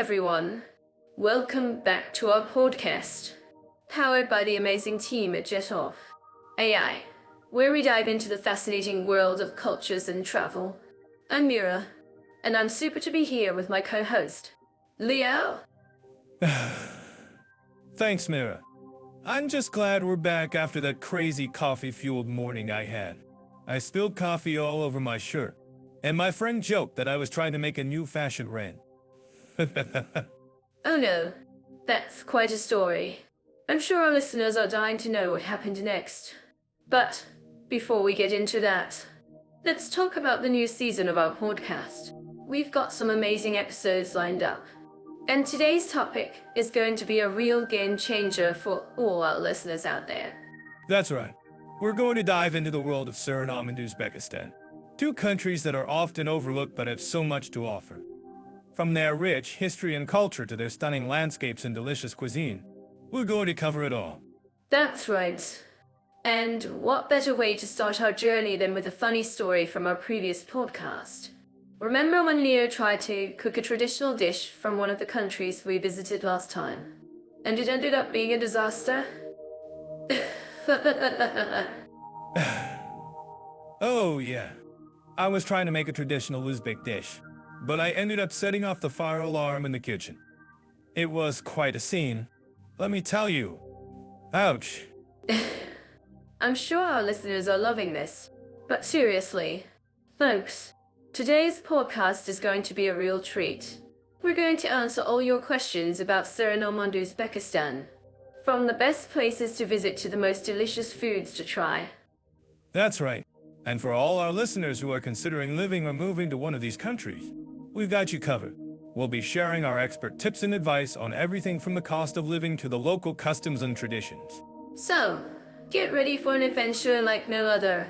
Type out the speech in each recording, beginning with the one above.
everyone. Welcome back to our podcast, powered by the amazing team at Jet AI, where we dive into the fascinating world of cultures and travel. I'm Mira, and I'm super to be here with my co-host, Leo. Thanks, Mira. I'm just glad we're back after that crazy coffee-fueled morning I had. I spilled coffee all over my shirt, and my friend joked that I was trying to make a new fashion rant. Oh no, that's quite a story. I'm sure our listeners are dying to know what happened next. But before we get into that, let's talk about the new season of our podcast. We've got some amazing episodes lined up. And today's topic is going to be a real game changer for all our listeners out there. That's right. We're going to dive into the world of Suriname and Uzbekistan, two countries that are often overlooked but have so much to offer. From their rich history and culture to their stunning landscapes and delicious cuisine, we're going to cover it all. That's right. And what better way to start our journey than with a funny story from our previous podcast? Remember when Leo tried to cook a traditional dish from one of the countries we visited last time? And it ended up being a disaster? Oh yeah, I was trying to make a traditional Uzbek dish, but I ended up setting off the fire alarm in the kitchen. It was quite a scene, let me tell you. Ouch. I'm sure our listeners are loving this. But seriously, folks, today's podcast is going to be a real treat. We're going to answer all your questions about Suriname and Uzbekistan, from the best places to visit to the most delicious foods to try. That's right. And for all our listeners who are considering living or moving to one of these countries, we've got you covered. We'll be sharing our expert tips and advice on everything from the cost of living to the local customs and traditions. So, get ready for an adventure like no other.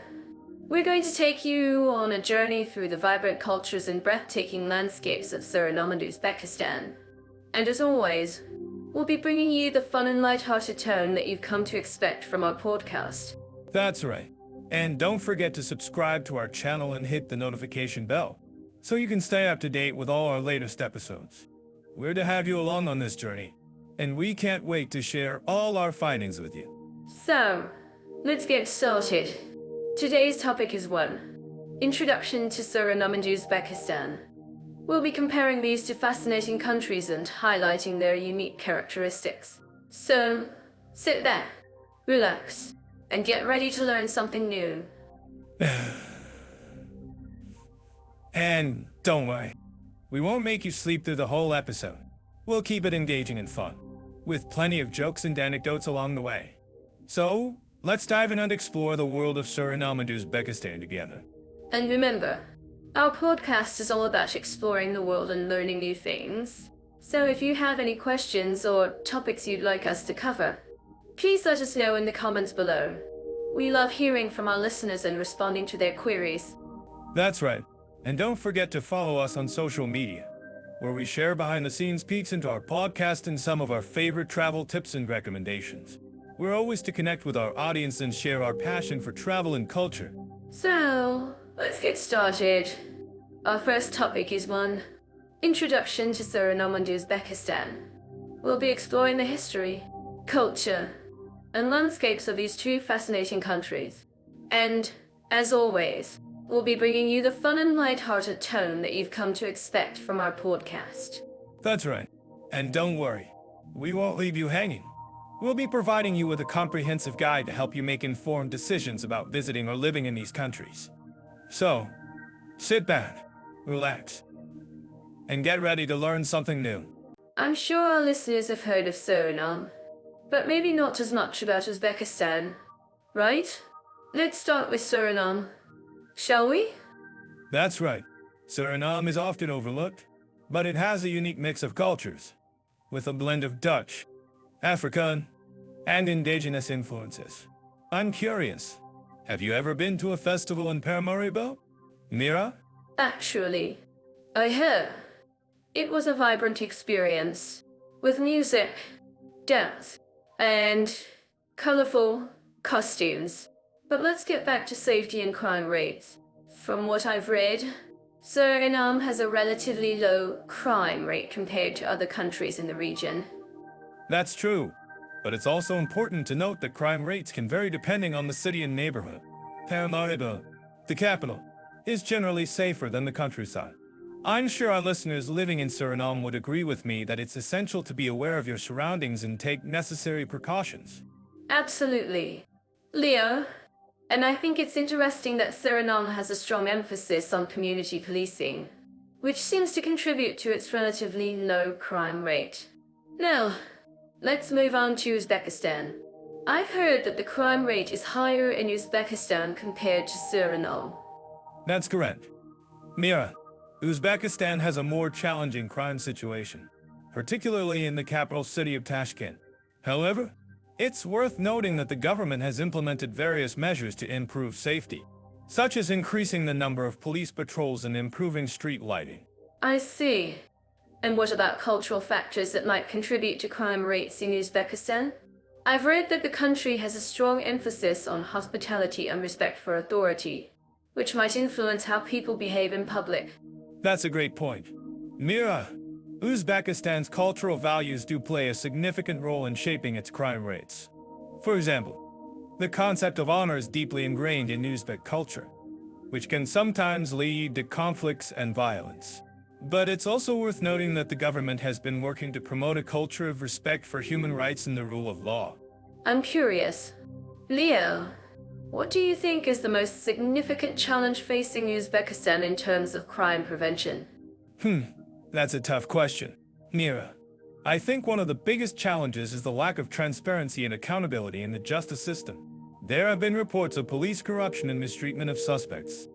We're going to take you on a journey through the vibrant cultures and breathtaking landscapes of Suriname and Uzbekistan. And as always, we'll be bringing you the fun and light-hearted tone that you've come to expect from our podcast. That's right. And don't forget to subscribe to our channel and hit the notification bell, so you can stay up to date with all our latest episodes. We're to have you along on this journey, and we can't wait to share all our findings with you. So, let's get started. Today's topic is 1. Introduction to Suriname and Uzbekistan. We'll be comparing these two fascinating countries and highlighting their unique characteristics. So, sit back, relax, and get ready to learn something new. And don't worry, we won't make you sleep through the whole episode. We'll keep it engaging and fun, with plenty of jokes and anecdotes along the way. So, let's dive in and explore the world of Suriname and Uzbekistan together. And remember, our podcast is all about exploring the world and learning new things. So if you have any questions or topics you'd like us to cover, please let us know in the comments below. We love hearing from our listeners and responding to their queries. That's right. And don't forget to follow us on social media, where we share behind-the-scenes peeks into our podcast and some of our favorite travel tips and recommendations. We're always to connect with our audience and share our passion for travel and culture. So, let's get started. Our first topic is 1. Introduction to Suriname and Uzbekistan. We'll be exploring the history, culture, and landscapes of these two fascinating countries. And, as always, we'll be bringing you the fun and light-hearted tone that you've come to expect from our podcast. That's right. And don't worry, we won't leave you hanging. We'll be providing you with a comprehensive guide to help you make informed decisions about visiting or living in these countries. So, sit back, relax, and get ready to learn something new. I'm sure our listeners have heard of Suriname, but maybe not as much about Uzbekistan, right? Let's start with Suriname, shall we? That's right. Suriname is often overlooked, but it has a unique mix of cultures, with a blend of Dutch, African, and Indigenous influences. I'm curious, have you ever been to a festival in Paramaribo, Mira? Actually, I have. It was a vibrant experience, with music, dance, and colorful costumes. But let's get back to safety and crime rates. From what I've read, Suriname has a relatively low crime rate compared to other countries in the region. That's true, but it's also important to note that crime rates can vary depending on the city and neighborhood. Paramaribo, the capital, is generally safer than the countryside. I'm sure our listeners living in Suriname would agree with me that it's essential to be aware of your surroundings and take necessary precautions. Absolutely. Leo, and I think it's interesting that Suriname has a strong emphasis on community policing, which seems to contribute to its relatively low crime rate. Now, let's move on to Uzbekistan. I've heard that the crime rate is higher in Uzbekistan compared to Suriname. That's correct. Mira, Uzbekistan has a more challenging crime situation, particularly in the capital city of Tashkent. However, it's worth noting that the government has implemented various measures to improve safety, such as increasing the number of police patrols and improving street lighting. I see. And what about cultural factors that might contribute to crime rates in Uzbekistan? I've read that the country has a strong emphasis on hospitality and respect for authority, which might influence how people behave in public. That's a great point. Mira, Uzbekistan's cultural values do play a significant role in shaping its crime rates. For example, the concept of honor is deeply ingrained in Uzbek culture, which can sometimes lead to conflicts and violence. But it's also worth noting that the government has been working to promote a culture of respect for human rights and the rule of law. I'm curious. Leo, what do you think is the most significant challenge facing Uzbekistan in terms of crime prevention? That's a tough question. Mira, I think one of the biggest challenges is the lack of transparency and accountability in the justice system. There have been reports of police corruption and mistreatment of suspects,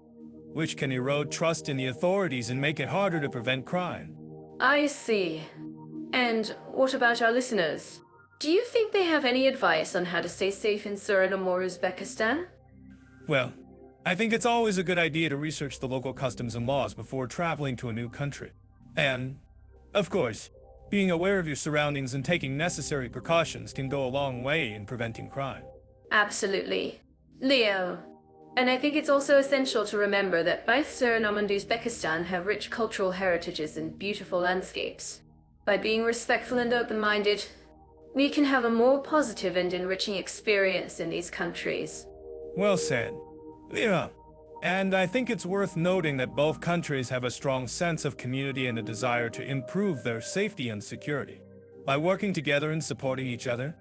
which can erode trust in the authorities and make it harder to prevent crime. I see. And what about our listeners? Do you think they have any advice on how to stay safe in Suriname or Uzbekistan? Well, I think it's always a good idea to research the local customs and laws before traveling to a new country. And, of course, being aware of your surroundings and taking necessary precautions can go a long way in preventing crime. Absolutely. Leo, and I think it's also essential to remember that both Suriname and Uzbekistan have rich cultural heritages and beautiful landscapes. By being respectful and open-minded, we can have a more positive and enriching experience in these countries. Well said. Yeah. And I think it's worth noting that both countries have a strong sense of community and a desire to improve their safety and security. By working together and supporting each other,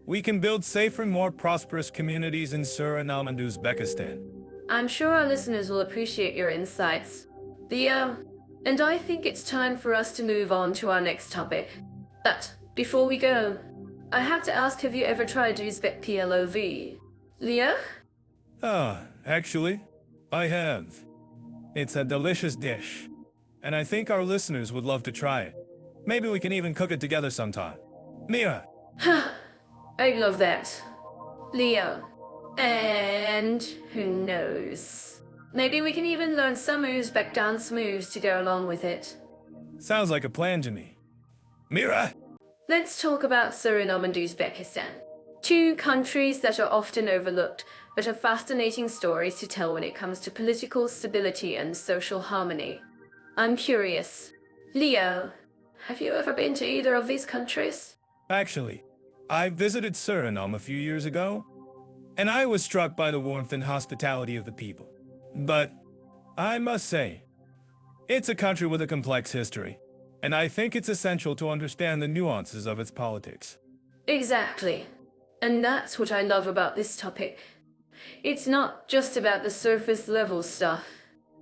we can build safer, more prosperous communities in Suriname and Uzbekistan. I'm sure our listeners will appreciate your insights. Leo, and I think it's time for us to move on to our next topic. But before we go, I have to ask, have you ever tried Uzbek PLOV? Leo? Actually, I have. It's a delicious dish, and I think our listeners would love to try it. Maybe we can even cook it together sometime. Mira! I love that. Leo. And who knows? Maybe we can even learn some Uzbek dance moves to go along with it. Sounds like a plan to me. Mira! Let's talk about Suriname and Uzbekistan. Two countries that are often overlooked, but have fascinating stories to tell when it comes to political stability and social harmony. I'm curious. Leo, have you ever been to either of these countries? Actually, I visited Suriname a few years ago, and I was struck by the warmth and hospitality of the people. But I must say, it's a country with a complex history, and I think it's essential to understand the nuances of its politics. Exactly. And that's what I love about this topic. It's not just about the surface level stuff.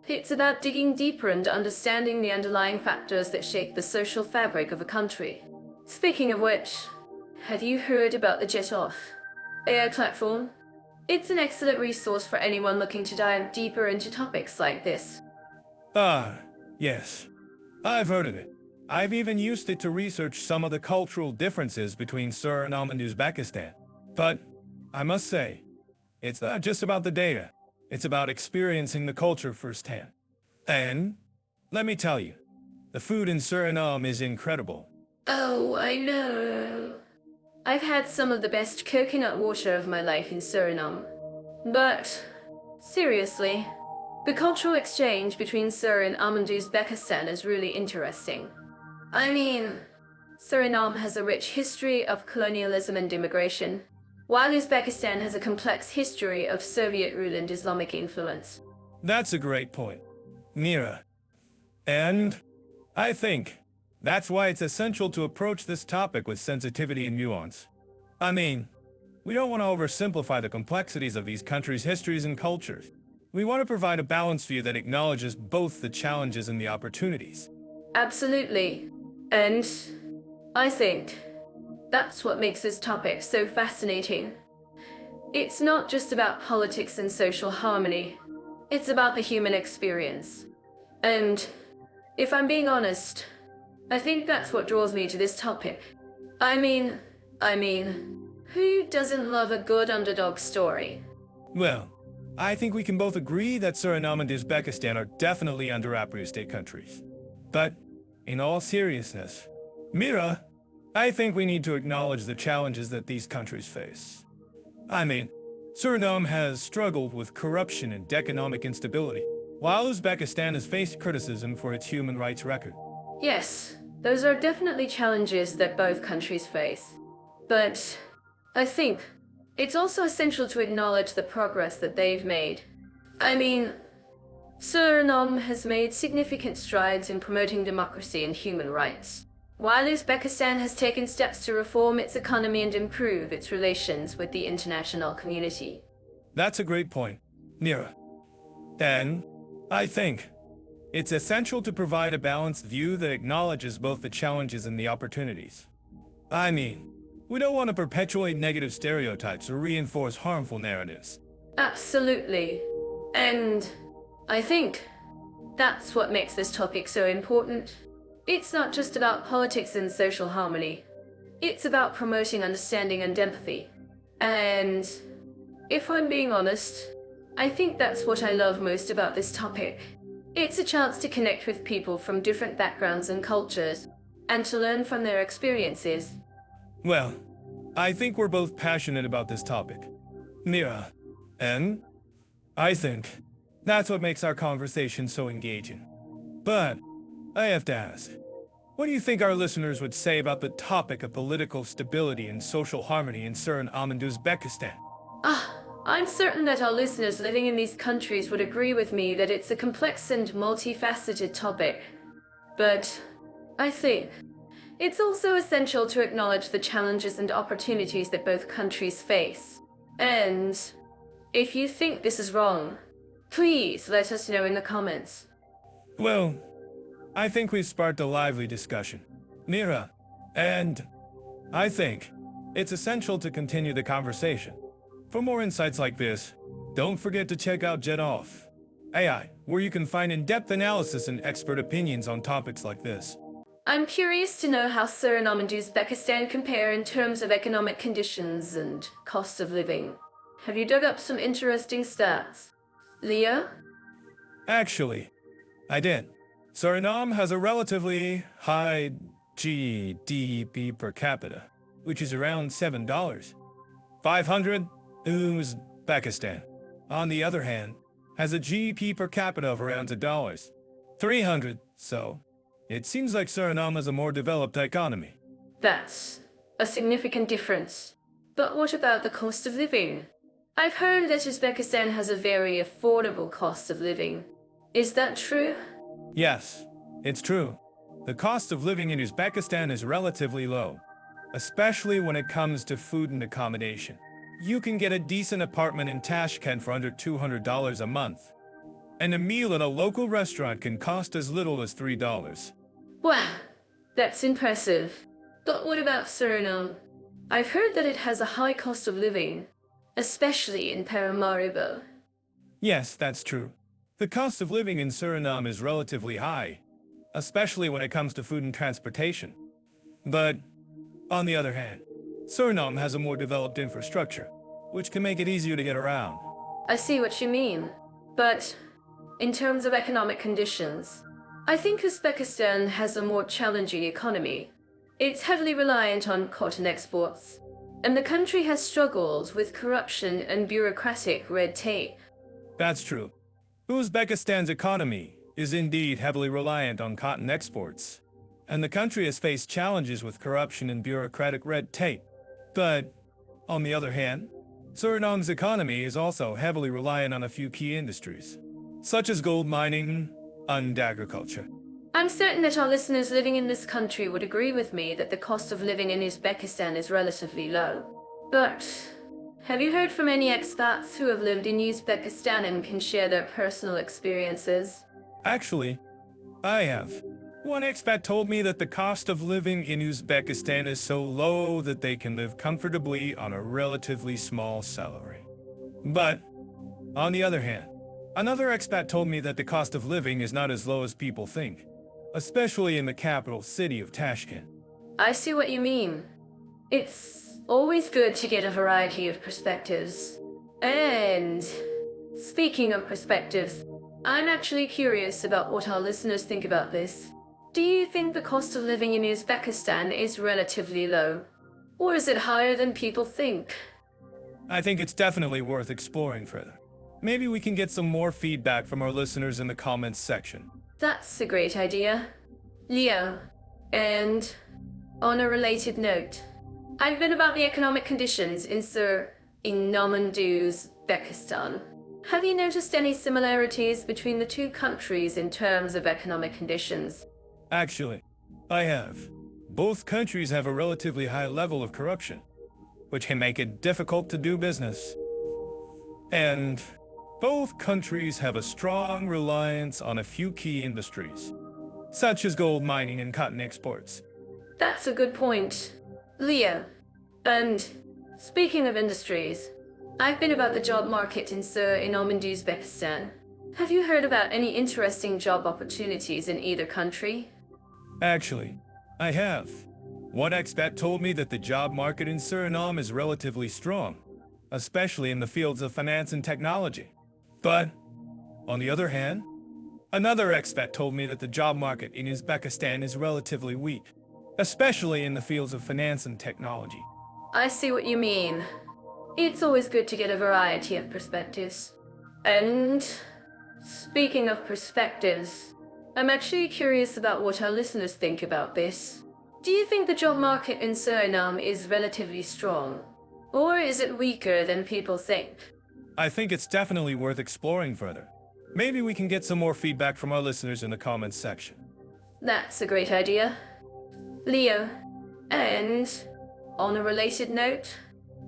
It's about digging deeper and understanding the underlying factors that shape the social fabric of a country. Speaking of which, have you heard about the Jet-Off AI platform? It's an excellent resource for anyone looking to dive deeper into topics like this. Yes. I've heard of it. I've even used it to research some of the cultural differences between Suriname and Uzbekistan. But I must say, it's not just about the data. It's about experiencing the culture firsthand. And let me tell you, the food in Suriname is incredible. Oh, I know. I've had some of the best coconut water of my life in Suriname. But, seriously, The cultural exchange between Suriname and Uzbekistan is really interesting. I mean, Suriname has a rich history of colonialism and immigration, while Uzbekistan has a complex history of Soviet rule and Islamic influence. That's a great point, Mira. And I think that's why it's essential to approach this topic with sensitivity and nuance. I mean, we don't want to oversimplify the complexities of these countries' histories and cultures. We want to provide a balanced view that acknowledges both the challenges and the opportunities. Absolutely. And I think that's what makes this topic so fascinating. It's not just about politics and social harmony. It's about the human experience. And if I'm being honest, I think that's what draws me to this topic. I mean, who doesn't love a good underdog story? Well, I think we can both agree that Suriname and Uzbekistan are definitely underrepresented countries. But, in all seriousness, Mira, I think we need to acknowledge the challenges that these countries face. I mean, Suriname has struggled with corruption and economic instability, while Uzbekistan has faced criticism for its human rights record. Yes, those are definitely challenges that both countries face. But I think it's also essential to acknowledge the progress that they've made. I mean, Suriname has made significant strides in promoting democracy and human rights, while Uzbekistan has taken steps to reform its economy and improve its relations with the international community. That's a great point, Mira. Then, I think it's essential to provide a balanced view that acknowledges both the challenges and the opportunities. I mean, we don't want to perpetuate negative stereotypes or reinforce harmful narratives. Absolutely. And I think that's what makes this topic so important. It's not just about politics and social harmony. It's about promoting understanding and empathy. And if I'm being honest, I think that's what I love most about this topic. It's a chance to connect with people from different backgrounds and cultures, and to learn from their experiences. Well, I think we're both passionate about this topic, Mira. And I think that's what makes our conversation so engaging. But I have to ask, what do you think our listeners would say about the topic of political stability and social harmony in Suriname and Uzbekistan? I'm certain that our listeners living in these countries would agree with me that it's a complex and multifaceted topic. But I think it's also essential to acknowledge the challenges and opportunities that both countries face. And if you think this is wrong, please let us know in the comments. Well, I think we've sparked a lively discussion, Mira, and I think it's essential to continue the conversation. For more insights like this, don't forget to check out Jet Off AI, where you can find in-depth analysis and expert opinions on topics like this. I'm curious to know how Suriname and Uzbekistan compare in terms of economic conditions and cost of living. Have you dug up some interesting stats? Leo? Actually, I did. Suriname has a relatively high GDP per capita, which is around $7. 500. Uzbekistan, on the other hand, has a GDP per capita of around $1. 300. So, it seems like Suriname has a more developed economy. That's a significant difference. But what about the cost of living? I've heard that Uzbekistan has a very affordable cost of living. Is that true? Yes, it's true. The cost of living in Uzbekistan is relatively low, especially when it comes to food and accommodation. You can get a decent apartment in Tashkent for under $200 a month, and a meal at a local restaurant can cost as little as $3. Wow, that's impressive. But what about Suriname? I've heard that it has a high cost of living, especially in Paramaribo. Yes, that's true. The cost of living in Suriname is relatively high, especially when it comes to food and transportation. But, on the other hand, Suriname has a more developed infrastructure, which can make it easier to get around. I see what you mean. But in terms of economic conditions, I think Uzbekistan has a more challenging economy. It's heavily reliant on cotton exports, and the country has struggled with corruption and bureaucratic red tape. That's true. Uzbekistan's economy is indeed heavily reliant on cotton exports, and the country has faced challenges with corruption and bureaucratic red tape. But, on the other hand, Suriname's economy is also heavily reliant on a few key industries, such as gold mining and agriculture. I'm certain that our listeners living in this country would agree with me that the cost of living in Uzbekistan is relatively low. But have you heard from any expats who have lived in Uzbekistan and can share their personal experiences? Actually, I have. One expat told me that the cost of living in Uzbekistan is so low that they can live comfortably on a relatively small salary. But, on the other hand, another expat told me that the cost of living is not as low as people think, especially in the capital city of Tashkent. I see what you mean. It's always good to get a variety of perspectives. And speaking of perspectives, I'm actually curious about what our listeners think about this. Do you think the cost of living in Uzbekistan is relatively low? Or is it higher than people think? I think it's definitely worth exploring further. Maybe we can get some more feedback from our listeners in the comments section. That's a great idea. Leo, and on a related note, I've read about the economic conditions in Uzbekistan. Have you noticed any similarities between the two countries in terms of economic conditions? Actually, I have. Both countries have a relatively high level of corruption, which can make it difficult to do business. And both countries have a strong reliance on a few key industries, such as gold mining and cotton exports. That's a good point. Leo, and speaking of industries, I've been about the job market in Uzbekistan. Have you heard about any interesting job opportunities in either country? Actually, I have. One expat told me that the job market in Suriname is relatively strong, especially in the fields of finance and technology. But, on the other hand, another expat told me that the job market in Uzbekistan is relatively weak, especially in the fields of finance and technology. I see what you mean. It's always good to get a variety of perspectives. And speaking of perspectives, I'm actually curious about what our listeners think about this. Do you think the job market in Suriname is relatively strong? Or is it weaker than people think? I think it's definitely worth exploring further. Maybe we can get some more feedback from our listeners in the comments section. That's a great idea. Leo, and on a related note,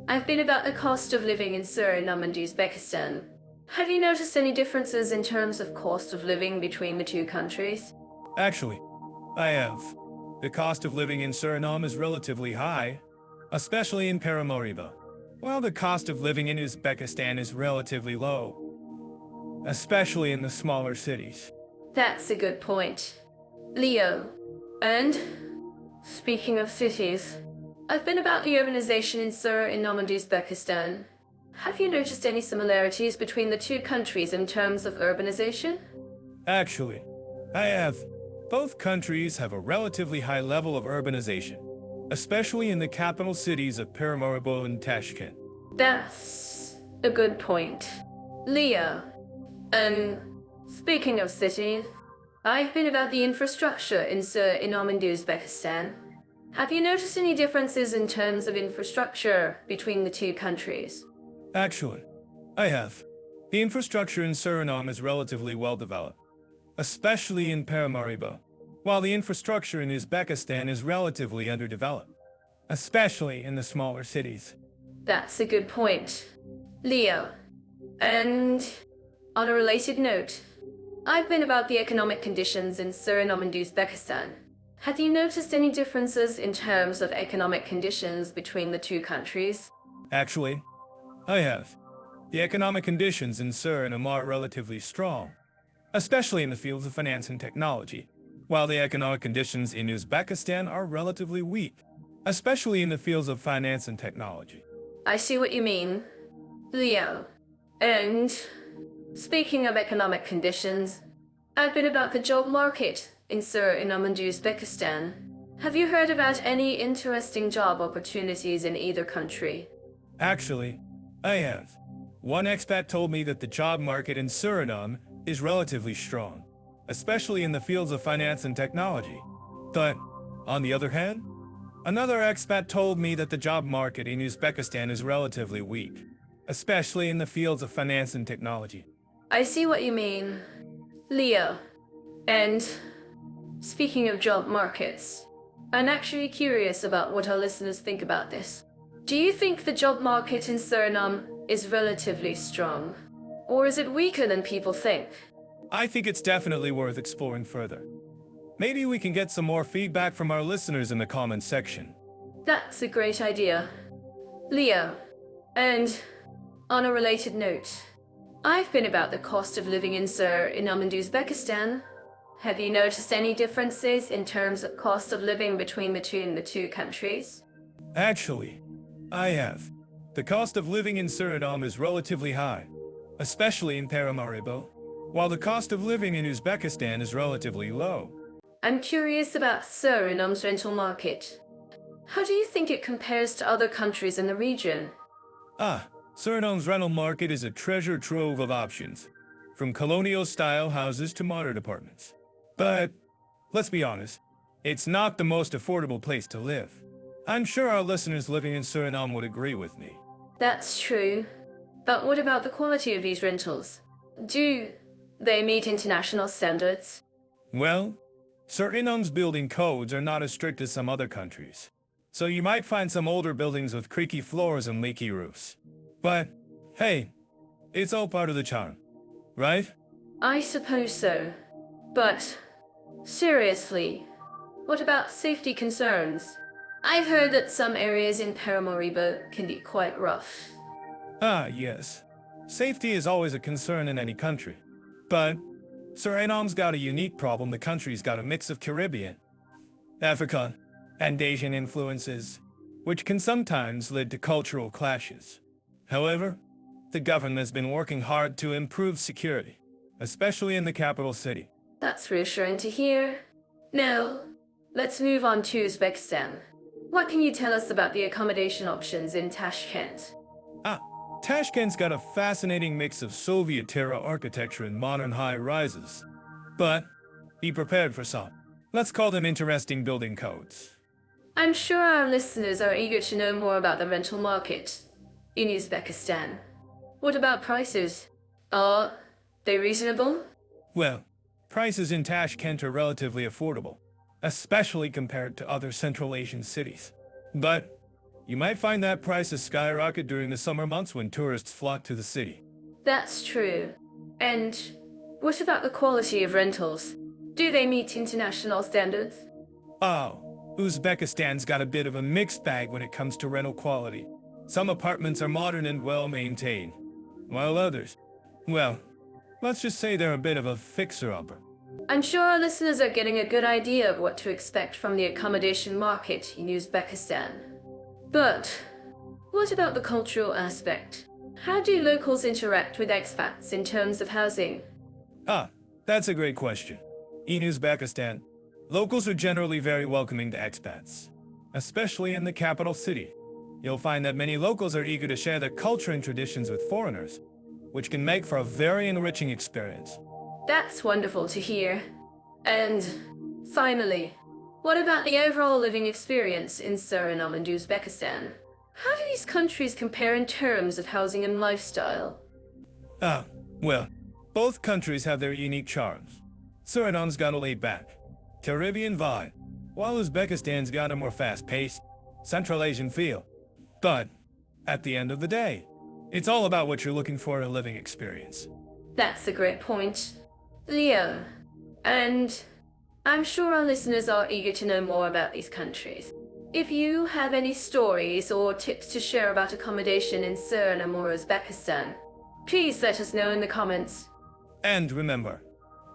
I've been about the cost of living in Suriname and Uzbekistan. Have you noticed any differences in terms of cost of living between the two countries? Actually, I have. The cost of living in Suriname is relatively high, especially in Paramaribo, while the cost of living in Uzbekistan is relatively low, especially in the smaller cities. That's a good point. Leo, and speaking of cities, I've been about the urbanization in Suriname and Uzbekistan. Have you noticed any similarities between the two countries in terms of urbanization? Actually, I have. Both countries have a relatively high level of urbanization, especially in the capital cities of Paramaribo and Tashkent. That's a good point. Leo, speaking of cities, I've been about the infrastructure in Suriname and Uzbekistan. Have you noticed any differences in terms of infrastructure between the two countries? Actually, I have. The infrastructure in Suriname is relatively well developed, especially in Paramaribo, while the infrastructure in Uzbekistan is relatively underdeveloped, especially in the smaller cities. That's a good point. Leo, and on a related note, I've been about the economic conditions in Suriname and Uzbekistan. Have you noticed any differences in terms of economic conditions between the two countries? Actually, I have. The economic conditions in Suriname are relatively strong, especially in the fields of finance and technology, while the economic conditions in Uzbekistan are relatively weak, especially in the fields of finance and technology. I see what you mean. Leo, and speaking of economic conditions, I've been about the job market in Suriname and Uzbekistan. Have you heard about any interesting job opportunities in either country? Actually, I have. One expat told me that the job market in Suriname is relatively strong, especially in the fields of finance and technology. But, on the other hand, another expat told me that the job market in Uzbekistan is relatively weak, especially in the fields of finance and technology. I see what you mean, Leo. And speaking of job markets, I'm actually curious about what our listeners think about this. Do you think the job market in Suriname is relatively strong? Or is it weaker than people think? I think it's definitely worth exploring further. Maybe we can get some more feedback from our listeners in the comments section. That's a great idea. Leo, and on a related note, I've been about the cost of living in Suriname and Uzbekistan. Have you noticed any differences in terms of cost of living between the two countries? Actually, I have. The cost of living in Suriname is relatively high, especially in Paramaribo, while the cost of living in Uzbekistan is relatively low. I'm curious about Suriname's rental market. How do you think it compares to other countries in the region? Suriname's rental market is a treasure trove of options, from colonial-style houses to modern apartments. But, let's be honest, it's not the most affordable place to live. I'm sure our listeners living in Suriname would agree with me. That's true. But what about the quality of these rentals? Do they meet international standards? Well, Suriname's building codes are not as strict as some other countries, so you might find some older buildings with creaky floors and leaky roofs. But, hey, it's all part of the charm, right? I suppose so. But, seriously, what about safety concerns? I've heard that some areas in Paramaribo can be quite rough. Yes. Safety is always a concern in any country. But Suriname's got a unique problem. The country's got a mix of Caribbean, African, and Asian influences, which can sometimes lead to cultural clashes. However, the government has been working hard to improve security, especially in the capital city. That's reassuring to hear. Now, let's move on to Uzbekistan. What can you tell us about the accommodation options in Tashkent? Tashkent's got a fascinating mix of Soviet-era architecture and modern high-rises. But be prepared for some. Let's call them interesting building codes. I'm sure our listeners are eager to know more about the rental market in Uzbekistan. What about prices? Are they reasonable? Well, prices in Tashkent are relatively affordable, especially compared to other Central Asian cities. But you might find that prices skyrocket during the summer months when tourists flock to the city. That's true. And what about the quality of rentals? Do they meet international standards? Uzbekistan's got a bit of a mixed bag when it comes to rental quality. Some apartments are modern and well-maintained, while others, well, let's just say they're a bit of a fixer-upper. I'm sure our listeners are getting a good idea of what to expect from the accommodation market in Uzbekistan. But what about the cultural aspect? How do locals interact with expats in terms of housing? That's a great question. In Uzbekistan, locals are generally very welcoming to expats, especially in the capital city. You'll find that many locals are eager to share their culture and traditions with foreigners, which can make for a very enriching experience. That's wonderful to hear. And finally, what about the overall living experience in Suriname and Uzbekistan? How do these countries compare in terms of housing and lifestyle? Well, both countries have their unique charms. Suriname's got a laid-back, Caribbean vibe, while Uzbekistan's got a more fast-paced, Central Asian feel. But, at the end of the day, it's all about what you're looking for in a living experience. That's a great point. Leo, and I'm sure our listeners are eager to know more about these countries. If you have any stories or tips to share about accommodation in Suriname or Uzbekistan, please let us know in the comments. And remember,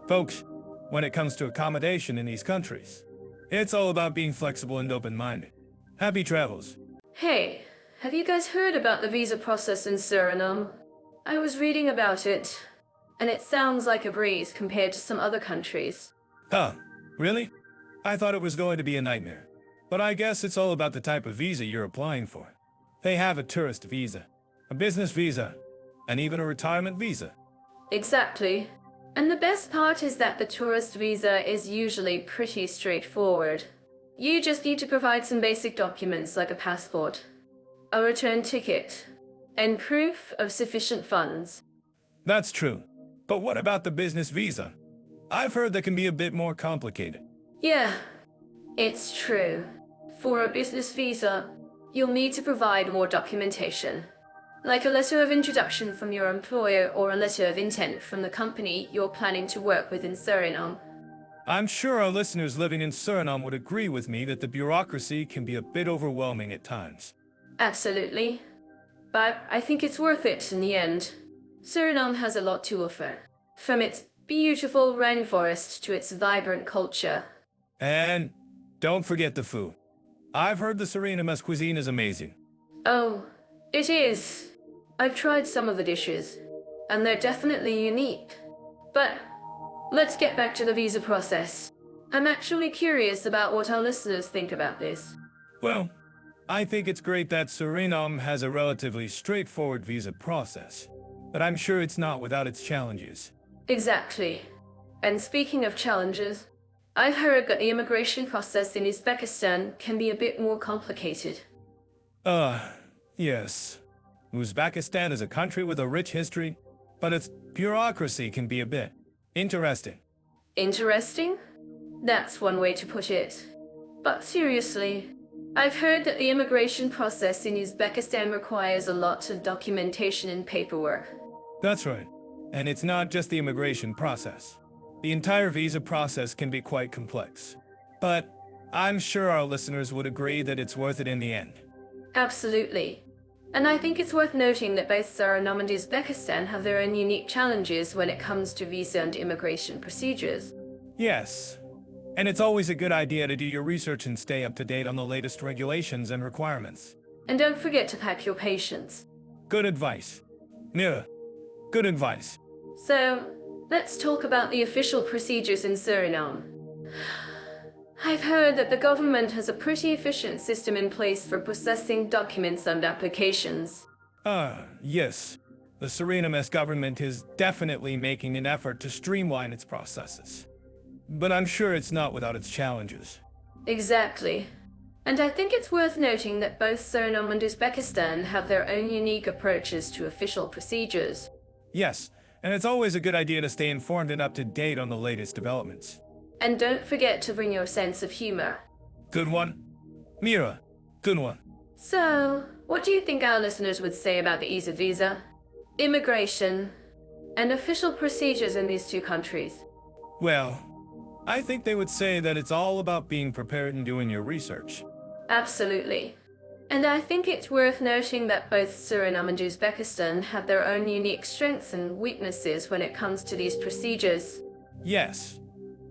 folks, when it comes to accommodation in these countries, it's all about being flexible and open-minded. Happy travels. Hey, have you guys heard about the visa process in Suriname? I was reading about it, and it sounds like a breeze compared to some other countries. Really? I thought it was going to be a nightmare. But I guess it's all about the type of visa you're applying for. They have a tourist visa, a business visa, and even a retirement visa. Exactly. And the best part is that the tourist visa is usually pretty straightforward. You just need to provide some basic documents like a passport, a return ticket, and proof of sufficient funds. That's true. But what about the business visa? I've heard that can be a bit more complicated. Yeah, it's true. For a business visa, you'll need to provide more documentation, like a letter of introduction from your employer or a letter of intent from the company you're planning to work with in Suriname. I'm sure our listeners living in Suriname would agree with me that the bureaucracy can be a bit overwhelming at times. Absolutely. But I think it's worth it in the end. Suriname has a lot to offer, from its beautiful rainforest to its vibrant culture. And don't forget the food. I've heard the Surinamese cuisine is amazing. Oh, it is. I've tried some of the dishes, and they're definitely unique. But let's get back to the visa process. I'm actually curious about what our listeners think about this. Well, I think it's great that Suriname has a relatively straightforward visa process, but I'm sure it's not without its challenges. Exactly. And speaking of challenges, I've heard that the immigration process in Uzbekistan can be a bit more complicated. Yes. Uzbekistan is a country with a rich history, but its bureaucracy can be a bit interesting. Interesting? That's one way to put it. But seriously, I've heard that the immigration process in Uzbekistan requires a lot of documentation and paperwork. That's right. And it's not just the immigration process. The entire visa process can be quite complex. But I'm sure our listeners would agree that it's worth it in the end. Absolutely. And I think it's worth noting that both Suriname and Uzbekistan have their own unique challenges when it comes to visa and immigration procedures. Yes. And it's always a good idea to do your research and stay up to date on the latest regulations and requirements. And don't forget to pack your patience. Good advice. Yeah, good advice. So, let's talk about the official procedures in Suriname. I've heard that the government has a pretty efficient system in place for processing documents and applications. Yes. The Surinamese government is definitely making an effort to streamline its processes. But I'm sure it's not without its challenges. Exactly. And I think it's worth noting that both Suriname and Uzbekistan have their own unique approaches to official procedures. Yes, and it's always a good idea to stay informed and up to date on the latest developments. And don't forget to bring your sense of humor. Good one. Mira, good one. So, what do you think our listeners would say about the ease of visa, immigration, and official procedures in these two countries? Well, I think they would say that it's all about being prepared and doing your research. Absolutely. And I think it's worth noting that both Suriname and Uzbekistan have their own unique strengths and weaknesses when it comes to these procedures. Yes,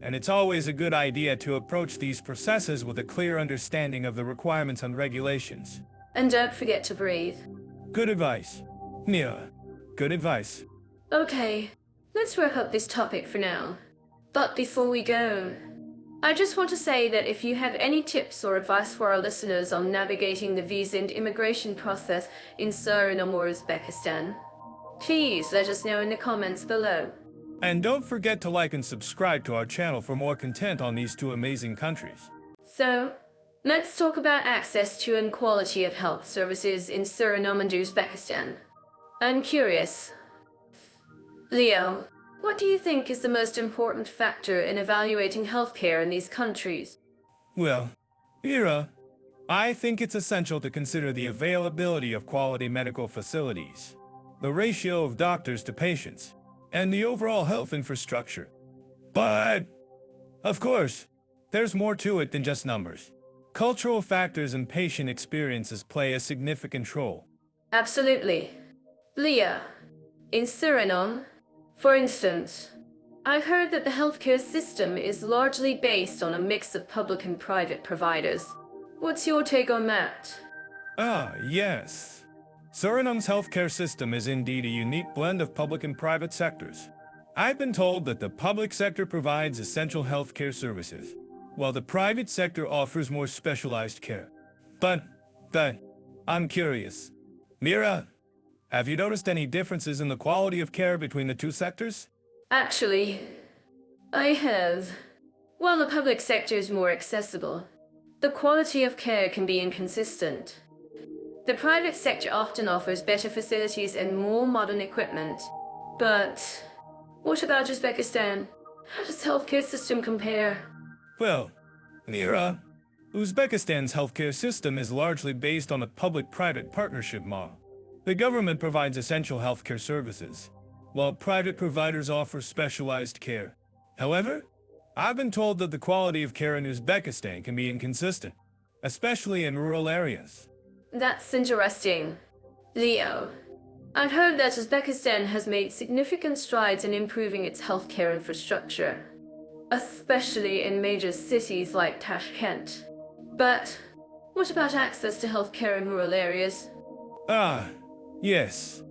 and it's always a good idea to approach these processes with a clear understanding of the requirements and regulations. And don't forget to breathe. Good advice. Mira, good advice. Okay, let's wrap up this topic for now. But before we go, I just want to say that if you have any tips or advice for our listeners on navigating the visa and immigration process in Suriname or Uzbekistan, please let us know in the comments below. And don't forget to like and subscribe to our channel for more content on these two amazing countries. So, let's talk about access to and quality of health services in Suriname and Uzbekistan. I'm curious. Leo, what do you think is the most important factor in evaluating healthcare in these countries? Well, Mira, I think it's essential to consider the availability of quality medical facilities, the ratio of doctors to patients, and the overall health infrastructure. But, of course, there's more to it than just numbers. Cultural factors and patient experiences play a significant role. Absolutely. Leah, in Suriname, for instance, I've heard that the healthcare system is largely based on a mix of public and private providers. What's your take on that? Yes. Suriname's healthcare system is indeed a unique blend of public and private sectors. I've been told that the public sector provides essential healthcare services, while the private sector offers more specialized care. But, I'm curious. Mira, have you noticed any differences in the quality of care between the two sectors? Actually, I have. While the public sector is more accessible, the quality of care can be inconsistent. The private sector often offers better facilities and more modern equipment. But what about Uzbekistan? How does the healthcare system compare? Well, Mira, Uzbekistan's healthcare system is largely based on a public-private partnership model. The government provides essential healthcare services, while private providers offer specialized care. However, I've been told that the quality of care in Uzbekistan can be inconsistent, especially in rural areas. That's interesting. Leo, I've heard that Uzbekistan has made significant strides in improving its healthcare infrastructure, especially in major cities like Tashkent. But what about access to healthcare in rural areas? Ah, yes.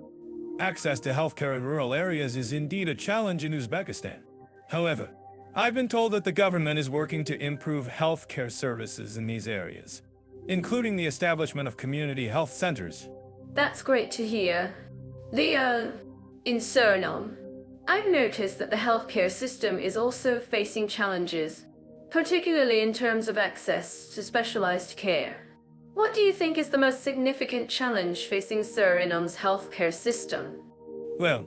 Access to healthcare in rural areas is indeed a challenge in Uzbekistan. However, I've been told that the government is working to improve healthcare services in these areas, including the establishment of community health centers. That's great to hear. In Suriname, I've noticed that the healthcare system is also facing challenges, particularly in terms of access to specialized care. What do you think is the most significant challenge facing Suriname's healthcare system? Well,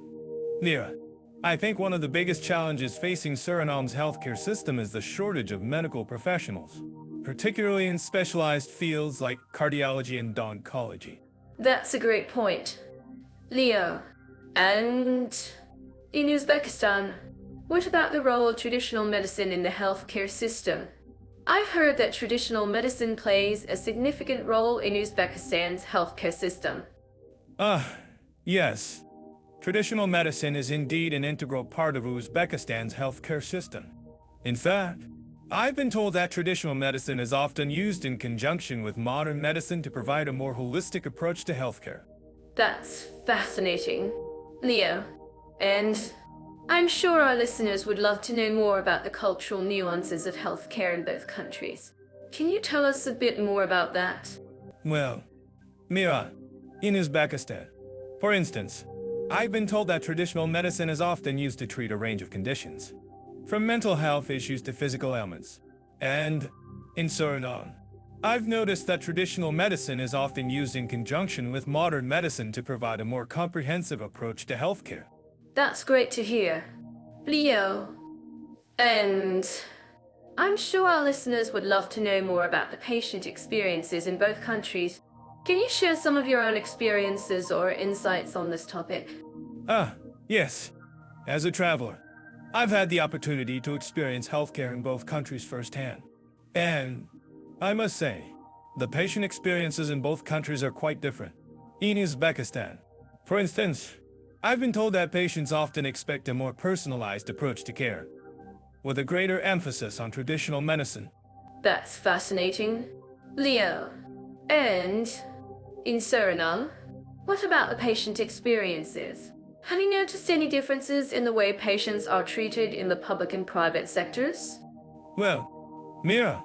Mira, I think one of the biggest challenges facing Suriname's healthcare system is the shortage of medical professionals, particularly in specialized fields like cardiology and oncology. That's a great point. Leo, and in Uzbekistan, what about the role of traditional medicine in the healthcare system? I've heard that traditional medicine plays a significant role in Uzbekistan's healthcare system. Yes. Traditional medicine is indeed an integral part of Uzbekistan's healthcare system. In fact, I've been told that traditional medicine is often used in conjunction with modern medicine to provide a more holistic approach to healthcare. That's fascinating. Leo, and I'm sure our listeners would love to know more about the cultural nuances of healthcare in both countries. Can you tell us a bit more about that? Well, Mira, in Uzbekistan, for instance, I've been told that traditional medicine is often used to treat a range of conditions, from mental health issues to physical ailments. And in Suriname, I've noticed that traditional medicine is often used in conjunction with modern medicine to provide a more comprehensive approach to healthcare. That's great to hear. Leo, and I'm sure our listeners would love to know more about the patient experiences in both countries. Can you share some of your own experiences or insights on this topic? Yes. As a traveler, I've had the opportunity to experience healthcare in both countries firsthand. And I must say, the patient experiences in both countries are quite different. In Uzbekistan, for instance, I've been told that patients often expect a more personalized approach to care, with a greater emphasis on traditional medicine. That's fascinating. Leo, and in Suriname, what about the patient experiences? Have you noticed any differences in the way patients are treated in the public and private sectors? Well, Mira,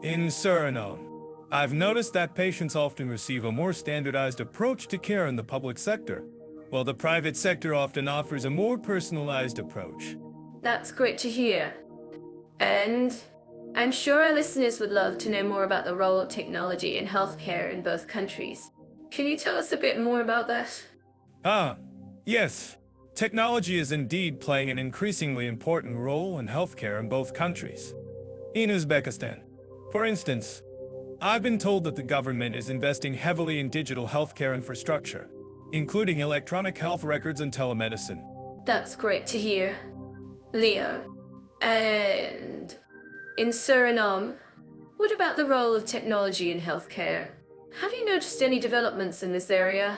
in Suriname, I've noticed that patients often receive a more standardized approach to care in the public sector, while the private sector often offers a more personalized approach. That's great to hear. And I'm sure our listeners would love to know more about the role of technology in healthcare in both countries. Can you tell us a bit more about that? Yes. Technology is indeed playing an increasingly important role in healthcare in both countries. In Uzbekistan, for instance, I've been told that the government is investing heavily in digital healthcare infrastructure, including electronic health records and telemedicine. That's great to hear. Leo, and in Suriname, what about the role of technology in healthcare? Have you noticed any developments in this area?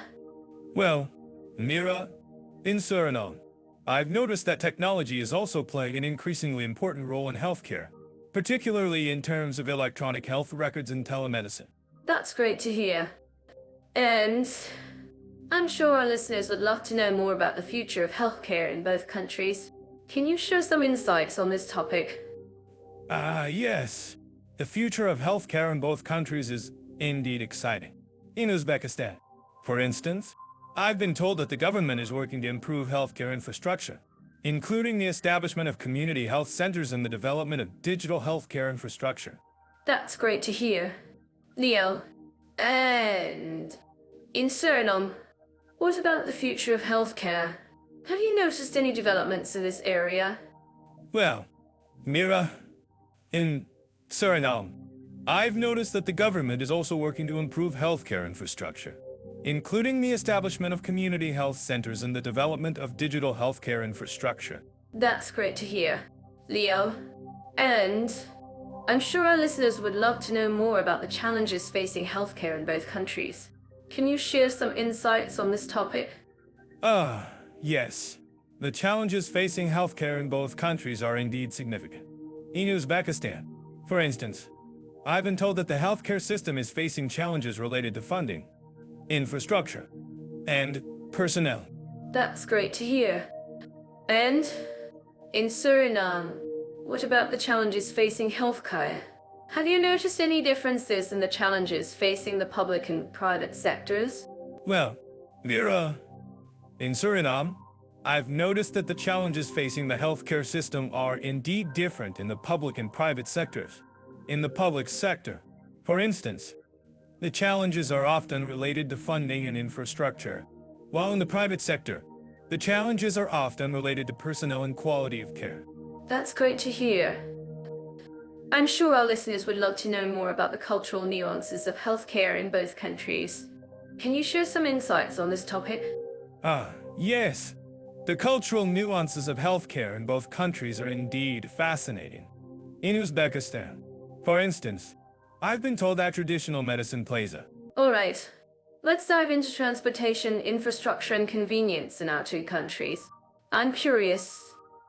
Well, Mira, in Suriname, I've noticed that technology is also playing an increasingly important role in healthcare, particularly in terms of electronic health records and telemedicine. That's great to hear. And I'm sure our listeners would love to know more about the future of healthcare in both countries. Can you share some insights on this topic? Yes. The future of healthcare in both countries is indeed exciting. In Uzbekistan, for instance, I've been told that the government is working to improve healthcare infrastructure, including the establishment of community health centers and the development of digital healthcare infrastructure. That's great to hear. Leo, and in Suriname, what about the future of healthcare? Have you noticed any developments in this area? Well, Mira, in Suriname, I've noticed that the government is also working to improve healthcare infrastructure, including the establishment of community health centers and the development of digital healthcare infrastructure. That's great to hear, Leo. And I'm sure our listeners would love to know more about the challenges facing healthcare in both countries. Can you share some insights on this topic? Yes. The challenges facing healthcare in both countries are indeed significant. In Uzbekistan, for instance, I've been told that the healthcare system is facing challenges related to funding, infrastructure, and personnel. That's great to hear. And in Suriname, what about the challenges facing healthcare? Have you noticed any differences in the challenges facing the public and private sectors? Well, Mira, in Suriname, I've noticed that the challenges facing the healthcare system are indeed different in the public and private sectors. In the public sector, for instance, the challenges are often related to funding and infrastructure, while in the private sector, the challenges are often related to personnel and quality of care. That's great to hear. I'm sure our listeners would love to know more about the cultural nuances of healthcare in both countries. Can you share some insights on this topic? Yes. The cultural nuances of healthcare in both countries are indeed fascinating. In Uzbekistan, for instance, I've been told that traditional medicine plays a... Alright, let's dive into transportation, infrastructure, and convenience in our two countries. I'm curious,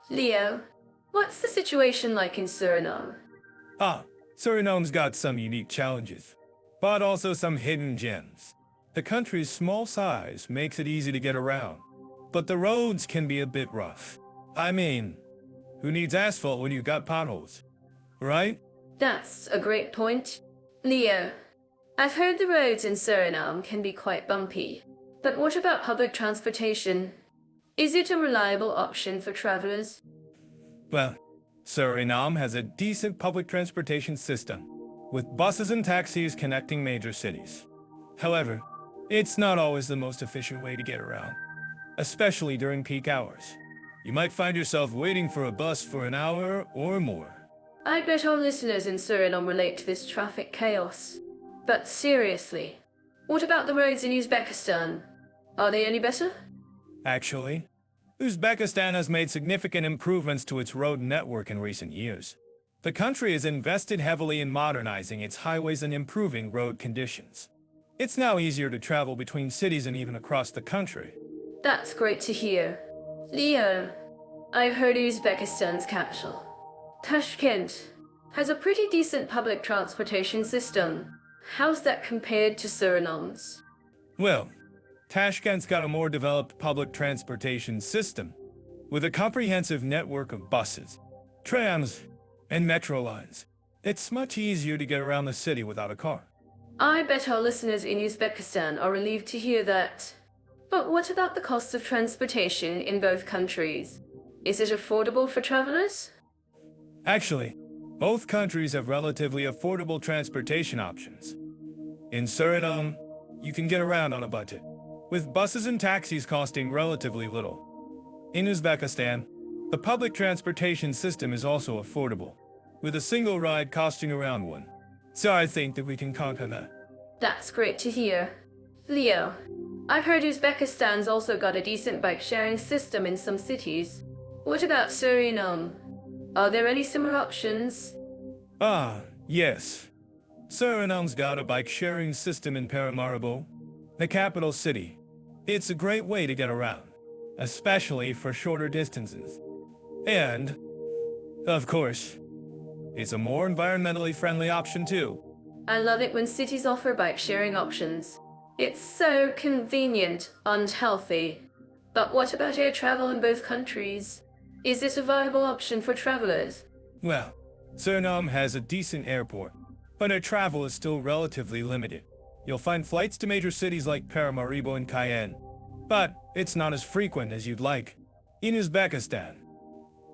Leo, what's the situation like in Suriname? Suriname's got some unique challenges, but also some hidden gems. The country's small size makes it easy to get around, but the roads can be a bit rough. I mean, who needs asphalt when you got potholes, right? That's a great point. Leo, I've heard the roads in Suriname can be quite bumpy, but what about public transportation? Is it a reliable option for travelers? Well, Suriname has a decent public transportation system, with buses and taxis connecting major cities. However, it's not always the most efficient way to get around, especially during peak hours. You might find yourself waiting for a bus for an hour or more. I bet our listeners in Suriname relate to this traffic chaos. But seriously, what about the roads in Uzbekistan? Are they any better? Actually, Uzbekistan has made significant improvements to its road network in recent years. The country has invested heavily in modernizing its highways and improving road conditions. It's now easier to travel between cities and even across the country. That's great to hear. Leo, I've heard Uzbekistan's capital, Tashkent, has a pretty decent public transportation system. How's that compared to Suriname's? Well, Tashkent's got a more developed public transportation system, with a comprehensive network of buses, trams, and metro lines. It's much easier to get around the city without a car. I bet our listeners in Uzbekistan are relieved to hear that. But what about the cost of transportation in both countries? Is it affordable for travelers? Actually, both countries have relatively affordable transportation options. In Suriname, you can get around on a budget, with buses and taxis costing relatively little. In Uzbekistan, the public transportation system is also affordable, with a single ride costing around $1. So I think that we can conquer that. That's great to hear. Leo, I've heard Uzbekistan's also got a decent bike-sharing system in some cities. What about Suriname? Are there any similar options? Yes. Suriname's got a bike-sharing system in Paramaribo, the capital city. It's a great way to get around, especially for shorter distances. And, of course, it's a more environmentally friendly option too. I love it when cities offer bike-sharing options. It's so convenient and healthy. But what about air travel in both countries? Is this a viable option for travelers? Well, Suriname has a decent airport, but air travel is still relatively limited. You'll find flights to major cities like Paramaribo and Cayenne, but it's not as frequent as you'd like. In Uzbekistan,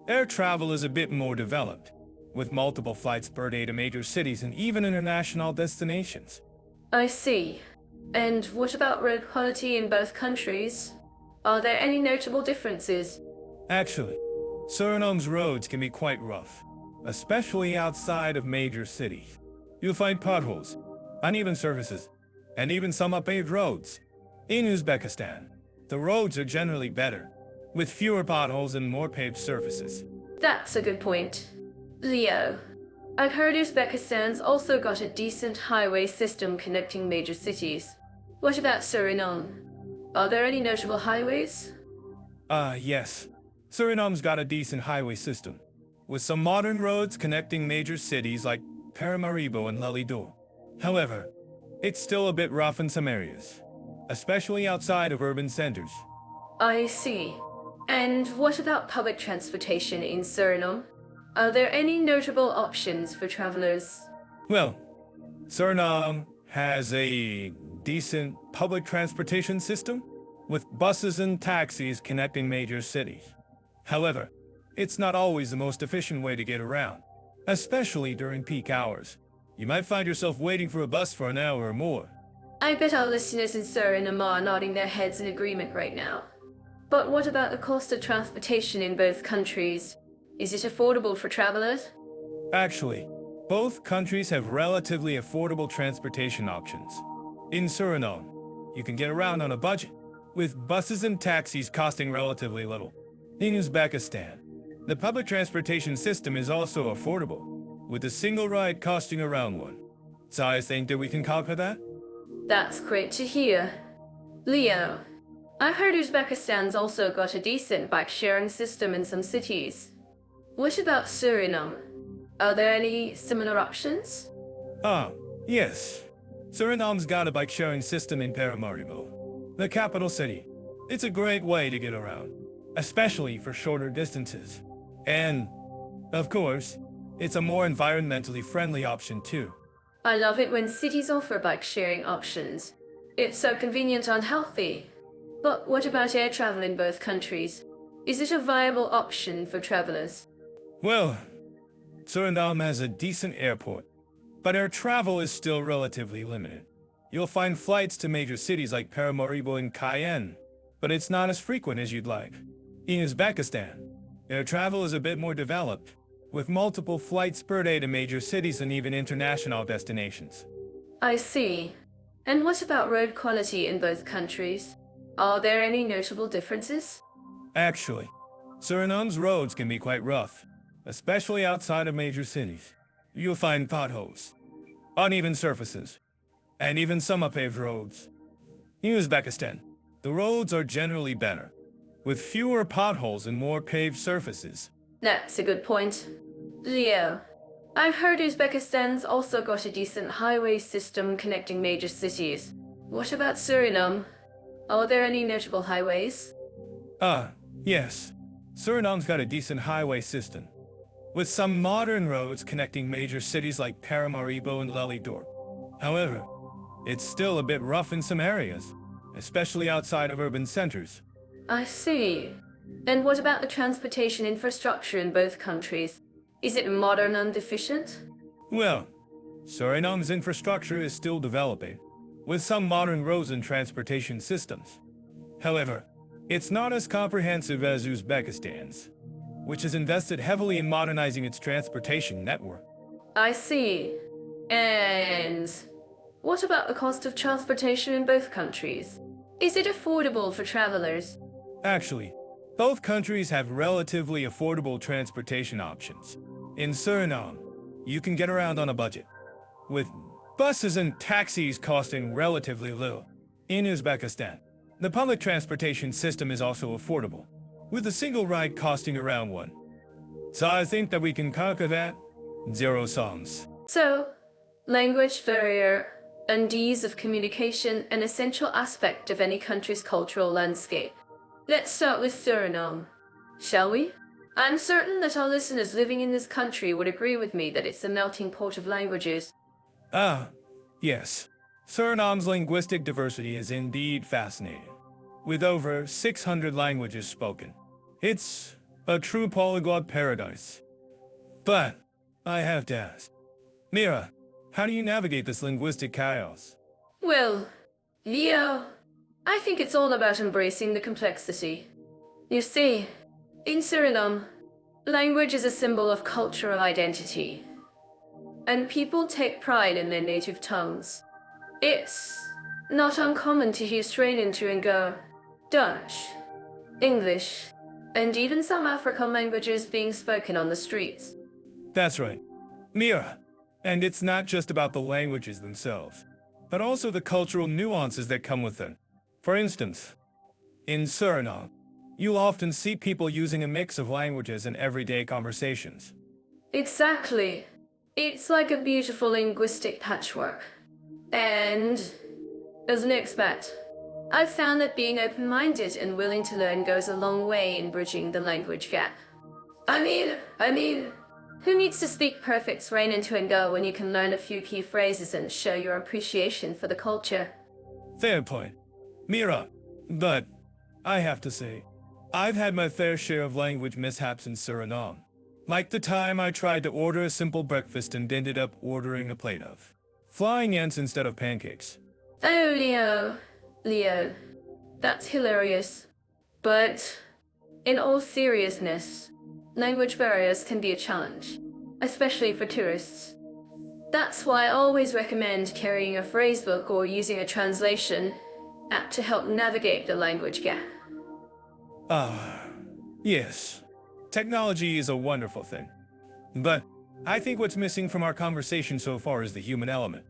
air travel is a bit more developed, with multiple flights per day to major cities and even international destinations. I see. And what about road quality in both countries? Are there any notable differences? Actually, Suriname's roads can be quite rough, especially outside of major cities. You'll find potholes, uneven surfaces, and even some unpaved roads. In Uzbekistan, the roads are generally better, with fewer potholes and more paved surfaces. That's a good point. Leo, I've heard Uzbekistan's also got a decent highway system connecting major cities. What about Suriname? Are there any notable highways? Yes. Suriname's got a decent highway system, with some modern roads connecting major cities like Paramaribo and Lelydor. However, it's still a bit rough in some areas, especially outside of urban centers. I see. And what about public transportation in Suriname? Are there any notable options for travelers? Well, Suriname has a decent public transportation system, with buses and taxis connecting major cities. However, it's not always the most efficient way to get around, especially during peak hours. You might find yourself waiting for a bus for an hour or more. I bet our listeners in Suriname are nodding their heads in agreement right now. But what about the cost of transportation in both countries? Is it affordable for travelers? Actually, both countries have relatively affordable transportation options. In Suriname, you can get around on a budget, with buses and taxis costing relatively little. In Uzbekistan, the public transportation system is also affordable, with a single ride costing around one. So I think that we can conquer that? That's great to hear. Leo, I heard Uzbekistan's also got a decent bike sharing system in some cities. What about Suriname? Are there any similar options? Yes. Suriname's got a bike sharing system in Paramaribo, the capital city. It's a great way to get around, especially for shorter distances. And, of course, it's a more environmentally friendly option too. I love it when cities offer bike sharing options. It's so convenient and healthy. But what about air travel in both countries? Is it a viable option for travelers? Well, Suriname has a decent airport, but air travel is still relatively limited. You'll find flights to major cities like Paramaribo and Cayenne, but it's not as frequent as you'd like. In Uzbekistan, air travel is a bit more developed, with multiple flights per day to major cities and even international destinations. I see. And what about road quality in both countries? Are there any notable differences? Actually, Suriname's roads can be quite rough, especially outside of major cities. You'll find potholes, uneven surfaces, and even some unpaved roads. In Uzbekistan, the roads are generally better, with fewer potholes and more paved surfaces. That's a good point. Leo, I've heard Uzbekistan's also got a decent highway system connecting major cities. What about Suriname? Are there any notable highways? Yes. Suriname's got a decent highway system, with some modern roads connecting major cities like Paramaribo and Lelydor. However, it's still a bit rough in some areas, especially outside of urban centers. I see. And what about the transportation infrastructure in both countries? Is it modern and efficient? Well, Suriname's infrastructure is still developing, with some modern roads and transportation systems. However, it's not as comprehensive as Uzbekistan's, which has invested heavily in modernizing its transportation network. I see. And what about the cost of transportation in both countries? Is it affordable for travelers? Actually, both countries have relatively affordable transportation options. In Suriname, you can get around on a budget, with buses and taxis costing relatively little. In Uzbekistan, the public transportation system is also affordable, with a single ride costing around one. So I think that we can conquer that. Zero sums. So, language barrier and ease of communication an essential aspect of any country's cultural landscape. Let's start with Suriname, shall we? I'm certain that our listeners living in this country would agree with me that it's a melting pot of languages. Yes. Suriname's linguistic diversity is indeed fascinating, with over 600 languages spoken. It's a true polyglot paradise. But I have to ask, Mira, how do you navigate this linguistic chaos? Well, Leo, I think it's all about embracing the complexity. You see, in Suriname, language is a symbol of cultural identity, and people take pride in their native tongues. It's not uncommon to hear straight into and go, Dutch, English, and even some African languages being spoken on the streets. That's right, Mira. And it's not just about the languages themselves, but also the cultural nuances that come with them. For instance, in Suriname, you'll often see people using a mix of languages in everyday conversations. Exactly. It's like a beautiful linguistic patchwork. And as an expat, I've found that being open-minded and willing to learn goes a long way in bridging the language gap. I mean, who needs to speak perfect straight into and go when you can learn a few key phrases and show your appreciation for the culture? Fair point, Mira. But I have to say, I've had my fair share of language mishaps in Suriname. Like the time I tried to order a simple breakfast and ended up ordering a plate of flying ants instead of pancakes. Oh, Leo, that's hilarious. But in all seriousness, language barriers can be a challenge, especially for tourists. That's why I always recommend carrying a phrasebook or using a translation app to help navigate the language gap. Yes. Technology is a wonderful thing. But I think what's missing from our conversation so far is the human element.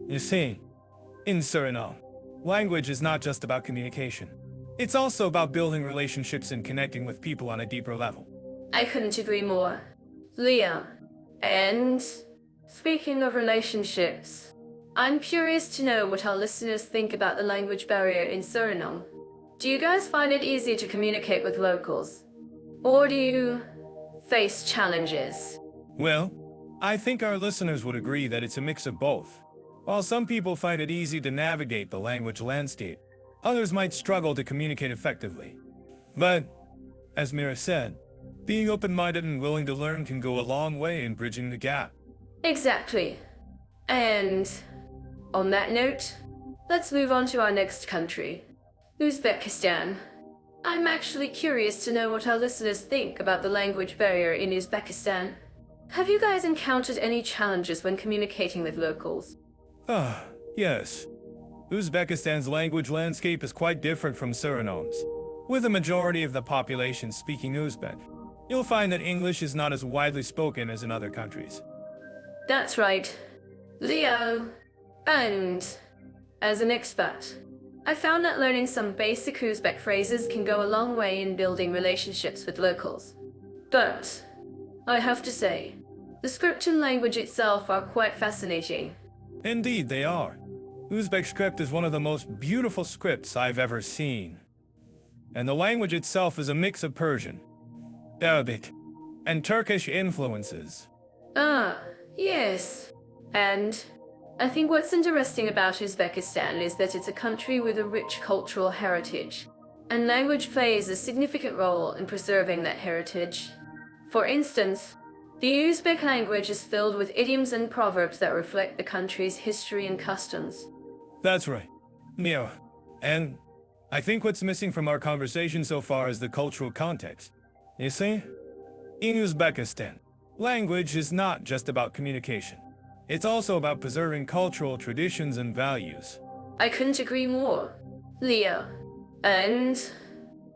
You see, in Suriname, language is not just about communication. It's also about building relationships and connecting with people on a deeper level. I couldn't agree more. Leo, and speaking of relationships, I'm curious to know what our listeners think about the language barrier in Suriname. Do you guys find it easy to communicate with locals? Or do you face challenges? Well, I think our listeners would agree that it's a mix of both. While some people find it easy to navigate the language landscape, others might struggle to communicate effectively. But, as Mira said, being open-minded and willing to learn can go a long way in bridging the gap. Exactly. And on that note, let's move on to our next country, Uzbekistan. I'm actually curious to know what our listeners think about the language barrier in Uzbekistan. Have you guys encountered any challenges when communicating with locals? Yes. Uzbekistan's language landscape is quite different from Suriname's. With a majority of the population speaking Uzbek, you'll find that English is not as widely spoken as in other countries. That's right, Leo. And as an expat, I found that learning some basic Uzbek phrases can go a long way in building relationships with locals. But I have to say, the script and language itself are quite fascinating. Indeed, they are. Uzbek script is one of the most beautiful scripts I've ever seen. And the language itself is a mix of Persian, Arabic, and Turkish influences. Yes. And I think what's interesting about Uzbekistan is that it's a country with a rich cultural heritage, and language plays a significant role in preserving that heritage. For instance, the Uzbek language is filled with idioms and proverbs that reflect the country's history and customs. That's right, Mia. And I think what's missing from our conversation so far is the cultural context. You see, in Uzbekistan, language is not just about communication. It's also about preserving cultural traditions and values. I couldn't agree more, Leo. And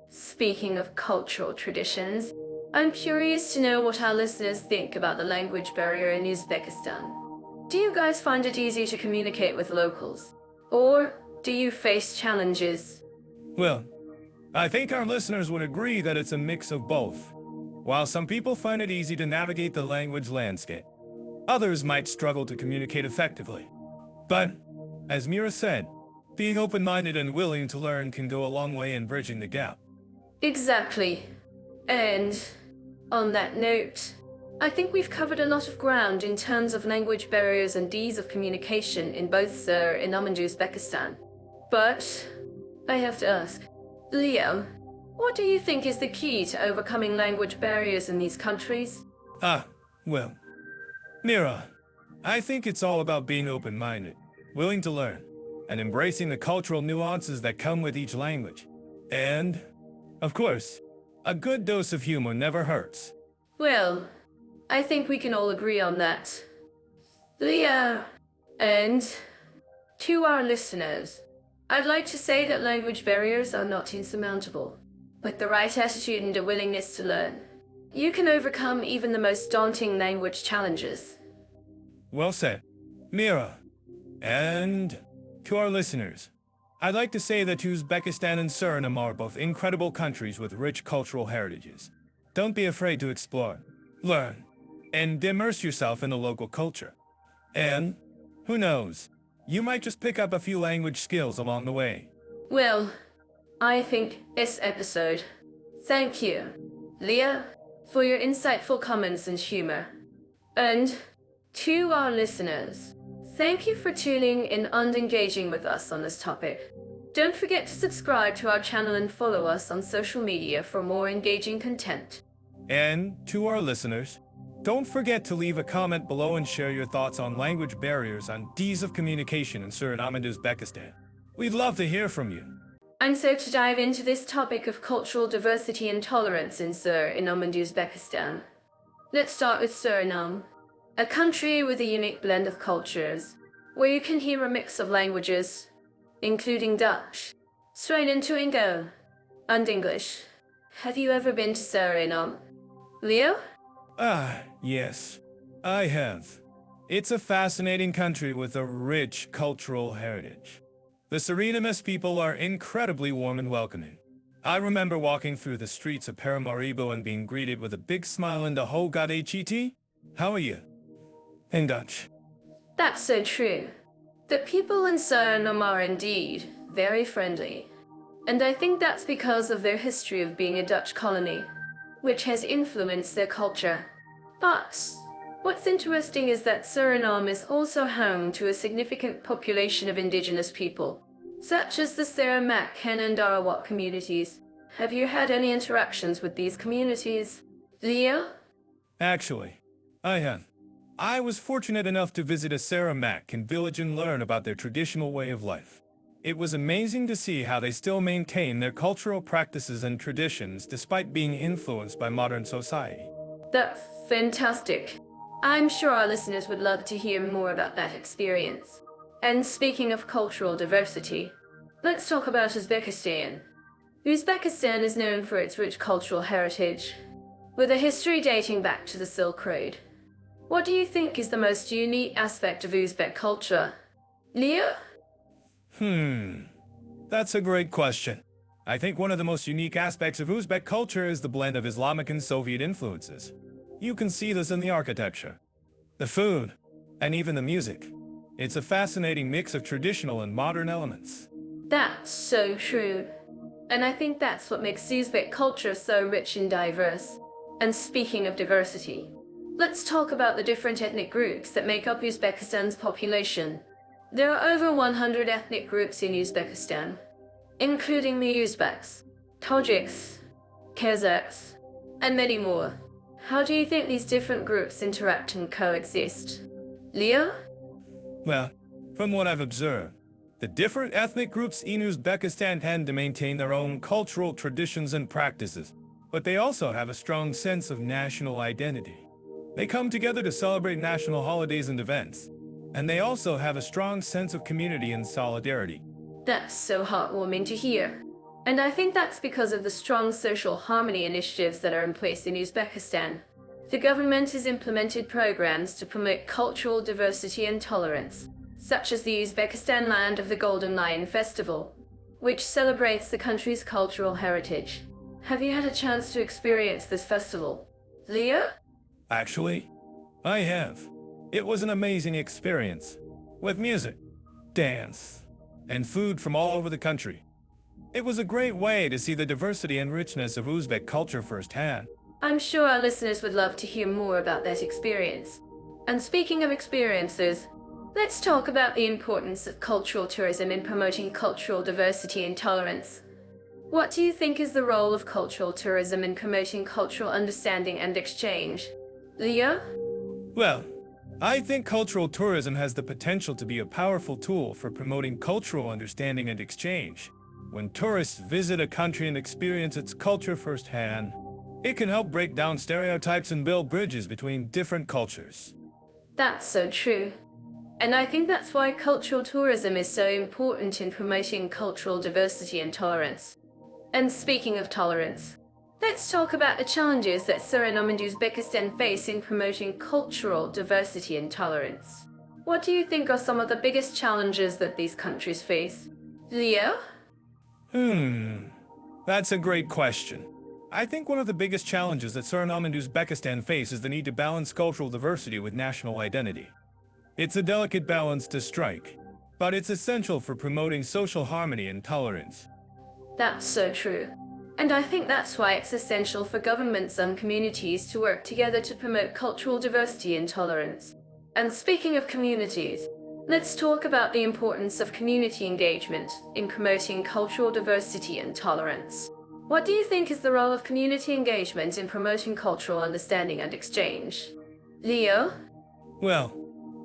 speaking of cultural traditions, I'm curious to know what our listeners think about the language barrier in Uzbekistan. Do you guys find it easy to communicate with locals? Or do you face challenges? Well, I think our listeners would agree that it's a mix of both. While some people find it easy to navigate the language landscape, others might struggle to communicate effectively. But, as Mira said, being open-minded and willing to learn can go a long way in bridging the gap. Exactly. And on that note, I think we've covered a lot of ground in terms of language barriers and ease of communication in both Suriname and Uzbekistan. But I have to ask, Leo, What do you think is the key to overcoming language barriers in these countries? Ah, well, Mira, I think it's all about being open-minded, willing to learn, and embracing the cultural nuances that come with each language. And, of course, a good dose of humor never hurts. Well, I think we can all agree on that. Leah, and to our listeners, I'd like to say that language barriers are not insurmountable. With the right attitude and a willingness to learn, you can overcome even the most daunting language challenges. Well said, Mira. And to our listeners, I'd like to say that Uzbekistan and Suriname are both incredible countries with rich cultural heritages. Don't be afraid to explore, learn, and immerse yourself in the local culture. And, who knows, you might just pick up a few language skills along the way. Well, I think this episode. Thank you, Leah, for your insightful comments and humor. And to our listeners, thank you for tuning in and engaging with us on this topic. Don't forget to subscribe to our channel and follow us on social media for more engaging content. And to our listeners, don't forget to leave a comment below and share your thoughts on language barriers and ease of communication in Suriname and Uzbekistan. We'd love to hear from you. And so to dive into this topic of cultural diversity and tolerance in Suriname and Uzbekistan, let's start with Suriname, a country with a unique blend of cultures, where you can hear a mix of languages, including Dutch, straight into Ingo, and English. Have you ever been to Suriname? Leo? Ah, yes, I have. It's a fascinating country with a rich cultural heritage. The Surinamese people are incredibly warm and welcoming. I remember walking through the streets of Paramaribo and being greeted with a big smile and a "Ho God HET? How are you?" in Dutch. That's so true. The people in Suriname are indeed very friendly. And I think that's because of their history of being a Dutch colony, which has influenced their culture. But what's interesting is that Suriname is also home to a significant population of indigenous people, such as the Samarkand and Arawak communities. Have you had any interactions with these communities, Leo? Actually, I have. I was fortunate enough to visit a Samarkand village and learn about their traditional way of life. It was amazing to see how they still maintain their cultural practices and traditions despite being influenced by modern society. That's fantastic. I'm sure our listeners would love to hear more about that experience. And speaking of cultural diversity, let's talk about Uzbekistan. Uzbekistan is known for its rich cultural heritage, with a history dating back to the Silk Road. What do you think is the most unique aspect of Uzbek culture? Leo? That's a great question. I think one of the most unique aspects of Uzbek culture is the blend of Islamic and Soviet influences. You can see this in the architecture, the food, and even the music. It's a fascinating mix of traditional and modern elements. That's so true. And I think that's what makes Uzbek culture so rich and diverse. And speaking of diversity, let's talk about the different ethnic groups that make up Uzbekistan's population. There are over 100 ethnic groups in Uzbekistan, including the Uzbeks, Tajiks, Kazakhs, and many more. How do you think these different groups interact and coexist? Leo? Well, from what I've observed, the different ethnic groups in Uzbekistan tend to maintain their own cultural traditions and practices, but they also have a strong sense of national identity. They come together to celebrate national holidays and events, and they also have a strong sense of community and solidarity. That's so heartwarming to hear. And I think that's because of the strong social harmony initiatives that are in place in Uzbekistan. The government has implemented programs to promote cultural diversity and tolerance, such as the Uzbekistan Land of the Golden Lion Festival, which celebrates the country's cultural heritage. Have you had a chance to experience this festival, Leo? Actually, I have. It was an amazing experience, with music, dance, and food from all over the country. It was a great way to see the diversity and richness of Uzbek culture firsthand. I'm sure our listeners would love to hear more about that experience. And speaking of experiences, let's talk about the importance of cultural tourism in promoting cultural diversity and tolerance. What do you think is the role of cultural tourism in promoting cultural understanding and exchange? Leo? Well, I think cultural tourism has the potential to be a powerful tool for promoting cultural understanding and exchange. When tourists visit a country and experience its culture firsthand, it can help break down stereotypes and build bridges between different cultures. That's so true. And I think that's why cultural tourism is so important in promoting cultural diversity and tolerance. And speaking of tolerance, let's talk about the challenges that Suriname and Uzbekistan face in promoting cultural diversity and tolerance. What do you think are some of the biggest challenges that these countries face? Leo? That's a great question. I think one of the biggest challenges that Suriname and Uzbekistan face is the need to balance cultural diversity with national identity. It's a delicate balance to strike, but it's essential for promoting social harmony and tolerance. That's so true. And I think that's why it's essential for governments and communities to work together to promote cultural diversity and tolerance. And speaking of communities, let's talk about the importance of community engagement in promoting cultural diversity and tolerance. What do you think is the role of community engagement in promoting cultural understanding and exchange? Leo? Well,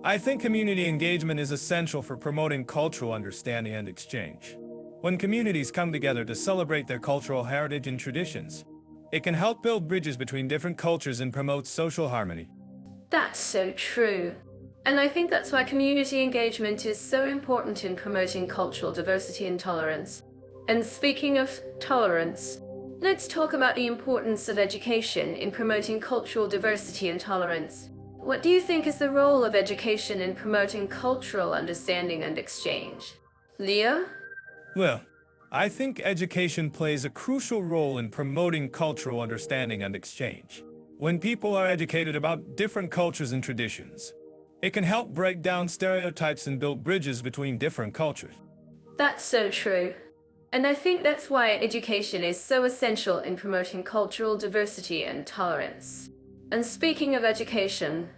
I think community engagement is essential for promoting cultural understanding and exchange. When communities come together to celebrate their cultural heritage and traditions, it can help build bridges between different cultures and promote social harmony. That's so true. And I think that's why community engagement is so important in promoting cultural diversity and tolerance. And speaking of tolerance, let's talk about the importance of education in promoting cultural diversity and tolerance. What do you think is the role of education in promoting cultural understanding and exchange? Leo? Well, I think education plays a crucial role in promoting cultural understanding and exchange. When people are educated about different cultures and traditions, it can help break down stereotypes and build bridges between different cultures. That's so true. And I think that's why education is so essential in promoting cultural diversity and tolerance. And speaking of education,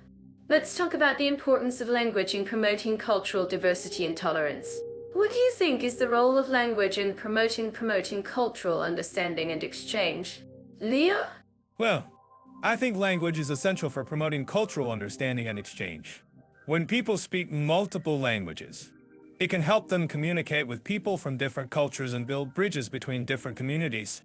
let's talk about the importance of language in promoting cultural diversity and tolerance. What do you think is the role of language in promoting cultural understanding and exchange? Leo? Well, I think language is essential for promoting cultural understanding and exchange. When people speak multiple languages, it can help them communicate with people from different cultures and build bridges between different communities.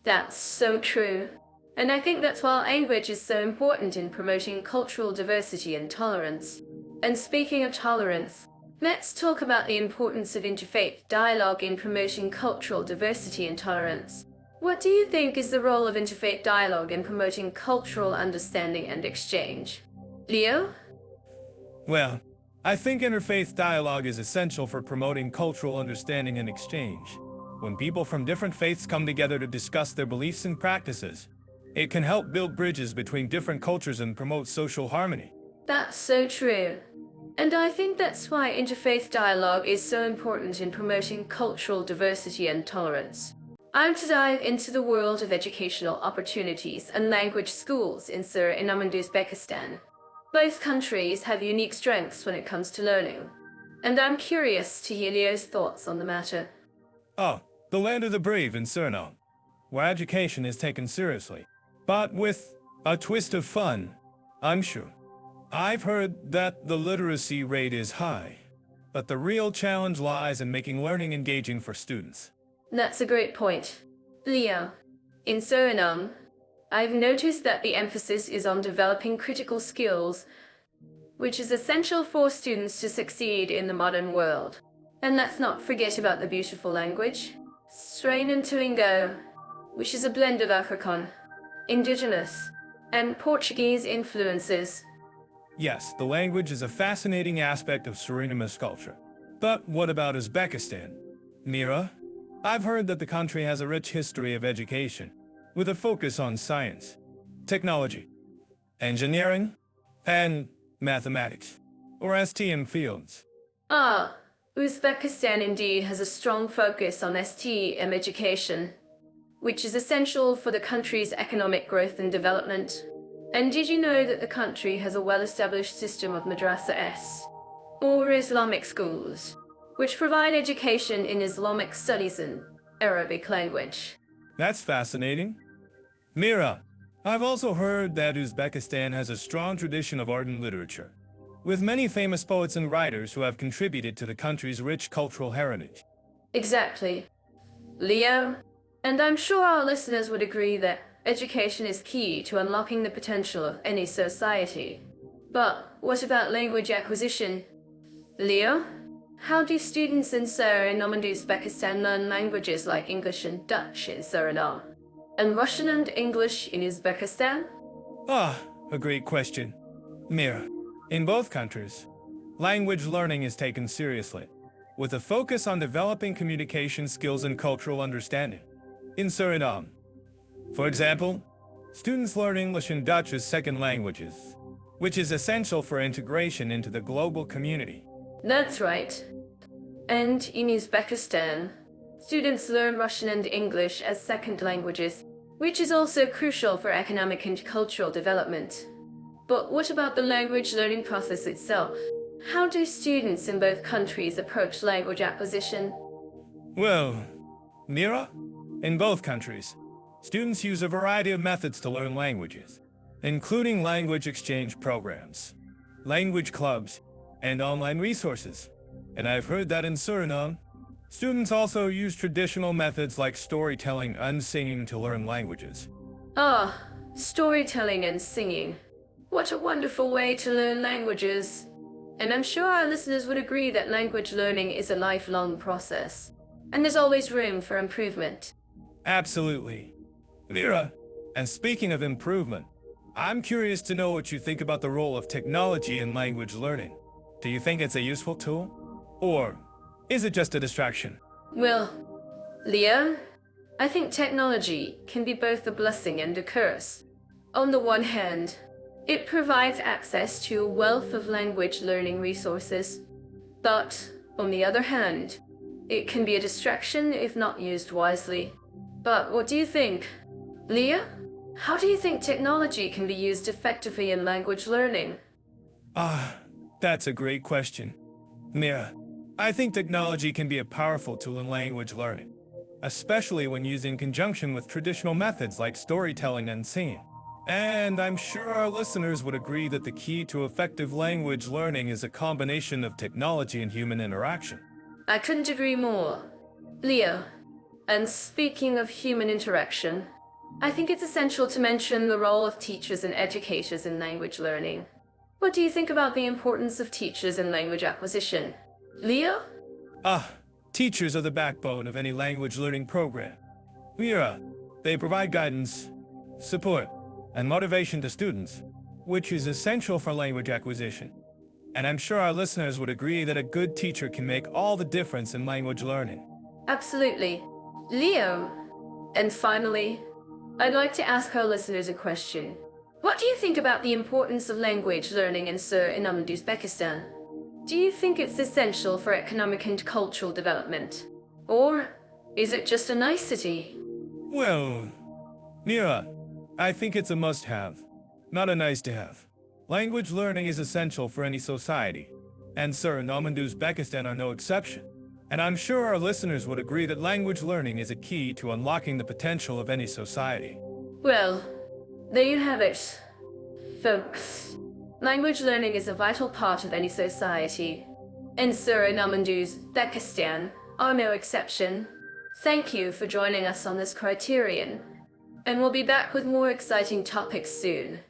That's so true. And I think that's why language is so important in promoting cultural diversity and tolerance. And speaking of tolerance, let's talk about the importance of interfaith dialogue in promoting cultural diversity and tolerance. What do you think is the role of interfaith dialogue in promoting cultural understanding and exchange? Leo? Well, I think interfaith dialogue is essential for promoting cultural understanding and exchange. When people from different faiths come together to discuss their beliefs and practices, it can help build bridges between different cultures and promote social harmony. That's so true. And I think that's why interfaith dialogue is so important in promoting cultural diversity and tolerance. I'm to dive into the world of educational opportunities and language schools in Suriname and Uzbekistan. Both countries have unique strengths when it comes to learning, and I'm curious to hear Leo's thoughts on the matter. Oh, the land of the brave in Suriname, where education is taken seriously, but with a twist of fun, I'm sure. I've heard that the literacy rate is high, but the real challenge lies in making learning engaging for students. That's a great point. Leo, in Suriname, I've noticed that the emphasis is on developing critical skills, which is essential for students to succeed in the modern world. And let's not forget about the beautiful language, Strain and Tulingo, which is a blend of African, Indigenous, and Portuguese influences. Yes, the language is a fascinating aspect of Suriname's culture. But what about Uzbekistan? Mira? I've heard that the country has a rich history of education, with a focus on science, technology, engineering, and mathematics, or STEM fields. Uzbekistan indeed has a strong focus on STEM education, which is essential for the country's economic growth and development. And did you know that the country has a well-established system of madrasas, or Islamic schools, which provide education in Islamic studies and Arabic language. That's fascinating. Mira, I've also heard that Uzbekistan has a strong tradition of art and literature, with many famous poets and writers who have contributed to the country's rich cultural heritage. Exactly. Leo, and I'm sure our listeners would agree that education is key to unlocking the potential of any society. But what about language acquisition? Leo, how do students in Suriname and Uzbekistan learn languages like English and Dutch in Suriname, and Russian and English in Uzbekistan? Ah, a great question. Mira, in both countries, language learning is taken seriously, with a focus on developing communication skills and cultural understanding. In Suriname, for example, students learn English and Dutch as second languages, which is essential for integration into the global community. That's right. And in Uzbekistan, students learn Russian and English as second languages, which is also crucial for economic and cultural development. But what about the language learning process itself? How do students in both countries approach language acquisition? Well, Mira, in both countries, students use a variety of methods to learn languages, including language exchange programs, language clubs, and online resources. And I've heard that in Suriname, students also use traditional methods like storytelling and singing to learn languages. Ah, storytelling and singing. What a wonderful way to learn languages. And I'm sure our listeners would agree that language learning is a lifelong process, and there's always room for improvement. Absolutely. Mira, and speaking of improvement, I'm curious to know what you think about the role of technology in language learning. Do you think it's a useful tool? Or is it just a distraction? Well, Leo, I think technology can be both a blessing and a curse. On the one hand, it provides access to a wealth of language learning resources. But, on the other hand, it can be a distraction if not used wisely. But what do you think? Leo, how do you think technology can be used effectively in language learning? That's a great question. Mira, I think technology can be a powerful tool in language learning, especially when used in conjunction with traditional methods like storytelling and singing. And I'm sure our listeners would agree that the key to effective language learning is a combination of technology and human interaction. I couldn't agree more. Leo, and speaking of human interaction, I think it's essential to mention the role of teachers and educators in language learning. What do you think about the importance of teachers in language acquisition? Leo? Teachers are the backbone of any language learning program. Mira, they provide guidance, support, and motivation to students, which is essential for language acquisition. And I'm sure our listeners would agree that a good teacher can make all the difference in language learning. Absolutely. Leo. And finally, I'd like to ask our listeners a question. What do you think about the importance of language learning in Suriname and Uzbekistan? Do you think it's essential for economic and cultural development? Or is it just a nicety? Well, Mira, I think it's a must-have, not a nice-to-have. Language learning is essential for any society, and Suriname and Uzbekistan are no exception. And I'm sure our listeners would agree that language learning is a key to unlocking the potential of any society. Well, there you have it, folks. Language learning is a vital part of any society, and Suriname and Uzbekistan are no exception. Thank you for joining us on this criterion, and we'll be back with more exciting topics soon.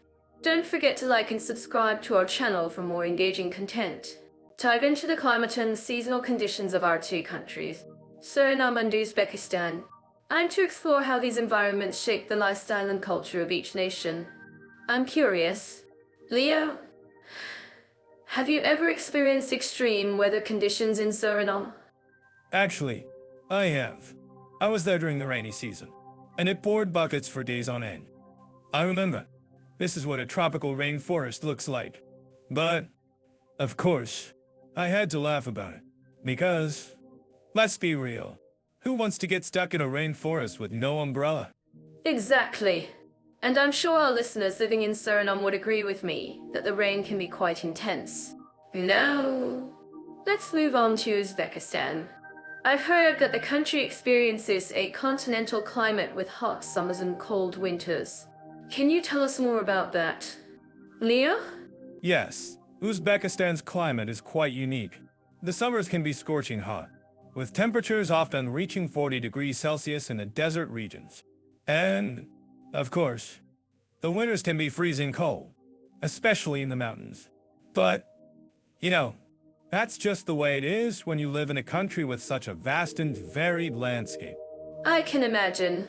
Don't forget to like and subscribe to our channel for more engaging content. Dive into the climate and seasonal conditions of our two countries, Suriname and Uzbekistan, and to explore how these environments shape the lifestyle and culture of each nation. I'm curious, Leo, have you ever experienced extreme weather conditions in Suriname? Actually, I have. I was there during the rainy season, and it poured buckets for days on end. I remember, this is what a tropical rainforest looks like. But, of course, I had to laugh about it, because, let's be real, who wants to get stuck in a rainforest with no umbrella? Exactly. And I'm sure our listeners living in Suriname would agree with me that the rain can be quite intense. Now, let's move on to Uzbekistan. I've heard that the country experiences a continental climate with hot summers and cold winters. Can you tell us more about that? Leo? Yes, Uzbekistan's climate is quite unique. The summers can be scorching hot, with temperatures often reaching 40 degrees Celsius in the desert regions. And, of course, the winters can be freezing cold, especially in the mountains. But, you know, that's just the way it is when you live in a country with such a vast and varied landscape. I can imagine.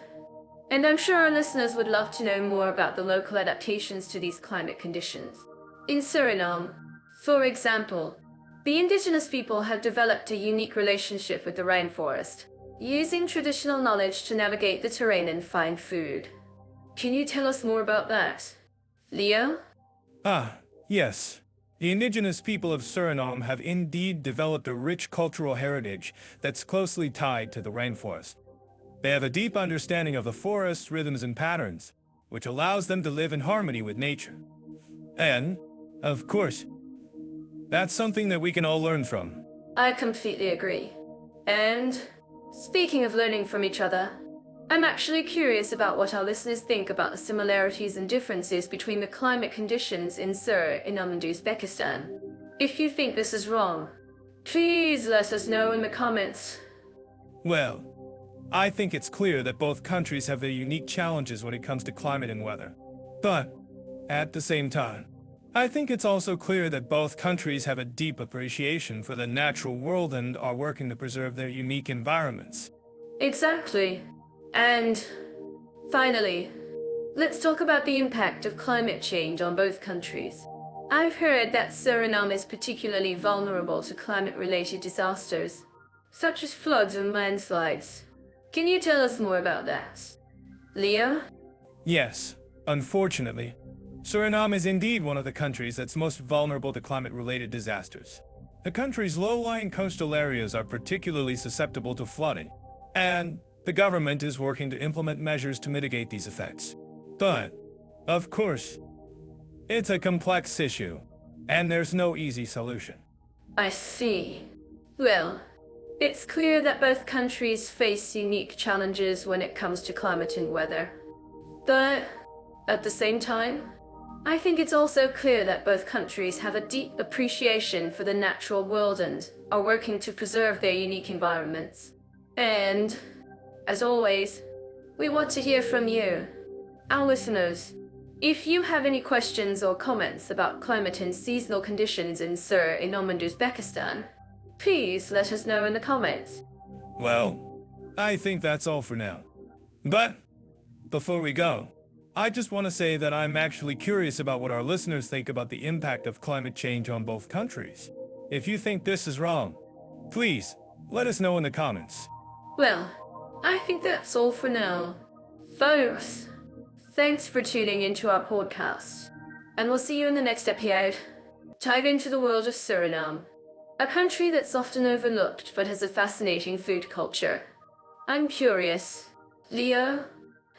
And I'm sure our listeners would love to know more about the local adaptations to these climate conditions. In Suriname, for example, the indigenous people have developed a unique relationship with the rainforest, using traditional knowledge to navigate the terrain and find food. Can you tell us more about that? Leo? Yes. The indigenous people of Suriname have indeed developed a rich cultural heritage that's closely tied to the rainforest. They have a deep understanding of the forest's rhythms and patterns, which allows them to live in harmony with nature. And, of course, that's something that we can all learn from. I completely agree. And speaking of learning from each other, I'm actually curious about what our listeners think about the similarities and differences between the climate conditions in Suriname and Uzbekistan. If you think this is wrong, please let us know in the comments. Well, I think it's clear that both countries have their unique challenges when it comes to climate and weather. But, at the same time, I think it's also clear that both countries have a deep appreciation for the natural world and are working to preserve their unique environments. Exactly. And finally, let's talk about the impact of climate change on both countries. I've heard that Suriname is particularly vulnerable to climate-related disasters, such as floods and landslides. Can you tell us more about that? Leo? Yes, unfortunately, Suriname is indeed one of the countries that's most vulnerable to climate-related disasters. The country's low-lying coastal areas are particularly susceptible to flooding, and the government is working to implement measures to mitigate these effects. But, of course, it's a complex issue, and there's no easy solution. I see. Well, it's clear that both countries face unique challenges when it comes to climate and weather. But, at the same time, I think it's also clear that both countries have a deep appreciation for the natural world and are working to preserve their unique environments. And, as always, we want to hear from you, our listeners. If you have any questions or comments about climate and seasonal conditions in Suriname and Uzbekistan, please let us know in the comments. Well, I think that's all for now. But, before we go, I just want to say that I'm actually curious about what our listeners think about the impact of climate change on both countries. If you think this is wrong, please, let us know in the comments. Well, I think that's all for now. Folks, thanks for tuning into our podcast, and we'll see you in the next episode. Dive into the world of Suriname, a country that's often overlooked but has a fascinating food culture. I'm curious, Leo,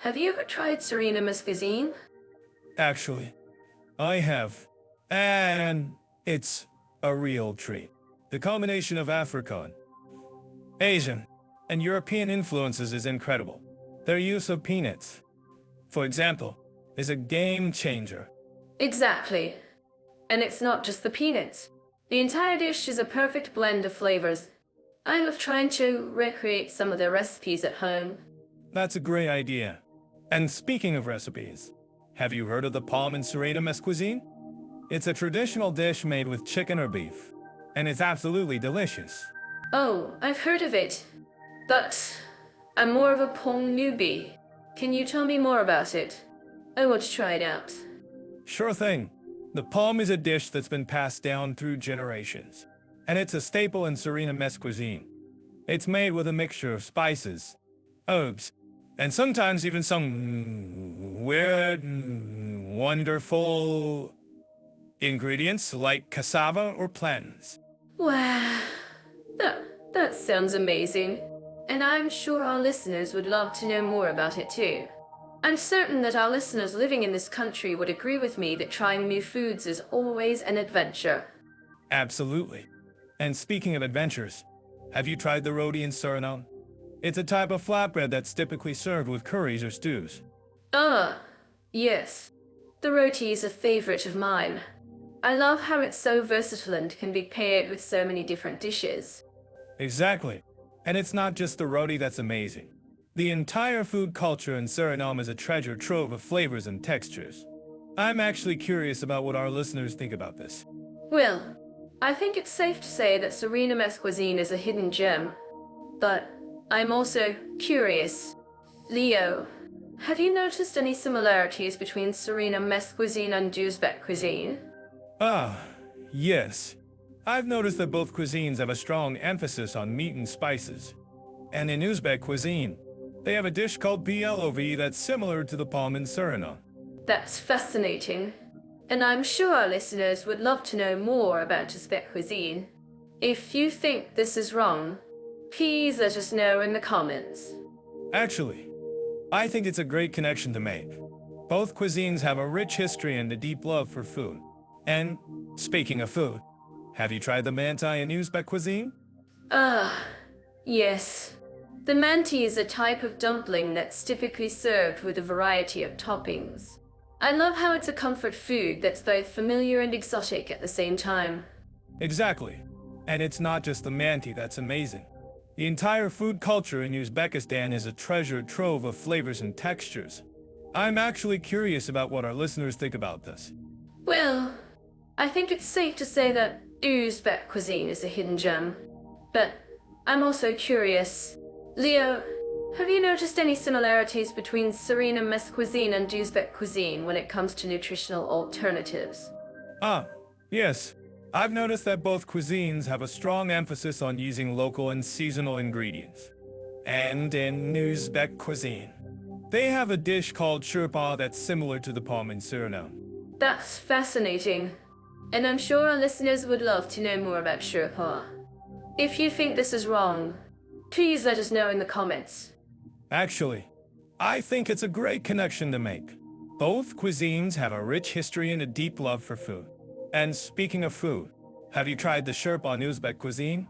have you ever tried Suriname cuisine? Actually, I have. And it's a real treat. The combination of African, Asian, and European influences is incredible. Their use of peanuts, for example, is a game changer. Exactly. And it's not just the peanuts. The entire dish is a perfect blend of flavors. I love trying to recreate some of their recipes at home. That's a great idea. And speaking of recipes, have you heard of the palm in Suriname cuisine? It's a traditional dish made with chicken or beef, and it's absolutely delicious. Oh, I've heard of it. But I'm more of a pong newbie. Can you tell me more about it? I want to try it out. Sure thing. The palm is a dish that's been passed down through generations, and it's a staple in Suriname cuisine. It's made with a mixture of spices, herbs, and sometimes even some weird, wonderful ingredients like cassava or plantains. Wow, that sounds amazing. And I'm sure our listeners would love to know more about it too. I'm certain that our listeners living in this country would agree with me that trying new foods is always an adventure. Absolutely. And speaking of adventures, Have you tried the roti in Suriname? It's a type of flatbread that's typically served with curries or stews. Ah, yes. The roti is a favorite of mine. I love how it's so versatile and can be paired with so many different dishes. Exactly. And it's not just the roti that's amazing. The entire food culture in Suriname is a treasure trove of flavors and textures. I'm actually curious about what our listeners think about this. Well, I think it's safe to say that Suriname cuisine is a hidden gem. But I'm also curious. Leo, have you noticed any similarities between Suriname cuisine and Uzbek cuisine? Ah, yes. I've noticed that both cuisines have a strong emphasis on meat and spices. And in Uzbek cuisine, they have a dish called PLOV that's similar to the palm in Suriname. That's fascinating. And I'm sure our listeners would love to know more about Uzbek cuisine. If you think this is wrong, please let us know in the comments. Actually, I think it's a great connection to make. Both cuisines have a rich history and a deep love for food. And, speaking of food, have you tried the manti in Uzbek cuisine? Ah, yes. The manti is a type of dumpling that's typically served with a variety of toppings. I love how it's a comfort food that's both familiar and exotic at the same time. Exactly. And it's not just the manti that's amazing. The entire food culture in Uzbekistan is a treasure trove of flavors and textures. I'm actually curious about what our listeners think about this. Well, I think it's safe to say that Uzbek cuisine is a hidden gem. But I'm also curious. Leo, have you noticed any similarities between Suriname cuisine and Uzbek cuisine when it comes to nutritional alternatives? Ah, yes. I've noticed that both cuisines have a strong emphasis on using local and seasonal ingredients. And in Uzbek cuisine, they have a dish called shurpa that's similar to the palm in Suriname. That's fascinating. And I'm sure our listeners would love to know more about shurpa. If you think this is wrong, please let us know in the comments. Actually, I think it's a great connection to make. Both cuisines have a rich history and a deep love for food. And speaking of food, have you tried the shurpa in Uzbek cuisine?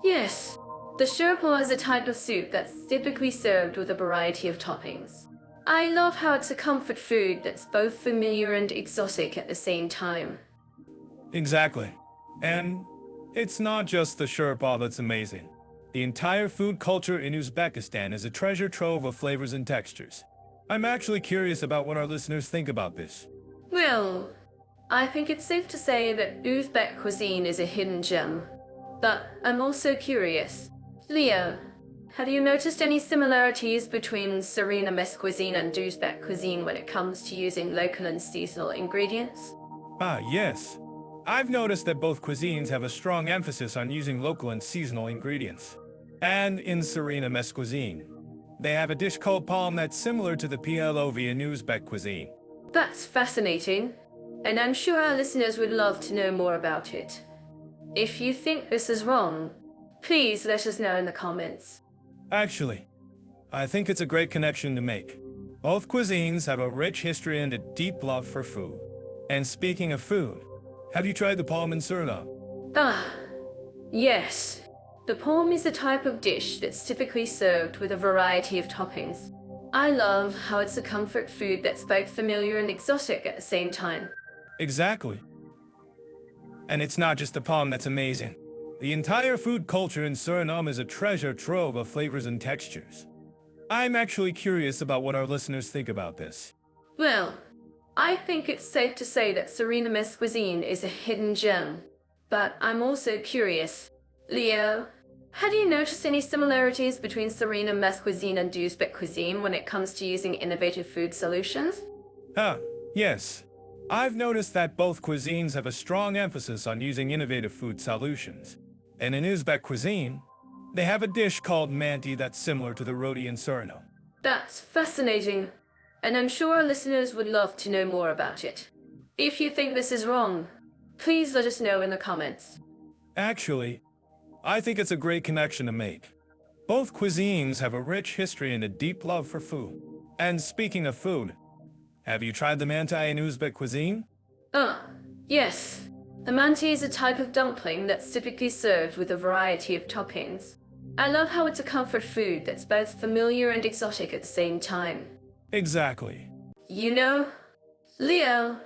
Yes. The shurpa is a type of soup that's typically served with a variety of toppings. I love how it's a comfort food that's both familiar and exotic at the same time. Exactly. And it's not just the shurpa that's amazing. The entire food culture in Uzbekistan is a treasure trove of flavors and textures. I'm actually curious about what our listeners think about this. Well, I think it's safe to say that Uzbek cuisine is a hidden gem. But I'm also curious. Leo, have you noticed any similarities between Suriname cuisine and Uzbek cuisine when it comes to using local and seasonal ingredients? Ah, yes. I've noticed that both cuisines have a strong emphasis on using local and seasonal ingredients. And in Suriname cuisine, they have a dish called palm that's similar to the PLOV in Uzbek cuisine. That's fascinating, and I'm sure our listeners would love to know more about it. If you think this is wrong, please let us know in the comments. Actually, I think it's a great connection to make. Both cuisines have a rich history and a deep love for food. And speaking of food, have you tried the palm in Suriname? Ah, yes. The palm is a type of dish that's typically served with a variety of toppings. I love how it's a comfort food that's both familiar and exotic at the same time. Exactly. And it's not just the palm that's amazing. The entire food culture in Suriname is a treasure trove of flavors and textures. I'm actually curious about what our listeners think about this. Well, I think it's safe to say that Suriname cuisine is a hidden gem. But I'm also curious. Leo, have you noticed any similarities between Suriname cuisine and Uzbek cuisine when it comes to using innovative food solutions? Ah, yes. I've noticed that both cuisines have a strong emphasis on using innovative food solutions. And in Uzbek cuisine, they have a dish called manti that's similar to the roti in Suriname. That's fascinating, and I'm sure our listeners would love to know more about it. If you think this is wrong, please let us know in the comments. Actually, I think it's a great connection to make. Both cuisines have a rich history and a deep love for food. And speaking of food, have you tried the manti in Uzbek cuisine? Yes. The manti is a type of dumpling that's typically served with a variety of toppings. I love how it's a comfort food that's both familiar and exotic at the same time. Exactly. You know, Leo,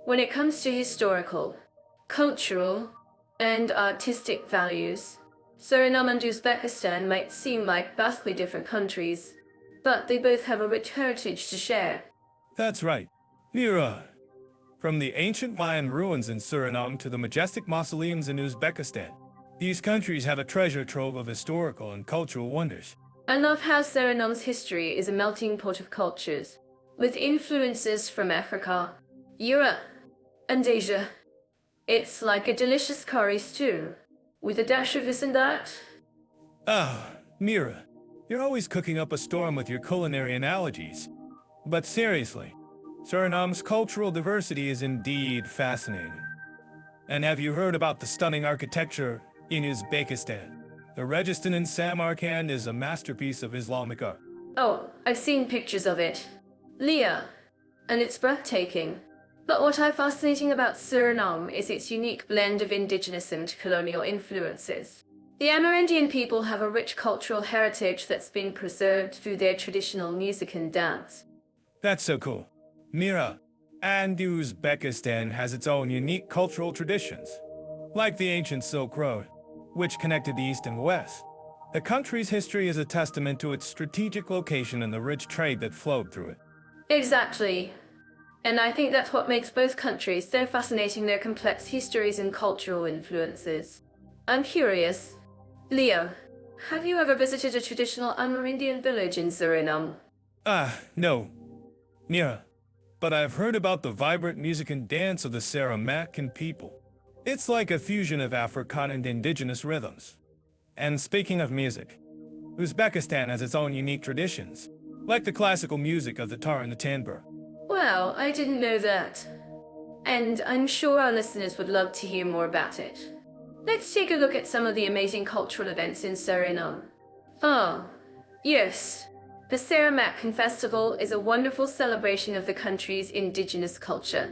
when it comes to historical, cultural, and artistic values, Suriname and Uzbekistan might seem like vastly different countries, but they both have a rich heritage to share. That's right. Mira. From the ancient Mayan ruins in Suriname to the majestic mausoleums in Uzbekistan, these countries have a treasure trove of historical and cultural wonders. I love how Suriname's history is a melting pot of cultures, with influences from Africa, Europe, and Asia. It's like a delicious curry stew, with a dash of this and that. Ah, Mira, you're always cooking up a storm with your culinary analogies. But seriously, Suriname's cultural diversity is indeed fascinating. And have you heard about the stunning architecture in Uzbekistan? The Registan in Samarkand is a masterpiece of Islamic art. Oh, I've seen pictures of it. Leah, and it's breathtaking. But what I find fascinating about Suriname is its unique blend of indigenous and colonial influences. The Amerindian people have a rich cultural heritage that's been preserved through their traditional music and dance. That's so cool. Mira, and Uzbekistan has its own unique cultural traditions, like the ancient Silk Road, which connected the East and West. The country's history is a testament to its strategic location and the rich trade that flowed through it. Exactly. And I think that's what makes both countries so fascinating, their complex histories and cultural influences. I'm curious, Leo, have you ever visited a traditional Amerindian village in Suriname? No, Mira, but I've heard about the vibrant music and dance of the Samarkand people. It's like a fusion of African and indigenous rhythms. And speaking of music, Uzbekistan has its own unique traditions, like the classical music of the tar and the tambur. Well, I didn't know that. And I'm sure our listeners would love to hear more about it. Let's take a look at some of the amazing cultural events in Suriname. Oh, yes. The Samarkand Festival is a wonderful celebration of the country's indigenous culture.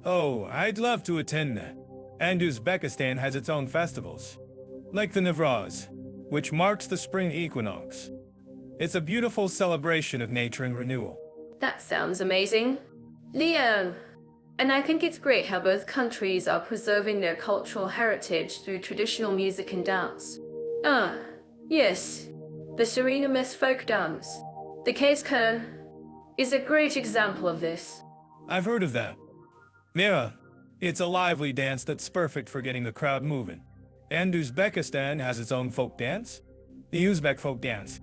Oh, I'd love to attend that. And Uzbekistan has its own festivals, like the Navraz, which marks the spring equinox. It's a beautiful celebration of nature and renewal. That sounds amazing. Leo, and I think it's great how both countries are preserving their cultural heritage through traditional music and dance. Ah, yes, the Surinamese folk dance, the Kesko, is a great example of this. I've heard of that. Mira, it's a lively dance that's perfect for getting the crowd moving. And Uzbekistan has its own folk dance, the Uzbek folk dance,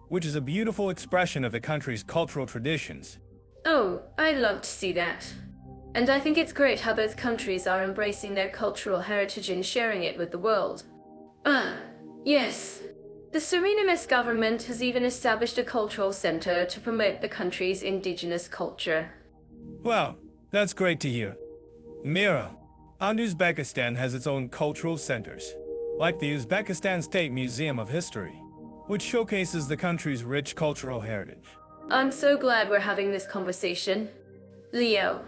which is a beautiful expression of the country's cultural traditions. Oh, I'd love to see that. And I think it's great how both countries are embracing their cultural heritage and sharing it with the world. Ah, yes. The Surinamese government has even established a cultural center to promote the country's indigenous culture. Wow, that's great to hear. Mira, and Uzbekistan has its own cultural centers, like the Uzbekistan State Museum of History, which showcases the country's rich cultural heritage. I'm so glad we're having this conversation. Leo,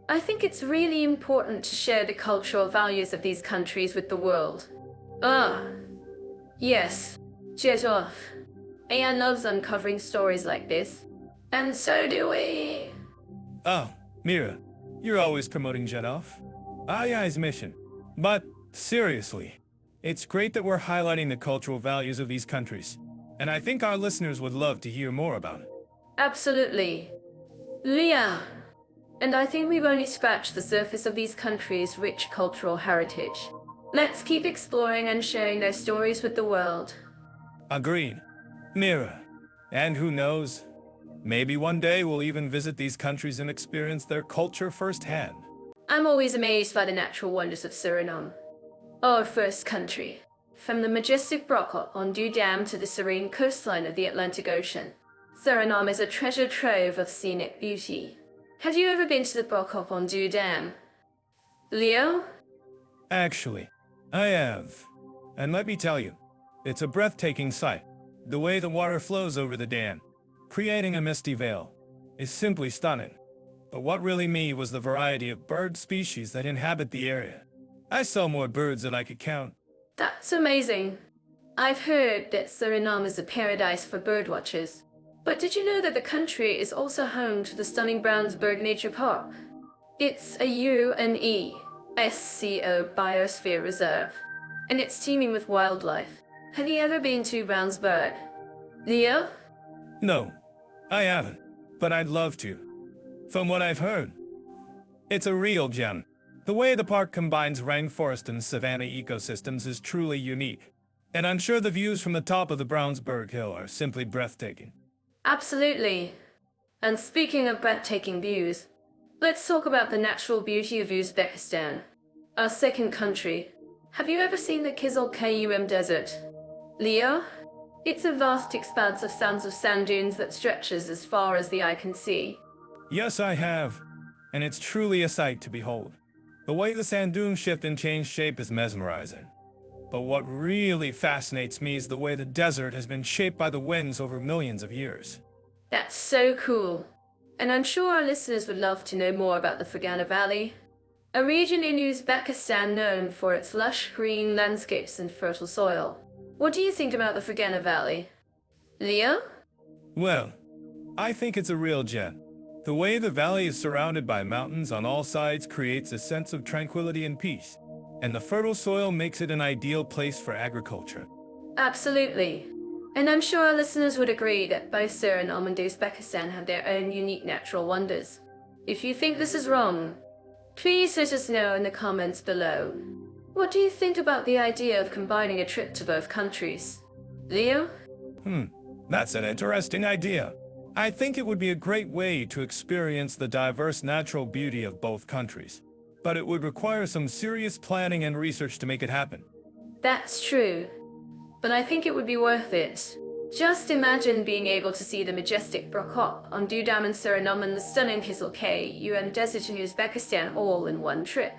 I think it's really important to share the cultural values of these countries with the world. Ah, yes, jet off. Ayan loves uncovering stories like this. And so do we. Oh, Mira, you're always promoting Jetoff. Aya's mission. But, seriously, it's great that we're highlighting the cultural values of these countries, and I think our listeners would love to hear more about it. Absolutely. Leah. And I think we've only scratched the surface of these countries' rich cultural heritage. Let's keep exploring and sharing their stories with the world. Agreed. Mira. And who knows? Maybe one day we'll even visit these countries and experience their culture firsthand. I'm always amazed by the natural wonders of Suriname. Our first country. From the majestic Brockop on Dam to the serene coastline of the Atlantic Ocean, Suriname is a treasure trove of scenic beauty. Have you ever been to the Brockop on Dam? Leo? Actually, I have. And let me tell you, it's a breathtaking sight. The way the water flows over the dam, creating a misty veil, is simply stunning. But what really me was the variety of bird species that inhabit the area. I saw more birds than I could count. That's amazing. I've heard that Suriname is a paradise for birdwatchers. But did you know that the country is also home to the stunning Brownsburg Nature Park? It's a UNESCO Biosphere Reserve, and it's teeming with wildlife. Have you ever been to Brownsburg? Leo? No, I haven't, but I'd love to. From what I've heard, it's a real gem. The way the park combines rainforest and savanna ecosystems is truly unique, and I'm sure the views from the top of the Brownsburg Hill are simply breathtaking. Absolutely. And speaking of breathtaking views, let's talk about the natural beauty of Uzbekistan, our second country. Have you ever seen the Kizil-Kayum Desert? Leo? It's a vast expanse of sands of sand dunes that stretches as far as the eye can see. Yes, I have, and it's truly a sight to behold. The way the sand dunes shift and change shape is mesmerizing. But what really fascinates me is the way the desert has been shaped by the winds over millions of years. That's so cool. And I'm sure our listeners would love to know more about the Fergana Valley, a region in Uzbekistan known for its lush green landscapes and fertile soil. What do you think about the Fergana Valley? Leo? Well, I think it's a real gem. The way the valley is surrounded by mountains on all sides creates a sense of tranquility and peace, and the fertile soil makes it an ideal place for agriculture. Absolutely. And I'm sure our listeners would agree that both Suriname and Uzbekistan have their own unique natural wonders. If you think this is wrong, please let us know in the comments below. What do you think about the idea of combining a trip to both countries? Leo? That's an interesting idea. I think it would be a great way to experience the diverse natural beauty of both countries. But it would require some serious planning and research to make it happen. That's true. But I think it would be worth it. Just imagine being able to see the majestic Brokop on Dam in Suriname and the stunning Kizil-Kayum Desert in Uzbekistan all in one trip.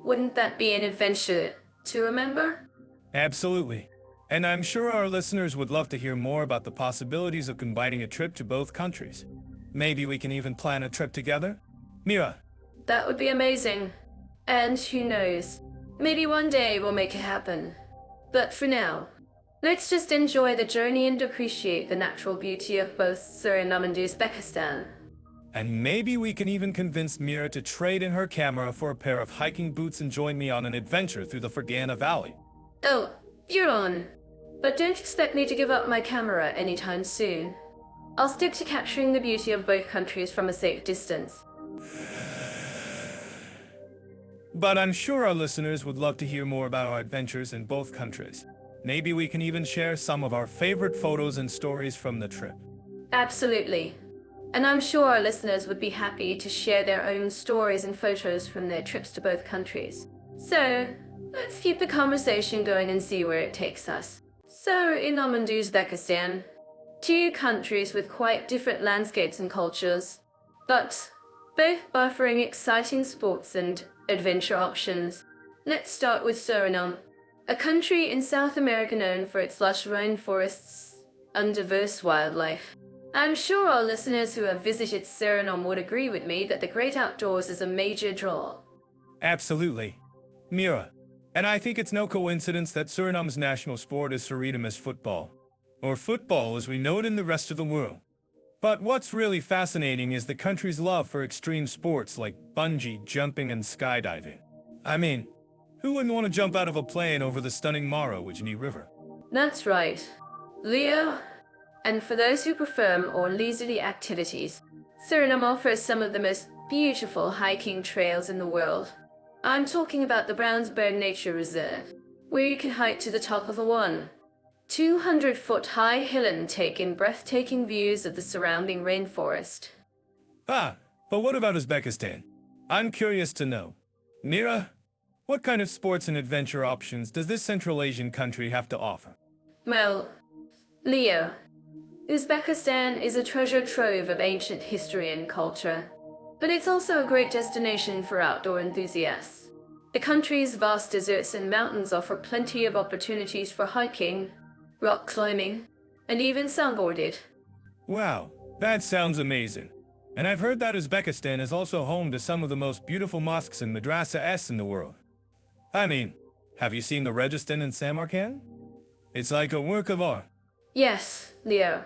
Wouldn't that be an adventure to remember? Absolutely. And I'm sure our listeners would love to hear more about the possibilities of combining a trip to both countries. Maybe we can even plan a trip together? Mira? That would be amazing. And who knows, maybe one day we'll make it happen. But for now, let's just enjoy the journey and appreciate the natural beauty of both Suriname and Uzbekistan. And maybe we can even convince Mira to trade in her camera for a pair of hiking boots and join me on an adventure through the Fergana Valley. Oh, you're on. But don't expect me to give up my camera anytime soon. I'll stick to capturing the beauty of both countries from a safe distance. But I'm sure our listeners would love to hear more about our adventures in both countries. Maybe we can even share some of our favorite photos and stories from the trip. Absolutely. And I'm sure our listeners would be happy to share their own stories and photos from their trips to both countries. So, let's keep the conversation going and see where it takes us. Suriname and Uzbekistan, two countries with quite different landscapes and cultures, but both offering exciting sports and adventure options. Let's start with Suriname, a country in South America known for its lush rainforests and diverse wildlife. I'm sure our listeners who have visited Suriname would agree with me that the great outdoors is a major draw. Absolutely. Mira, and I think it's no coincidence that Suriname's national sport is Surinamese football, or football as we know it in the rest of the world. But what's really fascinating is the country's love for extreme sports like bungee jumping and skydiving. I mean, who wouldn't want to jump out of a plane over the stunning Maro-Wijni River? That's right, Leo. And for those who prefer more leisurely activities, Suriname offers some of the most beautiful hiking trails in the world. I'm talking about the Brownsburg Nature Reserve, where you can hike to the top of a 200-foot high hill and take in breathtaking views of the surrounding rainforest. But what about Uzbekistan? I'm curious to know. Mira, what kind of sports and adventure options does this Central Asian country have to offer? Well, Leo, Uzbekistan is a treasure trove of ancient history and culture, but it's also a great destination for outdoor enthusiasts. The country's vast deserts and mountains offer plenty of opportunities for hiking, rock climbing, and even snowboarding. Wow, that sounds amazing. And I've heard that Uzbekistan is also home to some of the most beautiful mosques and madrasas in the world. I mean, have you seen the Registan in Samarkand? It's like a work of art. Yes, Leo.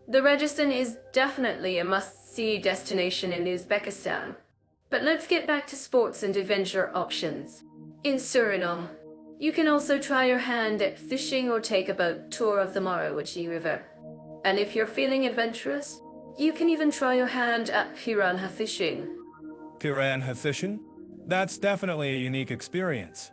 The Registan is definitely a must-see destination in Uzbekistan. But let's get back to sports and adventure options. In Suriname, you can also try your hand at fishing or take a boat tour of the Minorities River. And if you're feeling adventurous, you can even try your hand at piranha fishing. Piranha fishing? That's definitely a unique experience.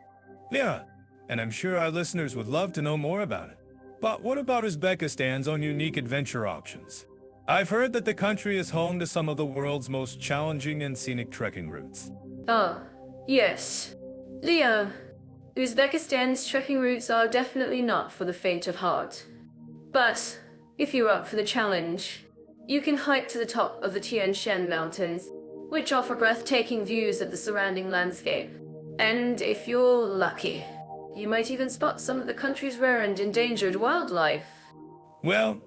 Yeah, and I'm sure our listeners would love to know more about it. But what about Uzbekistan's own unique adventure options? I've heard that the country is home to some of the world's most challenging and scenic trekking routes. Oh, yes. Leo, Uzbekistan's trekking routes are definitely not for the faint of heart. But if you're up for the challenge, you can hike to the top of the Tian Shan Mountains, which offer breathtaking views of the surrounding landscape. And if you're lucky, you might even spot some of the country's rare and endangered wildlife. Well,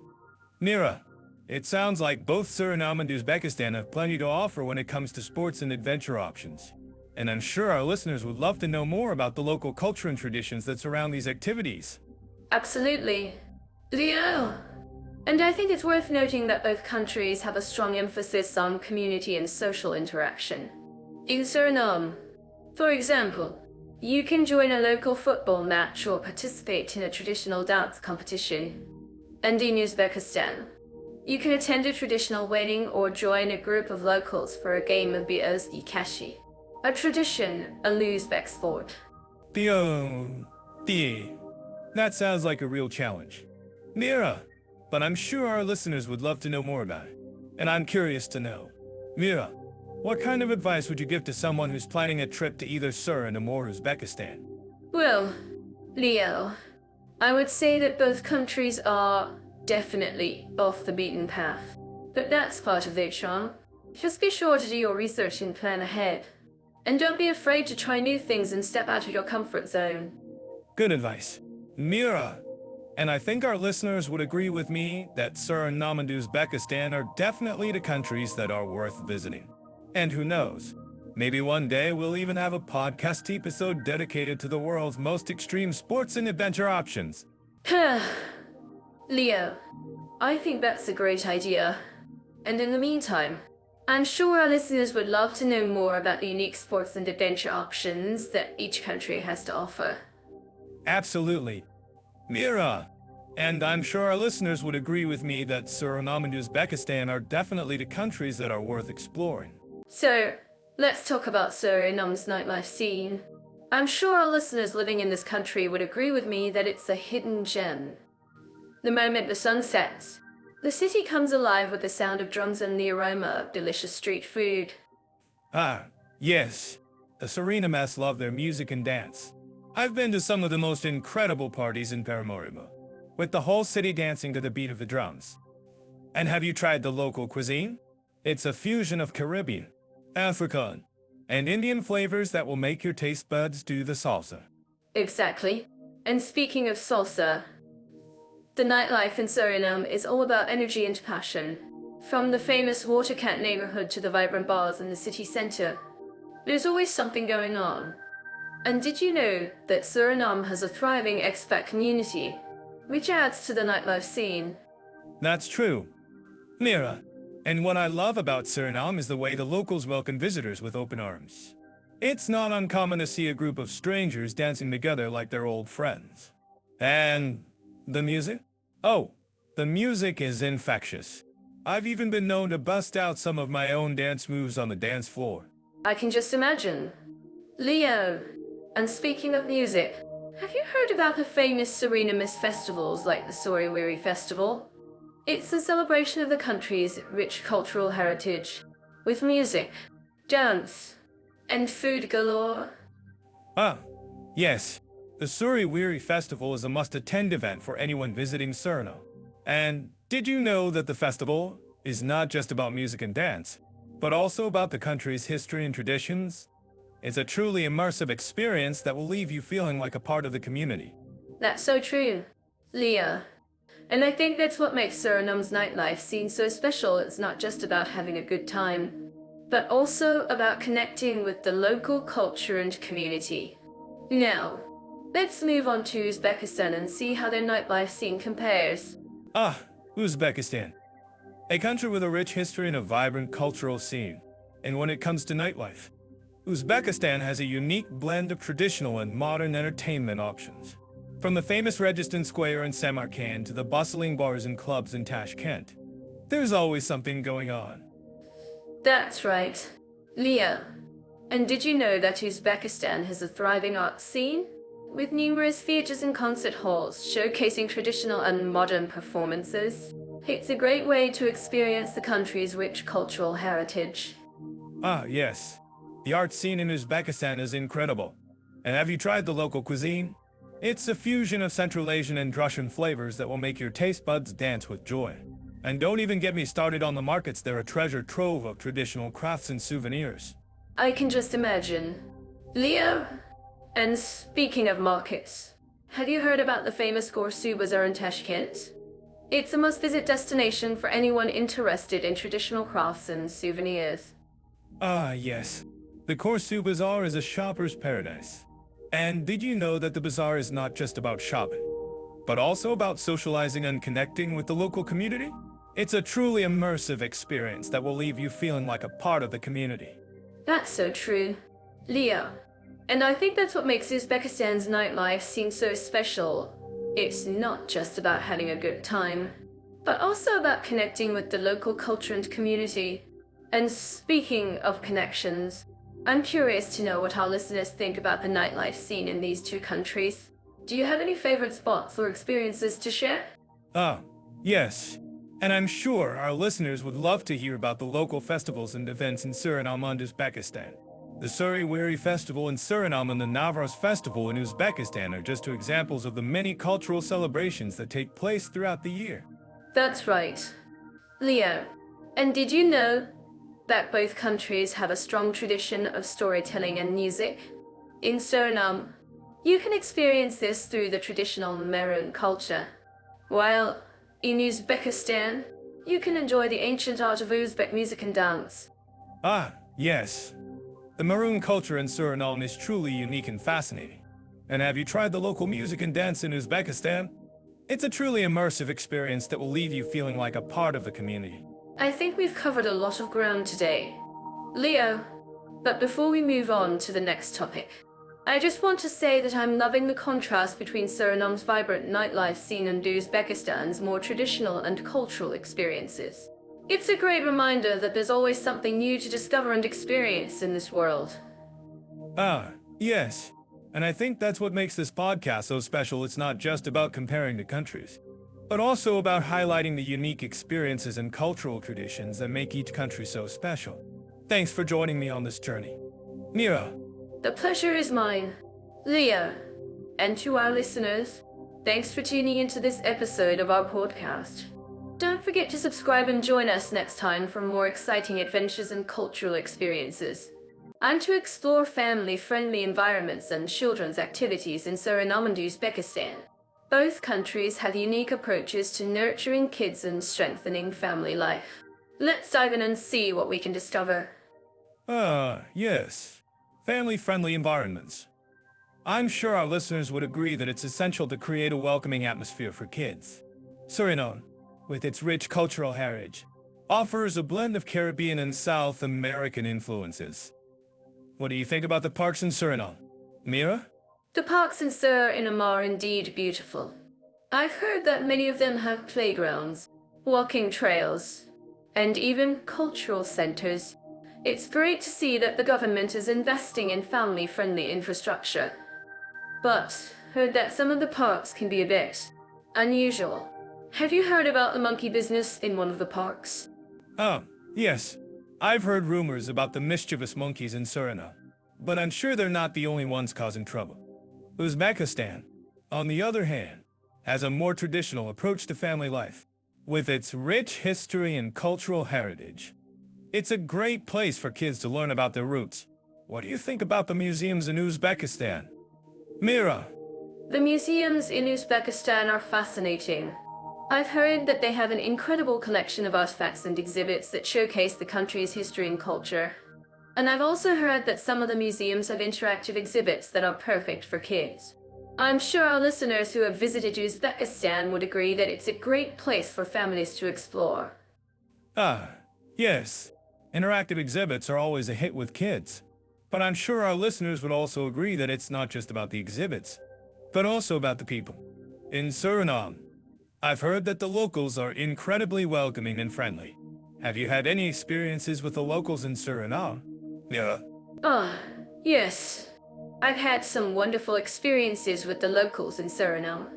Mira, it sounds like both Suriname and Uzbekistan have plenty to offer when it comes to sports and adventure options. And I'm sure our listeners would love to know more about the local culture and traditions that surround these activities. Absolutely. Leo! And I think it's worth noting that both countries have a strong emphasis on community and social interaction. In Suriname, for example, you can join a local football match or participate in a traditional dance competition. And in Uzbekistan, you can attend a traditional wedding or join a group of locals for a game of Beauties, a tradition, a Uzbek sport. That sounds like a real challenge. Mira, but I'm sure our listeners would love to know more about it. And I'm curious to know. Mira, what kind of advice would you give to someone who's planning a trip to either Suriname or Uzbekistan? Well, Leo, I would say that both countries are definitely off the beaten path. But that's part of their charm. Just be sure to do your research and plan ahead. And don't be afraid to try new things and step out of your comfort zone. Good advice. Mira, and I think our listeners would agree with me that Suriname and Uzbekistan are definitely the countries that are worth visiting. And who knows, maybe one day we'll even have a podcast episode dedicated to the world's most extreme sports and adventure options. Leo, I think that's a great idea. And in the meantime, I'm sure our listeners would love to know more about the unique sports and adventure options that each country has to offer. Absolutely. Mira, and I'm sure our listeners would agree with me that Suriname and Uzbekistan are definitely the countries that are worth exploring. So, let's talk about Suriname's nightlife scene. I'm sure our listeners living in this country would agree with me that it's a hidden gem. The moment the sun sets, the city comes alive with the sound of drums and the aroma of delicious street food. Ah, yes. The Surinamese love their music and dance. I've been to some of the most incredible parties in Paramaribo, with the whole city dancing to the beat of the drums. And have you tried the local cuisine? It's a fusion of Caribbean, African, and Indian flavors that will make your taste buds do the salsa. Exactly. And speaking of salsa, the nightlife in Suriname is all about energy and passion. From the famous Watercat neighborhood to the vibrant bars in the city center, there's always something going on. And did you know that Suriname has a thriving expat community, which adds to the nightlife scene? That's true. Mira, and what I love about Suriname is the way the locals welcome visitors with open arms. It's not uncommon to see a group of strangers dancing together like they're old friends. And the music? Oh, the music is infectious. I've even been known to bust out some of my own dance moves on the dance floor. I can just imagine. Leo, and speaking of music, have you heard about the famous Surinamese festivals like the Soriwiri Festival? It's a celebration of the country's rich cultural heritage, with music, dance, and food galore. Ah, yes. The Suriwiri Festival is a must-attend event for anyone visiting Suriname. And did you know that the festival is not just about music and dance, but also about the country's history and traditions? It's a truly immersive experience that will leave you feeling like a part of the community. That's so true, Leah. And I think that's what makes Suriname's nightlife scene so special. It's not just about having a good time, but also about connecting with the local culture and community. Now, let's move on to Uzbekistan and see how their nightlife scene compares. Ah, Uzbekistan. A country with a rich history and a vibrant cultural scene. And when it comes to nightlife, Uzbekistan has a unique blend of traditional and modern entertainment options. From the famous Registan Square in Samarkand to the bustling bars and clubs in Tashkent, there's always something going on. That's right, Leah. And did you know that Uzbekistan has a thriving art scene? With numerous theaters and concert halls showcasing traditional and modern performances. It's a great way to experience the country's rich cultural heritage. Ah, yes. The art scene in Uzbekistan is incredible. And have you tried the local cuisine? It's a fusion of Central Asian and Russian flavors that will make your taste buds dance with joy. And don't even get me started on the markets. They're a treasure trove of traditional crafts and souvenirs. I can just imagine. Leo, and speaking of markets, have you heard about the famous Gorsu Bazaar in Tashkent? It's a must-visit destination for anyone interested in traditional crafts and souvenirs. Ah, yes. The Corsu Bazaar is a shopper's paradise. And did you know that the bazaar is not just about shopping, but also about socializing and connecting with the local community? It's a truly immersive experience that will leave you feeling like a part of the community. That's so true, Leo. And I think that's what makes Uzbekistan's nightlife seem so special. It's not just about having a good time, but also about connecting with the local culture and community. And speaking of connections, I'm curious to know what our listeners think about the nightlife scene in these two countries. Do you have any favorite spots or experiences to share? Ah, yes. And I'm sure our listeners would love to hear about the local festivals and events in Suriname and Uzbekistan. The Suri Festival in Suriname and the Navras Festival in Uzbekistan are just two examples of the many cultural celebrations that take place throughout the year. That's right. Leo, and did you know that both countries have a strong tradition of storytelling and music? In Suriname, you can experience this through the traditional Maroon culture, while in Uzbekistan, you can enjoy the ancient art of Uzbek music and dance. Ah, yes. The Maroon culture in Suriname is truly unique and fascinating. And have you tried the local music and dance in Uzbekistan? It's a truly immersive experience that will leave you feeling like a part of the community. I think we've covered a lot of ground today, Leo. But before we move on to the next topic, I just want to say that I'm loving the contrast between Suriname's vibrant nightlife scene and Uzbekistan's more traditional and cultural experiences. It's a great reminder that there's always something new to discover and experience in this world. Ah, yes. And I think that's what makes this podcast so special. It's not just about comparing the countries, but also about highlighting the unique experiences and cultural traditions that make each country so special. Thanks for joining me on this journey. Mira. The pleasure is mine, Leo. And to our listeners, thanks for tuning into this episode of our podcast. Don't forget to subscribe and join us next time for more exciting adventures and cultural experiences, and to explore family-friendly environments and children's activities in Suriname and Uzbekistan. Both countries have unique approaches to nurturing kids and strengthening family life. Let's dive in and see what we can discover. Ah, yes. Family-friendly environments. I'm sure our listeners would agree that it's essential to create a welcoming atmosphere for kids. Suriname, with its rich cultural heritage, offers a blend of Caribbean and South American influences. What do you think about the parks in Suriname? Mira? The parks in Suriname are indeed beautiful. I've heard that many of them have playgrounds, walking trails, and even cultural centers. It's great to see that the government is investing in family-friendly infrastructure. But heard that some of the parks can be a bit unusual. Have you heard about the monkey business in one of the parks? Oh, yes. I've heard rumors about the mischievous monkeys in Suriname, but I'm sure they're not the only ones causing trouble. Uzbekistan, on the other hand, has a more traditional approach to family life. With its rich history and cultural heritage, it's a great place for kids to learn about their roots. What do you think about the museums in Uzbekistan? Mira? The museums in Uzbekistan are fascinating. I've heard that they have an incredible collection of artifacts and exhibits that showcase the country's history and culture. And I've also heard that some of the museums have interactive exhibits that are perfect for kids. I'm sure our listeners who have visited Uzbekistan would agree that it's a great place for families to explore. Ah, yes. Interactive exhibits are always a hit with kids. But I'm sure our listeners would also agree that it's not just about the exhibits, but also about the people. In Suriname, I've heard that the locals are incredibly welcoming and friendly. Have you had any experiences with the locals in Suriname? Yeah. Ah, yes. I've had some wonderful experiences with the locals in Suriname.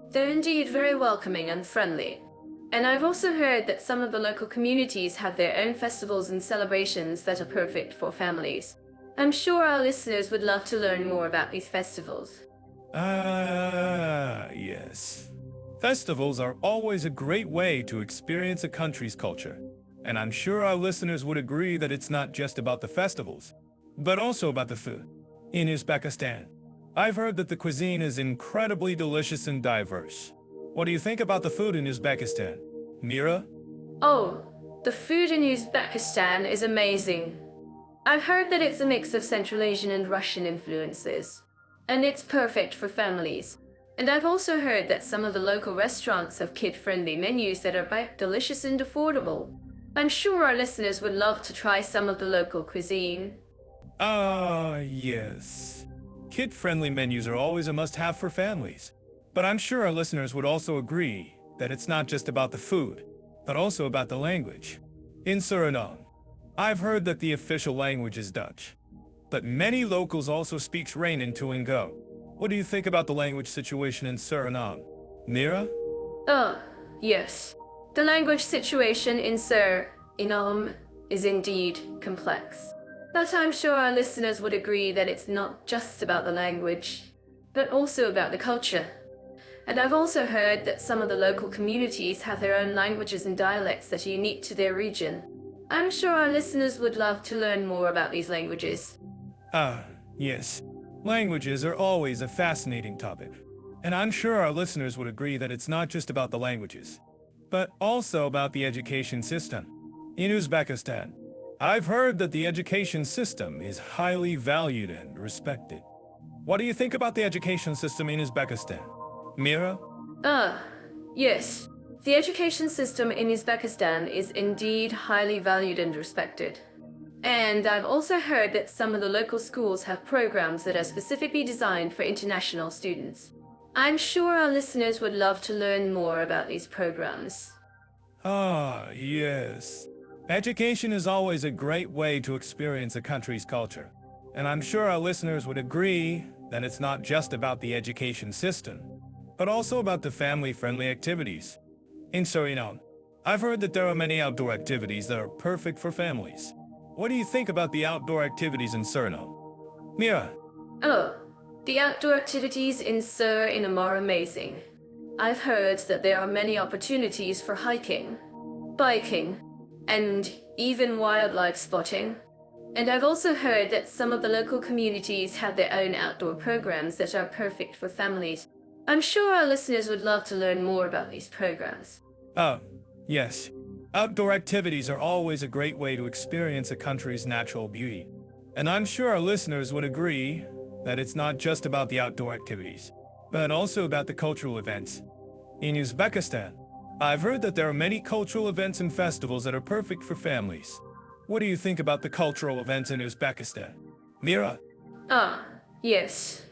They're indeed very welcoming and friendly. And I've also heard that some of the local communities have their own festivals and celebrations that are perfect for families. I'm sure our listeners would love to learn more about these festivals. Ah, yes. Festivals are always a great way to experience a country's culture. And I'm sure our listeners would agree that it's not just about the festivals, but also about the food. In Uzbekistan, I've heard that the cuisine is incredibly delicious and diverse. What do you think about the food in Uzbekistan? Mira? Oh, the food in Uzbekistan is amazing. I've heard that it's a mix of Central Asian and Russian influences, and it's perfect for families. And I've also heard that some of the local restaurants have kid-friendly menus that are both delicious and affordable. I'm sure our listeners would love to try some of the local cuisine. Ah, yes. Kid-friendly menus are always a must-have for families. But I'm sure our listeners would also agree that it's not just about the food, but also about the language. In Suriname, I've heard that the official language is Dutch, but many locals also speak Rainforest. What do you think about the language situation in Suriname? Mira? Oh, yes. The language situation in Suriname is indeed complex. But I'm sure our listeners would agree that it's not just about the language, but also about the culture. And I've also heard that some of the local communities have their own languages and dialects that are unique to their region. I'm sure our listeners would love to learn more about these languages. Ah, yes. Languages are always a fascinating topic. And I'm sure our listeners would agree that it's not just about the languages, but also about the education system. In Uzbekistan, I've heard that the education system is highly valued and respected. What do you think about the education system in Uzbekistan? Mira? Ah, yes. The education system in Uzbekistan is indeed highly valued and respected. And I've also heard that some of the local schools have programs that are specifically designed for international students. I'm sure our listeners would love to learn more about these programs. Ah, yes. Education is always a great way to experience a country's culture. And I'm sure our listeners would agree that it's not just about the education system, but also about the family-friendly activities. In Suriname, I've heard that there are many outdoor activities that are perfect for families. What do you think about the outdoor activities in Suriname? Mira? Oh, the outdoor activities in Suriname are amazing. I've heard that there are many opportunities for hiking, biking, and even wildlife spotting. And I've also heard that some of the local communities have their own outdoor programs that are perfect for families. I'm sure our listeners would love to learn more about these programs. Oh, yes. Outdoor activities are always a great way to experience a country's natural beauty. And I'm sure our listeners would agree that it's not just about the outdoor activities, but also about the cultural events. In Uzbekistan, I've heard that there are many cultural events and festivals that are perfect for families. What do you think about the cultural events in Uzbekistan? Mira? Ah, yes.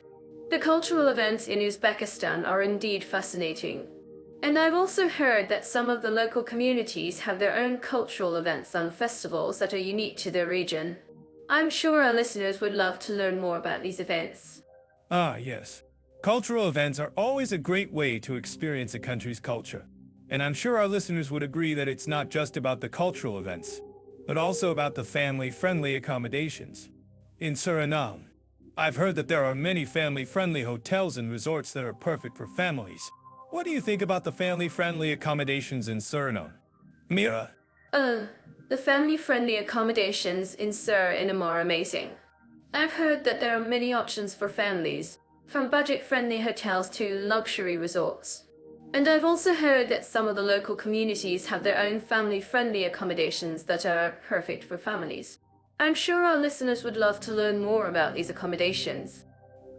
The cultural events in Uzbekistan are indeed fascinating. And I've also heard that some of the local communities have their own cultural events and festivals that are unique to their region. I'm sure our listeners would love to learn more about these events. Ah, yes. Cultural events are always a great way to experience a country's culture. And I'm sure our listeners would agree that it's not just about the cultural events, but also about the family-friendly accommodations. In Suriname, I've heard that there are many family-friendly hotels and resorts that are perfect for families. What do you think about the family-friendly accommodations in Suriname? Mira? The family-friendly accommodations in Suriname are amazing. I've heard that there are many options for families, from budget-friendly hotels to luxury resorts. And I've also heard that some of the local communities have their own family-friendly accommodations that are perfect for families. I'm sure our listeners would love to learn more about these accommodations.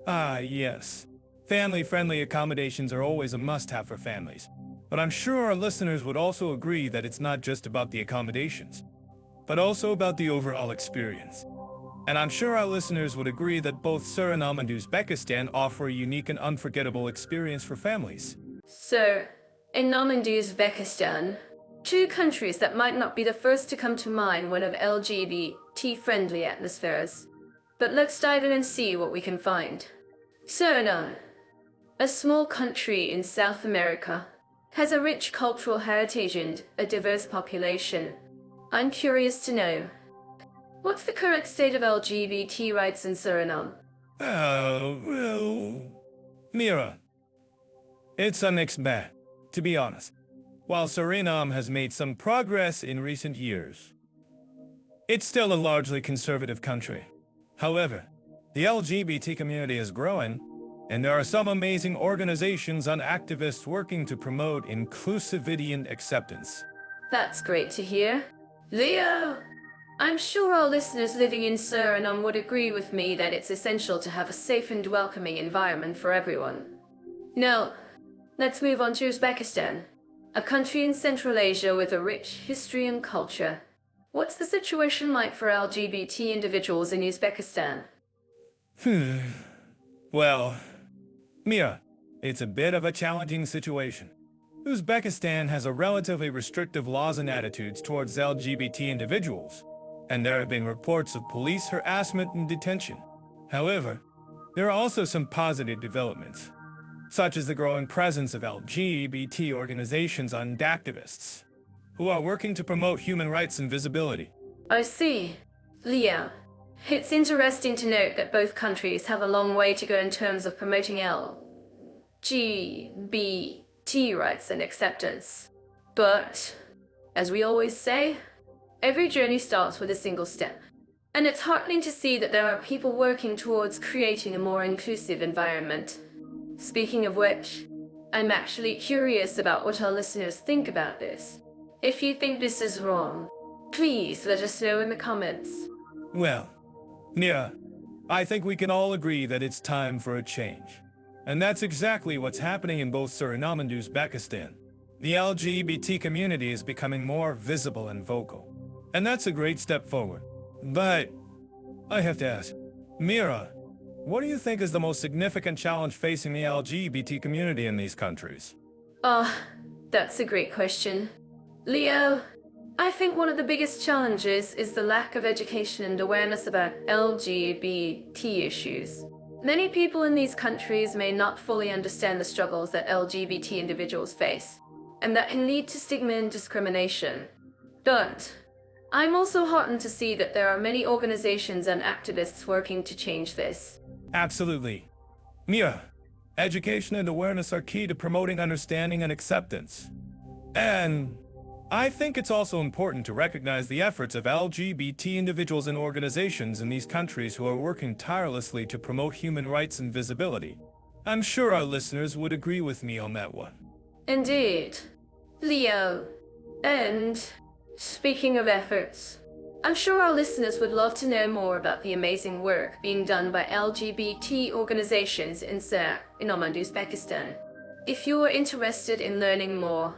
Ah, yes. Family-friendly accommodations are always a must-have for families. But I'm sure our listeners would also agree that it's not just about the accommodations, but also about the overall experience. And I'm sure our listeners would agree that both Suriname and Uzbekistan offer a unique and unforgettable experience for families. So, in Normandy, Uzbekistan, two countries that might not be the first to come to mind when of LGBT-friendly atmospheres. But let's dive in and see what we can find. Suriname, a small country in South America, has a rich cultural heritage and a diverse population. I'm curious to know, what's the current state of LGBT rights in Suriname? Well, Mira, it's a mixed bag, to be honest. While Suriname has made some progress in recent years, it's still a largely conservative country. However, the LGBT community is growing, and there are some amazing organizations and activists working to promote inclusivity and acceptance. That's great to hear. Leo! I'm sure our listeners living in Suriname would agree with me that it's essential to have a safe and welcoming environment for everyone. Now, let's move on to Uzbekistan, a country in Central Asia with a rich history and culture. What's the situation like for LGBT individuals in Uzbekistan? Well, Mia, it's a bit of a challenging situation. Uzbekistan has a relatively restrictive laws and attitudes towards LGBT individuals, and there have been reports of police harassment and detention. However, there are also some positive developments, such as the growing presence of LGBT organizations and activists, who are working to promote human rights and visibility. I see. Leo, it's interesting to note that both countries have a long way to go in terms of promoting LGBT rights and acceptance. But, as we always say, every journey starts with a single step. And it's heartening to see that there are people working towards creating a more inclusive environment. Speaking of which, I'm actually curious about what our listeners think about this. If you think this is wrong, please let us know in the comments. Well, Mia, I think we can all agree that it's time for a change. And that's exactly what's happening in both Suriname and Uzbekistan. The LGBT community is becoming more visible and vocal. And that's a great step forward. But I have to ask, Mira, what do you think is the most significant challenge facing the LGBT community in these countries? That's a great question. Leo, I think one of the biggest challenges is the lack of education and awareness about LGBT issues. Many people in these countries may not fully understand the struggles that LGBT individuals face, and that can lead to stigma and discrimination. But I'm also heartened to see that there are many organizations and activists working to change this. Absolutely. Mia, education and awareness are key to promoting understanding and acceptance. And I think it's also important to recognize the efforts of LGBT individuals and organizations in these countries who are working tirelessly to promote human rights and visibility. I'm sure our listeners would agree with me on that one. Indeed. Leo. And speaking of efforts, I'm sure our listeners would love to know more about the amazing work being done by LGBT organizations in Suriname and Uzbekistan. If you are interested in learning more,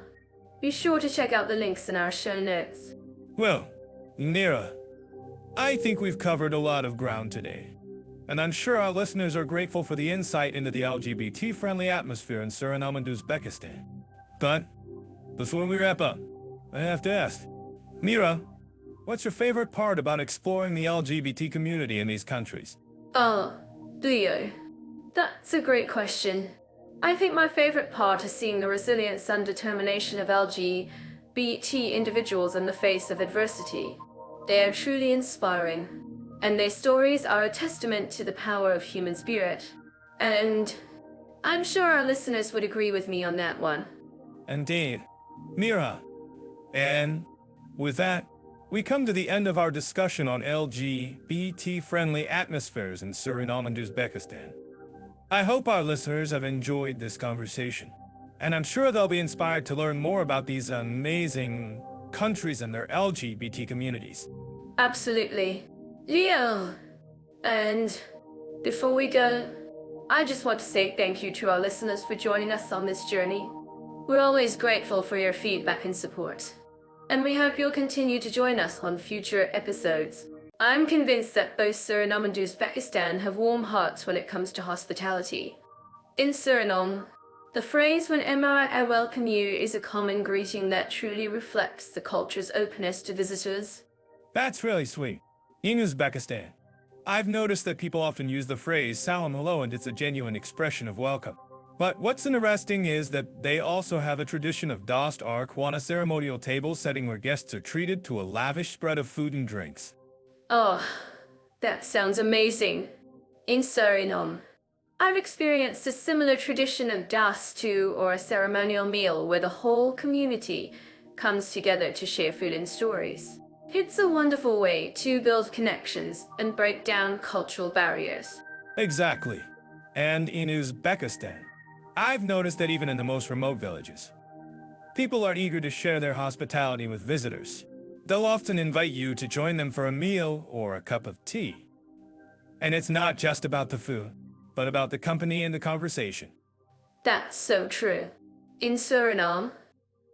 be sure to check out the links in our show notes. Well, Nira, I think we've covered a lot of ground today. And I'm sure our listeners are grateful for the insight into the LGBT-friendly atmosphere in Suriname and Uzbekistan. But before we wrap up, I have to ask, Mira, what's your favorite part about exploring the LGBT community in these countries? Leo, that's a great question. I think my favorite part is seeing the resilience and determination of LGBT individuals in the face of adversity. They are truly inspiring, and their stories are a testament to the power of human spirit. And I'm sure our listeners would agree with me on that one. Indeed. Mira. And with that, we come to the end of our discussion on LGBT-friendly atmospheres in Suriname and Uzbekistan. I hope our listeners have enjoyed this conversation, and I'm sure they'll be inspired to learn more about these amazing countries and their LGBT communities. Absolutely. Leo. And before we go, I just want to say thank you to our listeners for joining us on this journey. We're always grateful for your feedback and support, and we hope you'll continue to join us on future episodes. I'm convinced that both Suriname and Uzbekistan have warm hearts when it comes to hospitality. In Suriname, the phrase "whenever I welcome you" is a common greeting that truly reflects the culture's openness to visitors. That's really sweet. In Uzbekistan, I've noticed that people often use the phrase "salam hello" and it's a genuine expression of welcome. But what's interesting is that they also have a tradition of dost or kwana ceremonial table setting where guests are treated to a lavish spread of food and drinks. Oh, that sounds amazing. In Suriname, I've experienced a similar tradition of das to, or a ceremonial meal where the whole community comes together to share food and stories. It's a wonderful way to build connections and break down cultural barriers. Exactly. And in Uzbekistan, I've noticed that even in the most remote villages, people are eager to share their hospitality with visitors. They'll often invite you to join them for a meal or a cup of tea. And it's not just about the food, but about the company and the conversation. That's so true. In Suriname,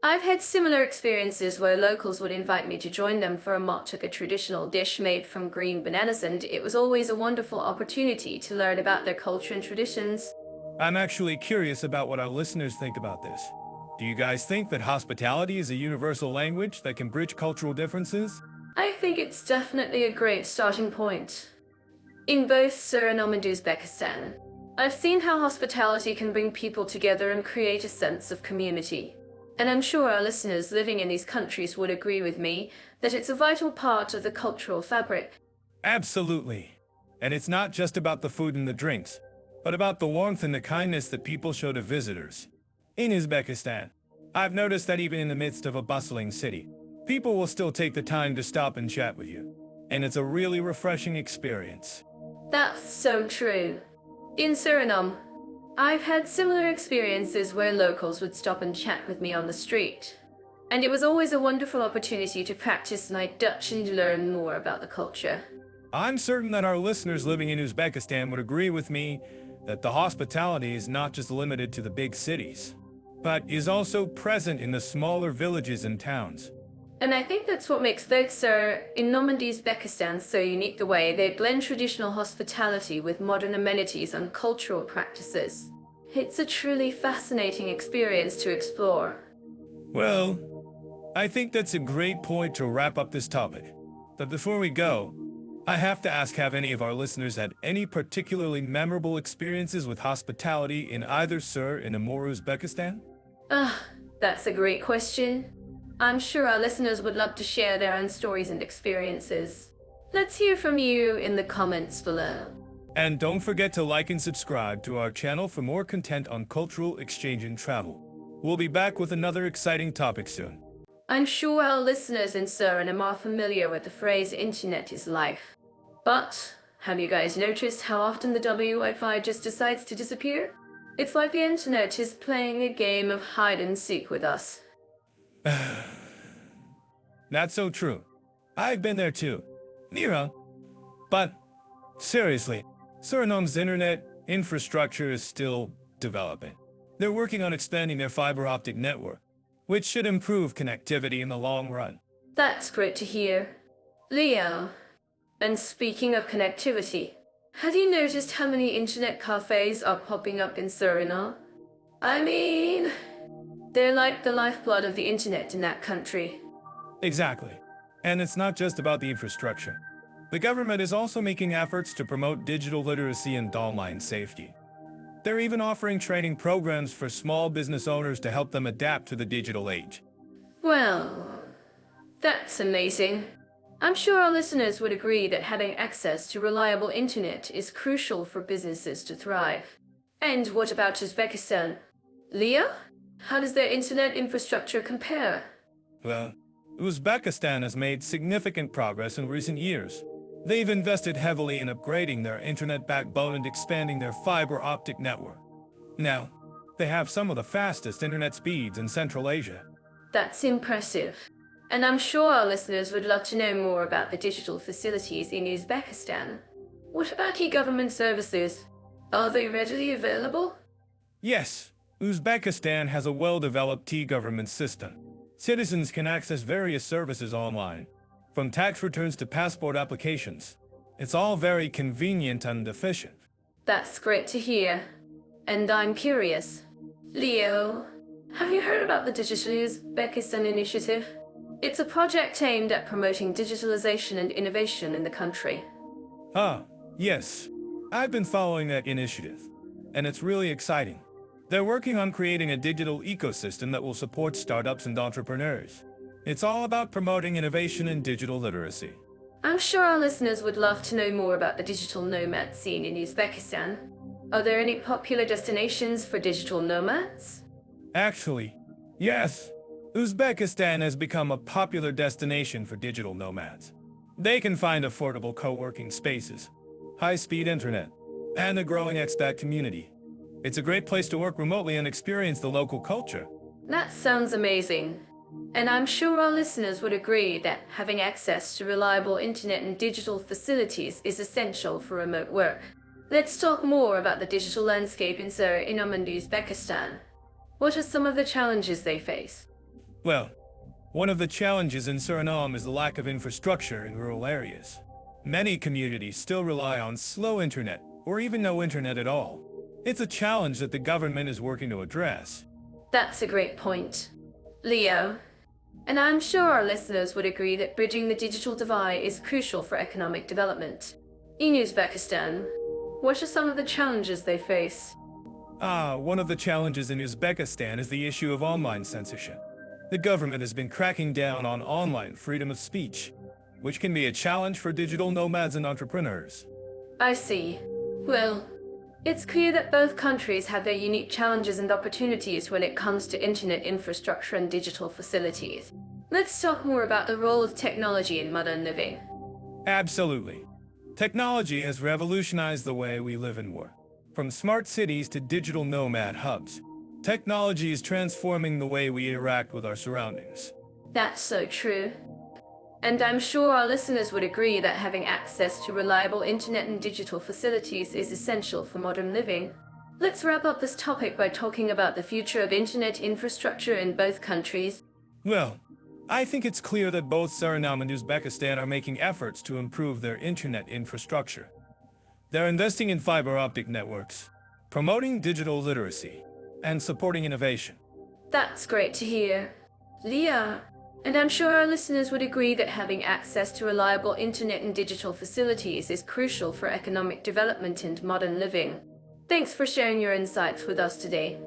I've had similar experiences where locals would invite me to join them for a mottuk, a traditional dish made from green bananas, and it was always a wonderful opportunity to learn about their culture and traditions. I'm actually curious about what our listeners think about this. Do you guys think that hospitality is a universal language that can bridge cultural differences? I think it's definitely a great starting point. In both Suriname and Uzbekistan, I've seen how hospitality can bring people together and create a sense of community. And I'm sure our listeners living in these countries would agree with me that it's a vital part of the cultural fabric. Absolutely. And it's not just about the food and the drinks, but about the warmth and the kindness that people show to visitors. In Uzbekistan, I've noticed that even in the midst of a bustling city, people will still take the time to stop and chat with you. And it's a really refreshing experience. That's so true. In Suriname, I've had similar experiences where locals would stop and chat with me on the street. And it was always a wonderful opportunity to practice my Dutch and learn more about the culture. I'm certain that our listeners living in Uzbekistan would agree with me that the hospitality is not just limited to the big cities, but is also present in the smaller villages and towns. And I think that's what makes both Suriname and Uzbekistan so unique, the way they blend traditional hospitality with modern amenities and cultural practices. It's a truly fascinating experience to explore. Well, I think that's a great point to wrap up this topic. But before we go, I have to ask, have any of our listeners had any particularly memorable experiences with hospitality in either Suriname or Uzbekistan? That's a great question. I'm sure our listeners would love to share their own stories and experiences. Let's hear from you in the comments below. And don't forget to like and subscribe to our channel for more content on cultural exchange and travel. We'll be back with another exciting topic soon. I'm sure our listeners in Suriname are familiar with the phrase "internet is life." But have you guys noticed how often the Wi-Fi just decides to disappear? It's like the internet is playing a game of hide and seek with us. That's so true. I've been there too. Nira. But seriously, Suriname's internet infrastructure is still developing. They're working on expanding their fiber optic network, which should improve connectivity in the long run. That's great to hear. Leo, and speaking of connectivity, have you noticed how many internet cafes are popping up in Suriname? I mean, they're like the lifeblood of the internet in that country. Exactly. And it's not just about the infrastructure. The government is also making efforts to promote digital literacy and online safety. They're even offering training programs for small business owners to help them adapt to the digital age. Well, that's amazing. I'm sure our listeners would agree that having access to reliable internet is crucial for businesses to thrive. And what about Uzbekistan? Leo? How does their internet infrastructure compare? Well, Uzbekistan has made significant progress in recent years. They've invested heavily in upgrading their internet backbone and expanding their fiber optic network. Now, they have some of the fastest internet speeds in Central Asia. That's impressive. And I'm sure our listeners would love to know more about the digital facilities in Uzbekistan. What about e-government services? Are they readily available? Yes, Uzbekistan has a well-developed e-government system. Citizens can access various services online, from tax returns to passport applications. It's all very convenient and efficient. That's great to hear. And I'm curious. Leo, have you heard about the Digital Uzbekistan initiative? It's a project aimed at promoting digitalization and innovation in the country. Ah, yes. I've been following that initiative, and it's really exciting. They're working on creating a digital ecosystem that will support startups and entrepreneurs. It's all about promoting innovation and digital literacy. I'm sure our listeners would love to know more about the digital nomad scene in Uzbekistan. Are there any popular destinations for digital nomads? Actually, yes. Uzbekistan has become a popular destination for digital nomads. They can find affordable co-working spaces, high-speed internet, and a growing expat community. It's a great place to work remotely and experience the local culture. That sounds amazing. And I'm sure our listeners would agree that having access to reliable internet and digital facilities is essential for remote work. Let's talk more about the digital landscape in Suriname and Uzbekistan. What are some of the challenges they face? Well, one of the challenges in Suriname is the lack of infrastructure in rural areas. Many communities still rely on slow internet, or even no internet at all. It's a challenge that the government is working to address. That's a great point. Leo, and I'm sure our listeners would agree that bridging the digital divide is crucial for economic development. In Uzbekistan, what are some of the challenges they face? One of the challenges in Uzbekistan is the issue of online censorship. The government has been cracking down on online freedom of speech, which can be a challenge for digital nomads and entrepreneurs. I see. Well, it's clear that both countries have their unique challenges and opportunities when it comes to internet infrastructure and digital facilities. Let's talk more about the role of technology in modern living. Absolutely. Technology has revolutionized the way we live and work. From smart cities to digital nomad hubs, technology is transforming the way we interact with our surroundings. That's so true. And I'm sure our listeners would agree that having access to reliable internet and digital facilities is essential for modern living. Let's wrap up this topic by talking about the future of internet infrastructure in both countries. Well, I think it's clear that both Suriname and Uzbekistan are making efforts to improve their internet infrastructure. They're investing in fiber optic networks, promoting digital literacy, and supporting innovation. That's great to hear. Leah, and I'm sure our listeners would agree that having access to reliable internet and digital facilities is crucial for economic development and modern living. Thanks for sharing your insights with us today.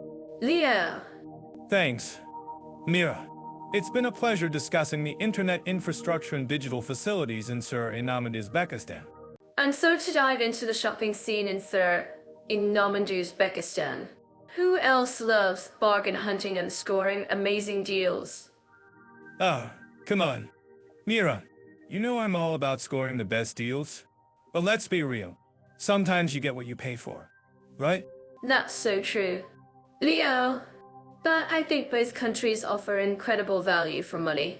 Leah. Thanks, Mira. It's been a pleasure discussing the internet infrastructure and digital facilities in Suriname and Uzbekistan. And so to dive into the shopping scene in Suriname and Uzbekistan. Who else loves bargain hunting and scoring amazing deals? Come on. Mira, you know I'm all about scoring the best deals. But let's be real. Sometimes you get what you pay for, right? That's so true. Leo, but I think both countries offer incredible value for money.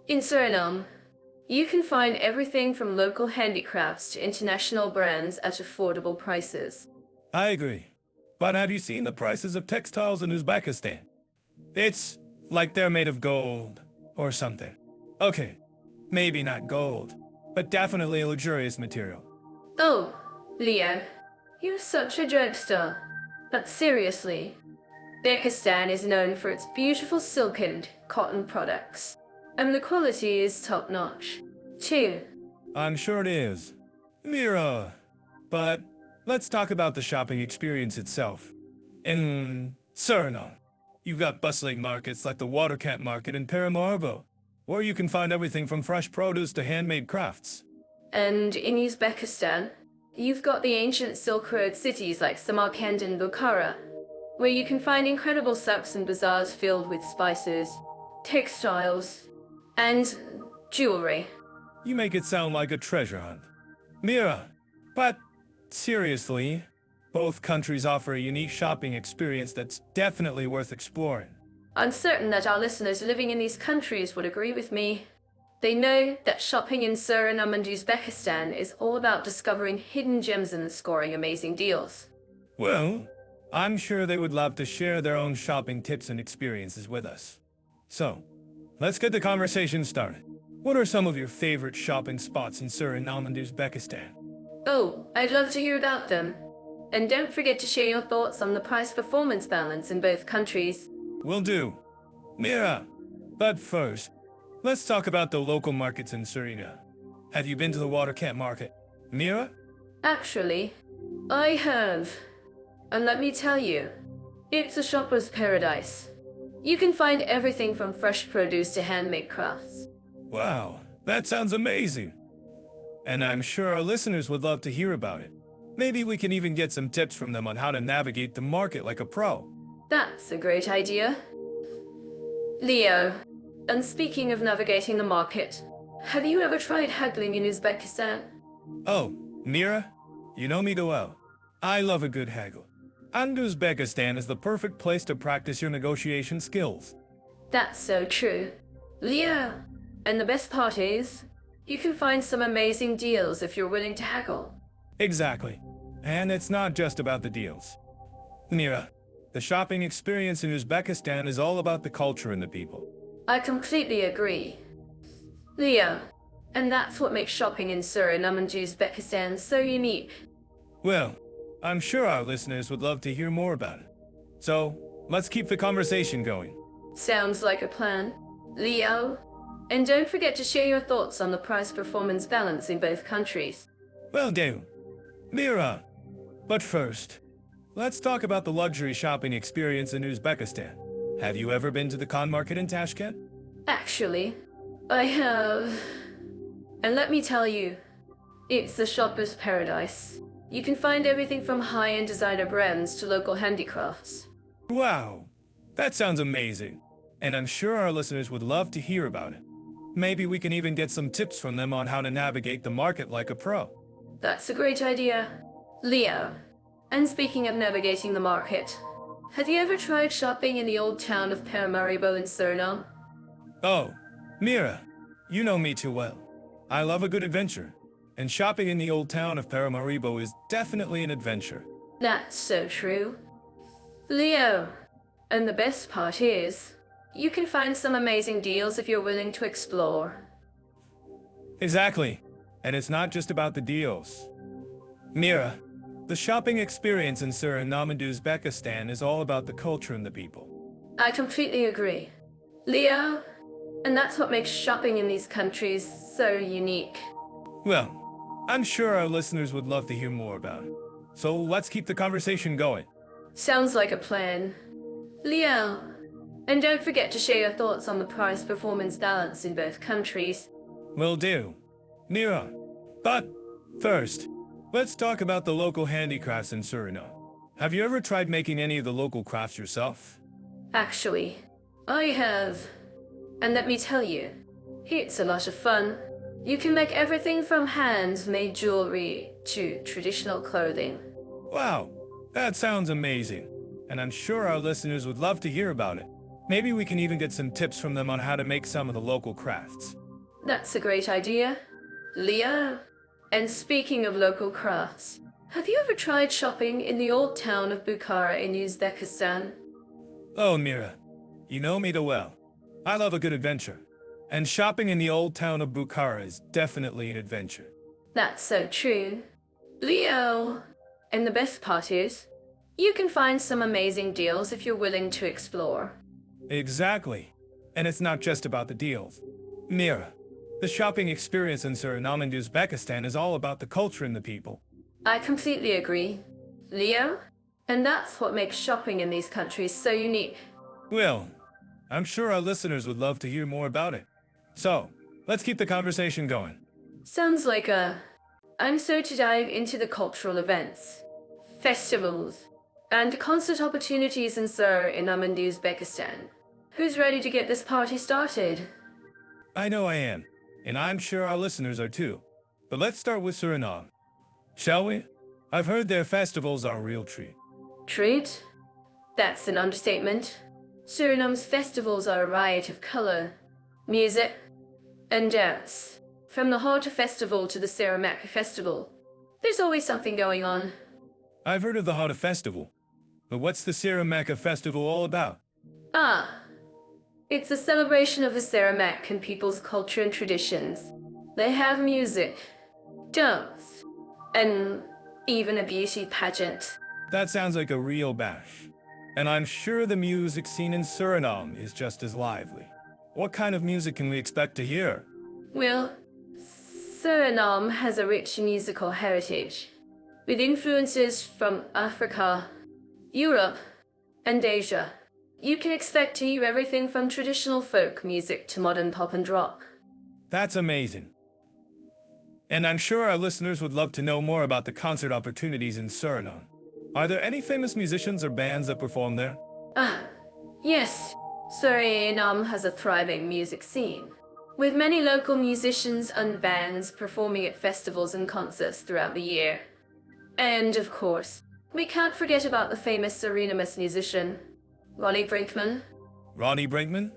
In Suriname, you can find everything from local handicrafts to international brands at affordable prices. I agree. But have you seen the prices of textiles in Uzbekistan? It's like they're made of gold or something. Okay, maybe not gold, but definitely a luxurious material. Oh, Leo, you're such a jokester. But seriously, Uzbekistan is known for its beautiful silk and cotton products. And the quality is top-notch, too. I'm sure it is. Mira. But let's talk about the shopping experience itself. In Suriname, you've got bustling markets like the Watercat Market in Paramaribo, where you can find everything from fresh produce to handmade crafts. And in Uzbekistan, you've got the ancient Silk Road cities like Samarkand and Bukhara, where you can find incredible souks and bazaars filled with spices, textiles, and jewelry. You make it sound like a treasure hunt. Mira, but seriously, both countries offer a unique shopping experience that's definitely worth exploring. I'm certain that our listeners living in these countries would agree with me. They know that shopping in Suriname and Uzbekistan is all about discovering hidden gems and scoring amazing deals. Well, I'm sure they would love to share their own shopping tips and experiences with us. So, let's get the conversation started. What are some of your favorite shopping spots in Suriname and Uzbekistan? Oh, I'd love to hear about them. And don't forget to share your thoughts on the price-performance balance in both countries. Will do. Mira, but first, let's talk about the local markets in Suriname. Have you been to the water camp market? Mira? Actually, I have. And let me tell you, it's a shopper's paradise. You can find everything from fresh produce to handmade crafts. Wow, that sounds amazing. And I'm sure our listeners would love to hear about it. Maybe we can even get some tips from them on how to navigate the market like a pro. That's a great idea. Leo, and speaking of navigating the market, have you ever tried haggling in Uzbekistan? Oh, Mira, you know me too well. I love a good haggle. And Uzbekistan is the perfect place to practice your negotiation skills. That's so true. Leo, and the best part is, you can find some amazing deals if you're willing to haggle. Exactly. And it's not just about the deals. Mira, the shopping experience in Uzbekistan is all about the culture and the people. I completely agree. Leo, and that's what makes shopping in Suriname and Uzbekistan so unique. Well, I'm sure our listeners would love to hear more about it. So, let's keep the conversation going. Sounds like a plan. Leo, and don't forget to share your thoughts on the price-performance balance in both countries. Will do. Mira, but first, let's talk about the luxury shopping experience in Uzbekistan. Have you ever been to the Khan market in Tashkent? Actually, I have. And let me tell you, it's the shopper's paradise. You can find everything from high-end designer brands to local handicrafts. Wow, that sounds amazing. And I'm sure our listeners would love to hear about it. Maybe we can even get some tips from them on how to navigate the market like a pro. That's a great idea. Leo, and speaking of navigating the market, have you ever tried shopping in the old town of Paramaribo in Suriname? Oh, Mira, you know me too well. I love a good adventure. And shopping in the old town of Paramaribo is definitely an adventure. That's so true. Leo, and the best part is, you can find some amazing deals if you're willing to explore. Exactly. And it's not just about the deals. Mira, the shopping experience in Suriname and Uzbekistan is all about the culture and the people. I completely agree. Leo, and that's what makes shopping in these countries so unique. Well, I'm sure our listeners would love to hear more about it. So let's keep the conversation going. Sounds like a plan. Leo, and don't forget to share your thoughts on the price-performance balance in both countries. Will do. Mira, but first, let's talk about the local handicrafts in Suriname. Have you ever tried making any of the local crafts yourself? Actually, I have. And let me tell you, it's a lot of fun. You can make everything from hand-made jewelry to traditional clothing. Wow, that sounds amazing. And I'm sure our listeners would love to hear about it. Maybe we can even get some tips from them on how to make some of the local crafts. That's a great idea. Leo, and speaking of local crafts, have you ever tried shopping in the old town of Bukhara in Uzbekistan? Oh, Mira, you know me too well. I love a good adventure. And shopping in the old town of Bukhara is definitely an adventure. That's so true. Leo, and the best part is, you can find some amazing deals if you're willing to explore. Exactly. And it's not just about the deals. Mira, the shopping experience in Suriname and Uzbekistan is all about the culture and the people. I completely agree. Leo, and that's what makes shopping in these countries so unique. Well, I'm sure our listeners would love to hear more about it. So, let's keep the conversation going. Sounds like I'm so to dive into the cultural events, festivals, and concert opportunities in Suriname and Uzbekistan. Who's ready to get this party started? I know I am, and I'm sure our listeners are too. But let's start with Suriname. Shall we? I've heard their festivals are a real treat. Treat? That's an understatement. Suriname's festivals are a riot of color, music, and dance. From the Horta Festival to the Saramaka Festival, there's always something going on. I've heard of the Hada Festival, but what's the Saramaka Festival all about? It's a celebration of the Saramaccan people's culture and traditions. They have music, dance, and even a beauty pageant. That sounds like a real bash. And I'm sure the music scene in Suriname is just as lively. What kind of music can we expect to hear? Well, Suriname has a rich musical heritage, with influences from Africa, Europe, and Asia. You can expect to hear everything from traditional folk music to modern pop and rock. That's amazing. And I'm sure our listeners would love to know more about the concert opportunities in Suriname. Are there any famous musicians or bands that perform there? Yes, Suriname has a thriving music scene, with many local musicians and bands performing at festivals and concerts throughout the year. And of course, we can't forget about the famous Surinamese musician, Ronnie Brinkman. Ronnie Brinkman?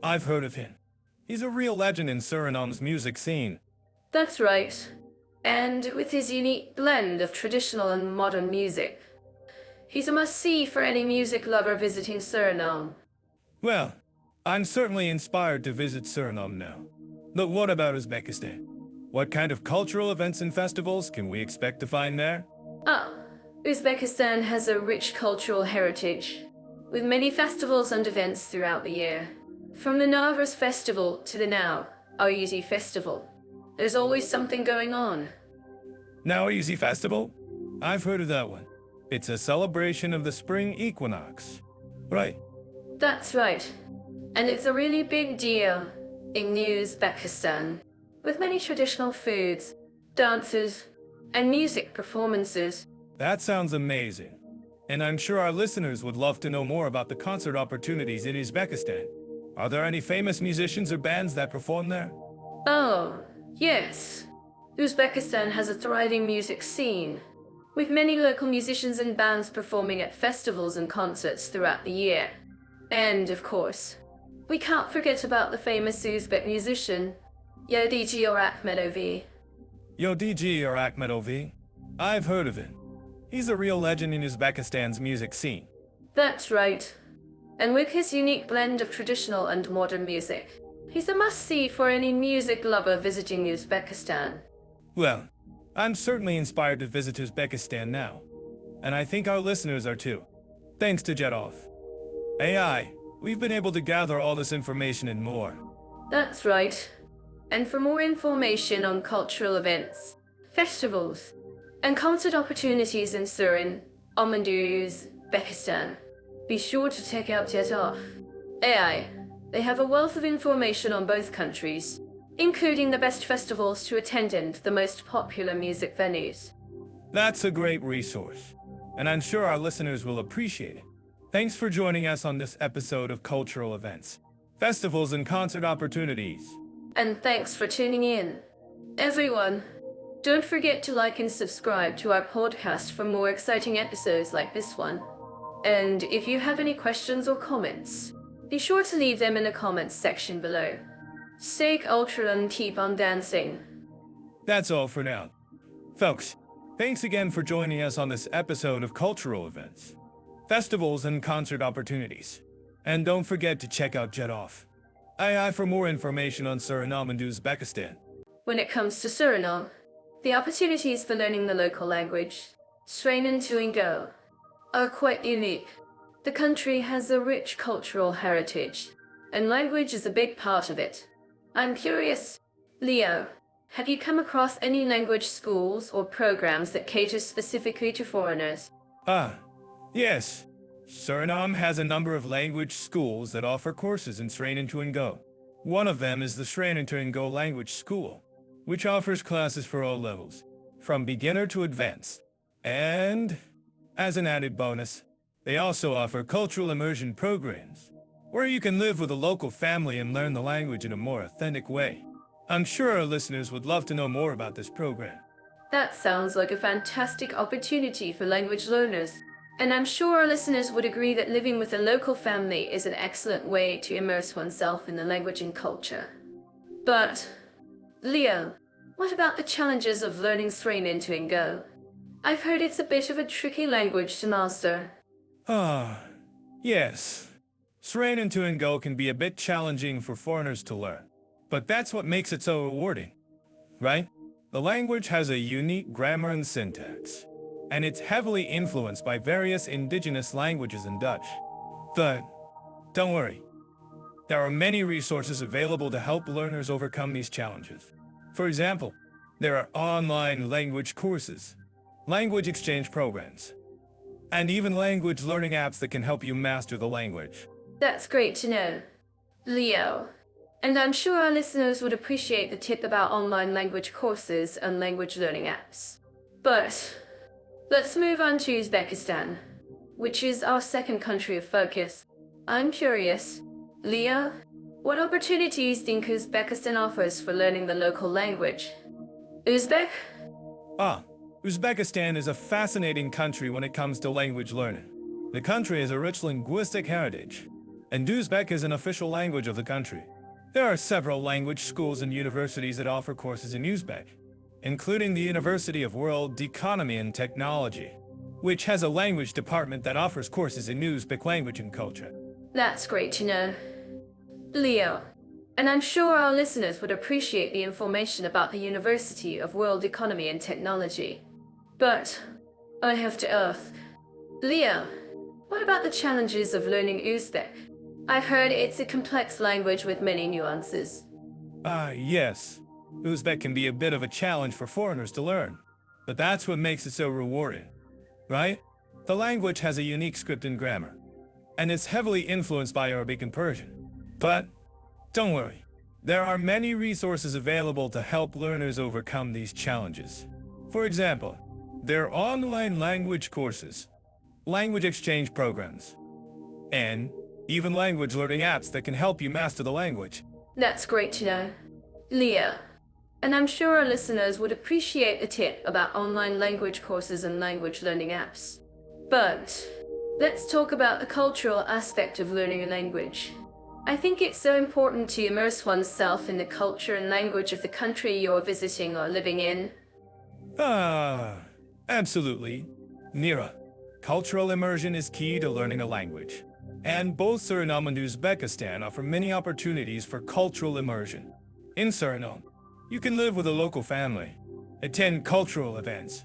I've heard of him. He's a real legend in Suriname's music scene. That's right. And with his unique blend of traditional and modern music, he's a must-see for any music lover visiting Suriname. Well, I'm certainly inspired to visit Suriname now. But what about Uzbekistan? What kind of cultural events and festivals can we expect to find there? Uzbekistan has a rich cultural heritage, with many festivals and events throughout the year. From the Nowruz Festival to the Now Easy Festival, there's always something going on. Now Easy Festival? I've heard of that one. It's a celebration of the spring equinox. Right. That's right. And it's a really big deal in Uzbekistan, with many traditional foods, dances, and music performances. That sounds amazing. And I'm sure our listeners would love to know more about the concert opportunities in Uzbekistan. Are there any famous musicians or bands that perform there? Oh, yes. Uzbekistan has a thriving music scene, with many local musicians and bands performing at festivals and concerts throughout the year. And, of course, we can't forget about the famous Uzbek musician, Yodiji or Akhmedov. Yodiji or Akhmedov? I've heard of him. He's a real legend in Uzbekistan's music scene. That's right. And with his unique blend of traditional and modern music, he's a must-see for any music lover visiting Uzbekistan. Well, I'm certainly inspired to visit Uzbekistan now. And I think our listeners are too. Thanks to Jetoff AI, we've been able to gather all this information and more. That's right. And for more information on cultural events, festivals, and concert opportunities in Surin, Uzbekistan, be sure to check out Jetoff AI. They have a wealth of information on both countries, including the best festivals to attend and the most popular music venues. That's a great resource, and I'm sure our listeners will appreciate it. Thanks for joining us on this episode of Cultural Events, Festivals and Concert Opportunities. And thanks for tuning in. Everyone, don't forget to like and subscribe to our podcast for more exciting episodes like this one. And if you have any questions or comments, be sure to leave them in the comments section below. Stay cultural and keep on dancing. That's all for now. Folks, thanks again for joining us on this episode of Cultural Events, Festivals and Concert Opportunities. And don't forget to check out Jetoff AI for more information on Suriname and Uzbekistan. When it comes to Suriname, the opportunities for learning the local language, Srain and Tuingo, are quite unique. The country has a rich cultural heritage, and language is a big part of it. I'm curious, Leo, have you come across any language schools or programs that cater specifically to foreigners? Yes. Suriname has a number of language schools that offer courses in Srain and Tuingo. One of them is the Srain and Tuingo Language School, which offers classes for all levels, from beginner to advanced. And, as an added bonus, they also offer cultural immersion programs, where you can live with a local family and learn the language in a more authentic way. I'm sure our listeners would love to know more about this program. That sounds like a fantastic opportunity for language learners. And I'm sure our listeners would agree that living with a local family is an excellent way to immerse oneself in the language and culture. But Leo, what about the challenges of learning Sri-Go? I've heard it's a bit of a tricky language to master. Ah, yes. Sri-Go can be a bit challenging for foreigners to learn, but that's what makes it so rewarding, right? The language has a unique grammar and syntax, and it's heavily influenced by various indigenous languages and Dutch. But don't worry, there are many resources available to help learners overcome these challenges. For example, there are online language courses, language exchange programs, and even language learning apps that can help you master the language. That's great to know, Leo. And I'm sure our listeners would appreciate the tip about online language courses and language learning apps. But let's move on to Uzbekistan, which is our second country of focus. I'm curious, Leo, what opportunities do Uzbekistan offers for learning the local language? Uzbek? Uzbekistan is a fascinating country when it comes to language learning. The country has a rich linguistic heritage, and Uzbek is an official language of the country. There are several language schools and universities that offer courses in Uzbek, including the University of World Economy and Technology, which has a language department that offers courses in Uzbek language and culture. That's great to know, Leo. And I'm sure our listeners would appreciate the information about the University of World Economy and Technology. But I have to ask, Leo, what about the challenges of learning Uzbek? I've heard it's a complex language with many nuances. Yes. Uzbek can be a bit of a challenge for foreigners to learn, but that's what makes it so rewarding, right? The language has a unique script and grammar, and it's heavily influenced by Arabic and Persian. But don't worry, there are many resources available to help learners overcome these challenges. For example, there are online language courses, language exchange programs, and even language learning apps that can help you master the language. That's great to know, Leo. And I'm sure our listeners would appreciate the tip about online language courses and language learning apps. But let's talk about the cultural aspect of learning a language. I think it's so important to immerse oneself in the culture and language of the country you're visiting or living in. Absolutely. Mira, cultural immersion is key to learning a language. And both Suriname and Uzbekistan offer many opportunities for cultural immersion. In Suriname, you can live with a local family, attend cultural events,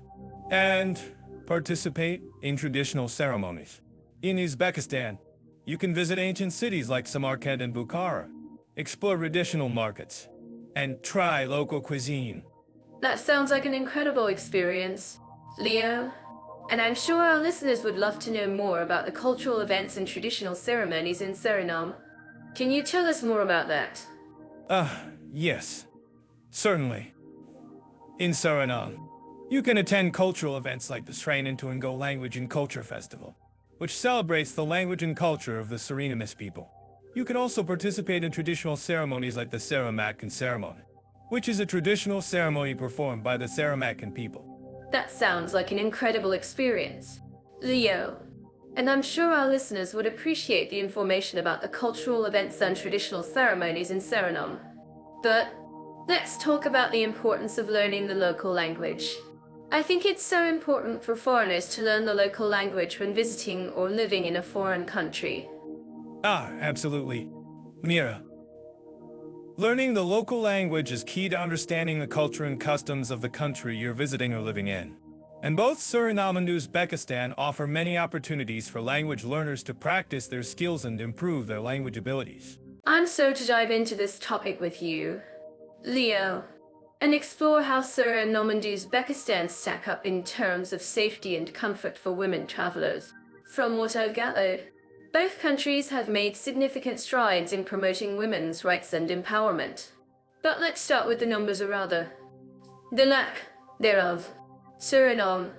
and participate in traditional ceremonies. In Uzbekistan, you can visit ancient cities like Samarkand and Bukhara, explore traditional markets, and try local cuisine. That sounds like an incredible experience, Leo. And I'm sure our listeners would love to know more about the cultural events and traditional ceremonies in Suriname. Can you tell us more about that? Yes, certainly. In Suriname, you can attend cultural events like the Sri-Go Language and Culture Festival, which celebrates the language and culture of the Surinamese people. You can also participate in traditional ceremonies like the Samarkand ceremony, which is a traditional ceremony performed by the Samarkand people. That sounds like an incredible experience, Leo. And I'm sure our listeners would appreciate the information about the cultural events and traditional ceremonies in Suriname. But let's talk about the importance of learning the local language. I think it's so important for foreigners to learn the local language when visiting or living in a foreign country. Absolutely. Mira, learning the local language is key to understanding the culture and customs of the country you're visiting or living in. And both Suriname and Uzbekistan offer many opportunities for language learners to practice their skills and improve their language abilities. I'm so to dive into this topic with you, Leo, and explore how Suriname and Uzbekistan stack up in terms of safety and comfort for women travelers. From what I've gathered, both countries have made significant strides in promoting women's rights and empowerment. But let's start with the numbers, or rather, the lack thereof. Suriname,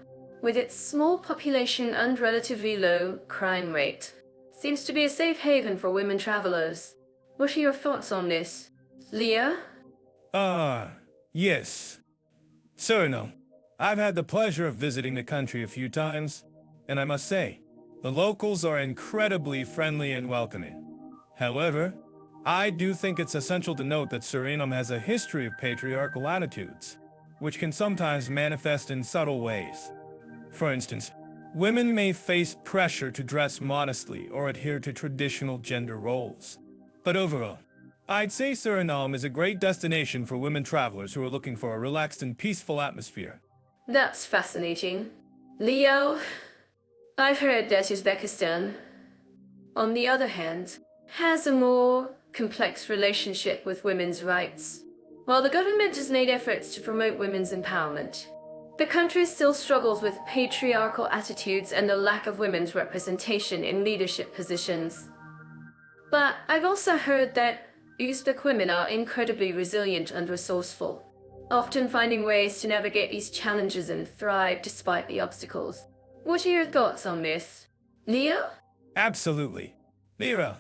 with its small population and relatively low crime rate, seems to be a safe haven for women travelers. What are your thoughts on this, Leo? Yes. Suriname. I've had the pleasure of visiting the country a few times, and I must say, the locals are incredibly friendly and welcoming. However, I do think it's essential to note that Suriname has a history of patriarchal attitudes, which can sometimes manifest in subtle ways. For instance, women may face pressure to dress modestly or adhere to traditional gender roles. But overall, I'd say Suriname is a great destination for women travelers who are looking for a relaxed and peaceful atmosphere. That's fascinating. Leo, I've heard that Uzbekistan, on the other hand, has a more complex relationship with women's rights. While the government has made efforts to promote women's empowerment, the country still struggles with patriarchal attitudes and the lack of women's representation in leadership positions. But I've also heard that Uzbek women are incredibly resilient and resourceful, often finding ways to navigate these challenges and thrive despite the obstacles. What are your thoughts on this? Leo? Absolutely. Mira,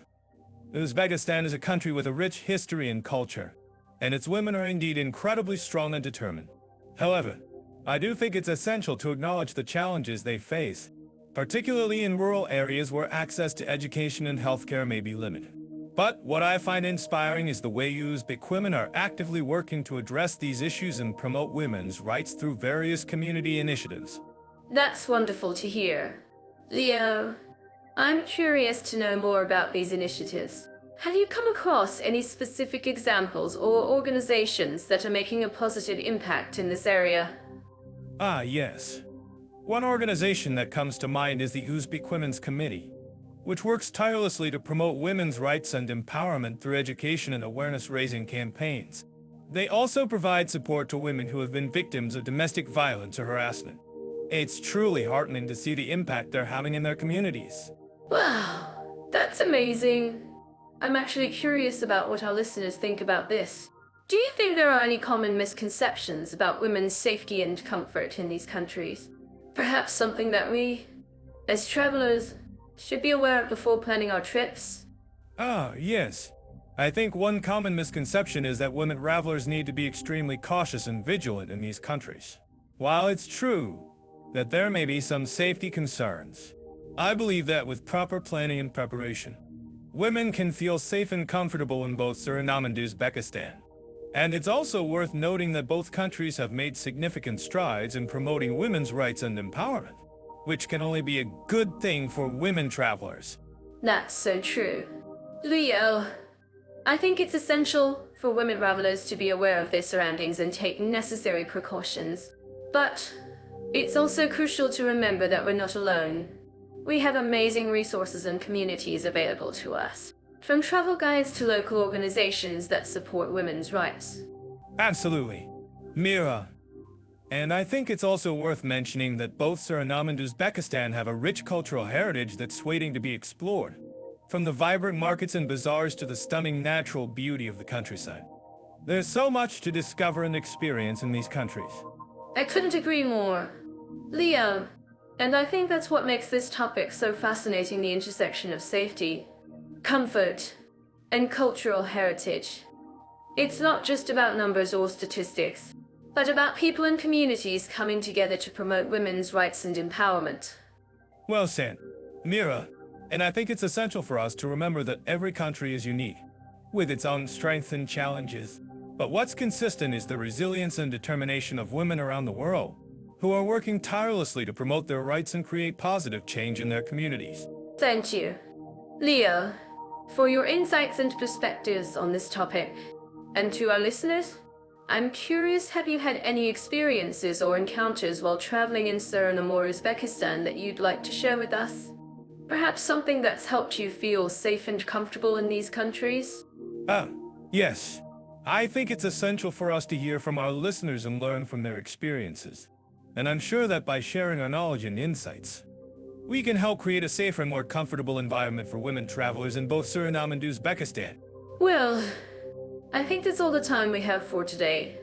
Uzbekistan is a country with a rich history and culture, and its women are indeed incredibly strong and determined. However, I do think it's essential to acknowledge the challenges they face, particularly in rural areas where access to education and healthcare may be limited. But what I find inspiring is the way Uzbek women are actively working to address these issues and promote women's rights through various community initiatives. That's wonderful to hear. Leo, I'm curious to know more about these initiatives. Have you come across any specific examples or organizations that are making a positive impact in this area? Ah, yes. One organization that comes to mind is the Uzbek Women's Committee, which works tirelessly to promote women's rights and empowerment through education and awareness-raising campaigns. They also provide support to women who have been victims of domestic violence or harassment. It's truly heartening to see the impact they're having in their communities. Wow, that's amazing. I'm actually curious about what our listeners think about this. Do you think there are any common misconceptions about women's safety and comfort in these countries? Perhaps something that we, as travelers, should be aware of before planning our trips? Ah, yes. I think one common misconception is that women travelers need to be extremely cautious and vigilant in these countries. While it's true that there may be some safety concerns, I believe that with proper planning and preparation, women can feel safe and comfortable in both Suriname and Uzbekistan. And it's also worth noting that both countries have made significant strides in promoting women's rights and empowerment, which can only be a good thing for women travelers. That's so true. Leo, I think it's essential for women travelers to be aware of their surroundings and take necessary precautions. But it's also crucial to remember that we're not alone. We have amazing resources and communities available to us, from travel guides to local organizations that support women's rights. Absolutely. Mira. And I think it's also worth mentioning that both Suriname and Uzbekistan have a rich cultural heritage that's waiting to be explored, from the vibrant markets and bazaars to the stunning natural beauty of the countryside. There's so much to discover and experience in these countries. I couldn't agree more. Leo, and I think that's what makes this topic so fascinating, the intersection of safety, comfort, and cultural heritage. It's not just about numbers or statistics, but about people and communities coming together to promote women's rights and empowerment. Well said, Mira. And I think it's essential for us to remember that every country is unique, with its own strengths and challenges. But what's consistent is the resilience and determination of women around the world, who are working tirelessly to promote their rights and create positive change in their communities. Thank you, Leo, for your insights and perspectives on this topic. And to our listeners, I'm curious, have you had any experiences or encounters while traveling in Suriname or Uzbekistan that you'd like to share with us? Perhaps something that's helped you feel safe and comfortable in these countries? Yes. I think it's essential for us to hear from our listeners and learn from their experiences. And I'm sure that by sharing our knowledge and insights, we can help create a safer and more comfortable environment for women travelers in both Suriname and Uzbekistan. Well, I think that's all the time we have for today.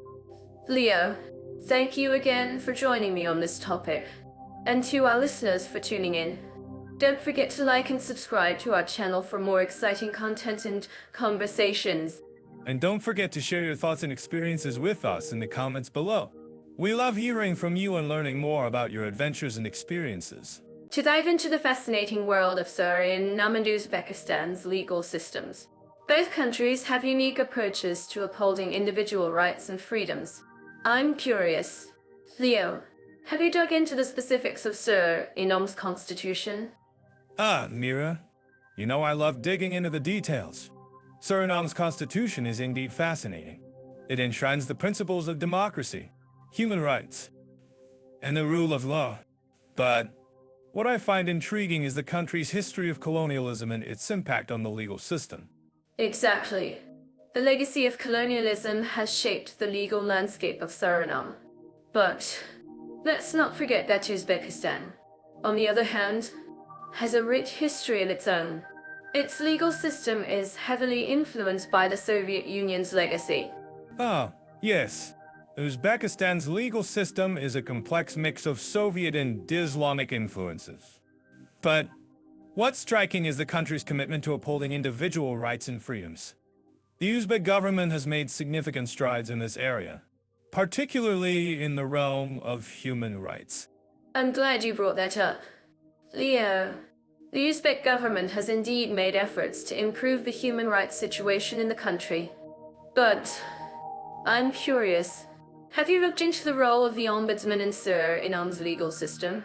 Leo, thank you again for joining me on this topic. And to our listeners for tuning in. Don't forget to like and subscribe to our channel for more exciting content and conversations. And don't forget to share your thoughts and experiences with us in the comments below. We love hearing from you and learning more about your adventures and experiences. To dive into the fascinating world of Suriname and Uzbekistan's legal systems, Both countries have unique approaches to upholding individual rights and freedoms. I'm curious. Leo, have you dug into the specifics of Suriname's constitution? Ah, Mira, you know I love digging into the details. Suriname's constitution is indeed fascinating. It enshrines the principles of democracy, human rights, and the rule of law. But what I find intriguing is the country's history of colonialism and its impact on the legal system. Exactly. The legacy of colonialism has shaped the legal landscape of Suriname. But let's not forget that Uzbekistan, on the other hand, has a rich history of its own. Its legal system is heavily influenced by the Soviet Union's legacy. Ah, yes. Uzbekistan's legal system is a complex mix of Soviet and Islamic influences. But what's striking is the country's commitment to upholding individual rights and freedoms. The Uzbek government has made significant strides in this area, particularly in the realm of human rights. I'm glad you brought that up. Leo, the Uzbek government has indeed made efforts to improve the human rights situation in the country. But I'm curious, have you looked into the role of the ombudsman in Suriname's legal system?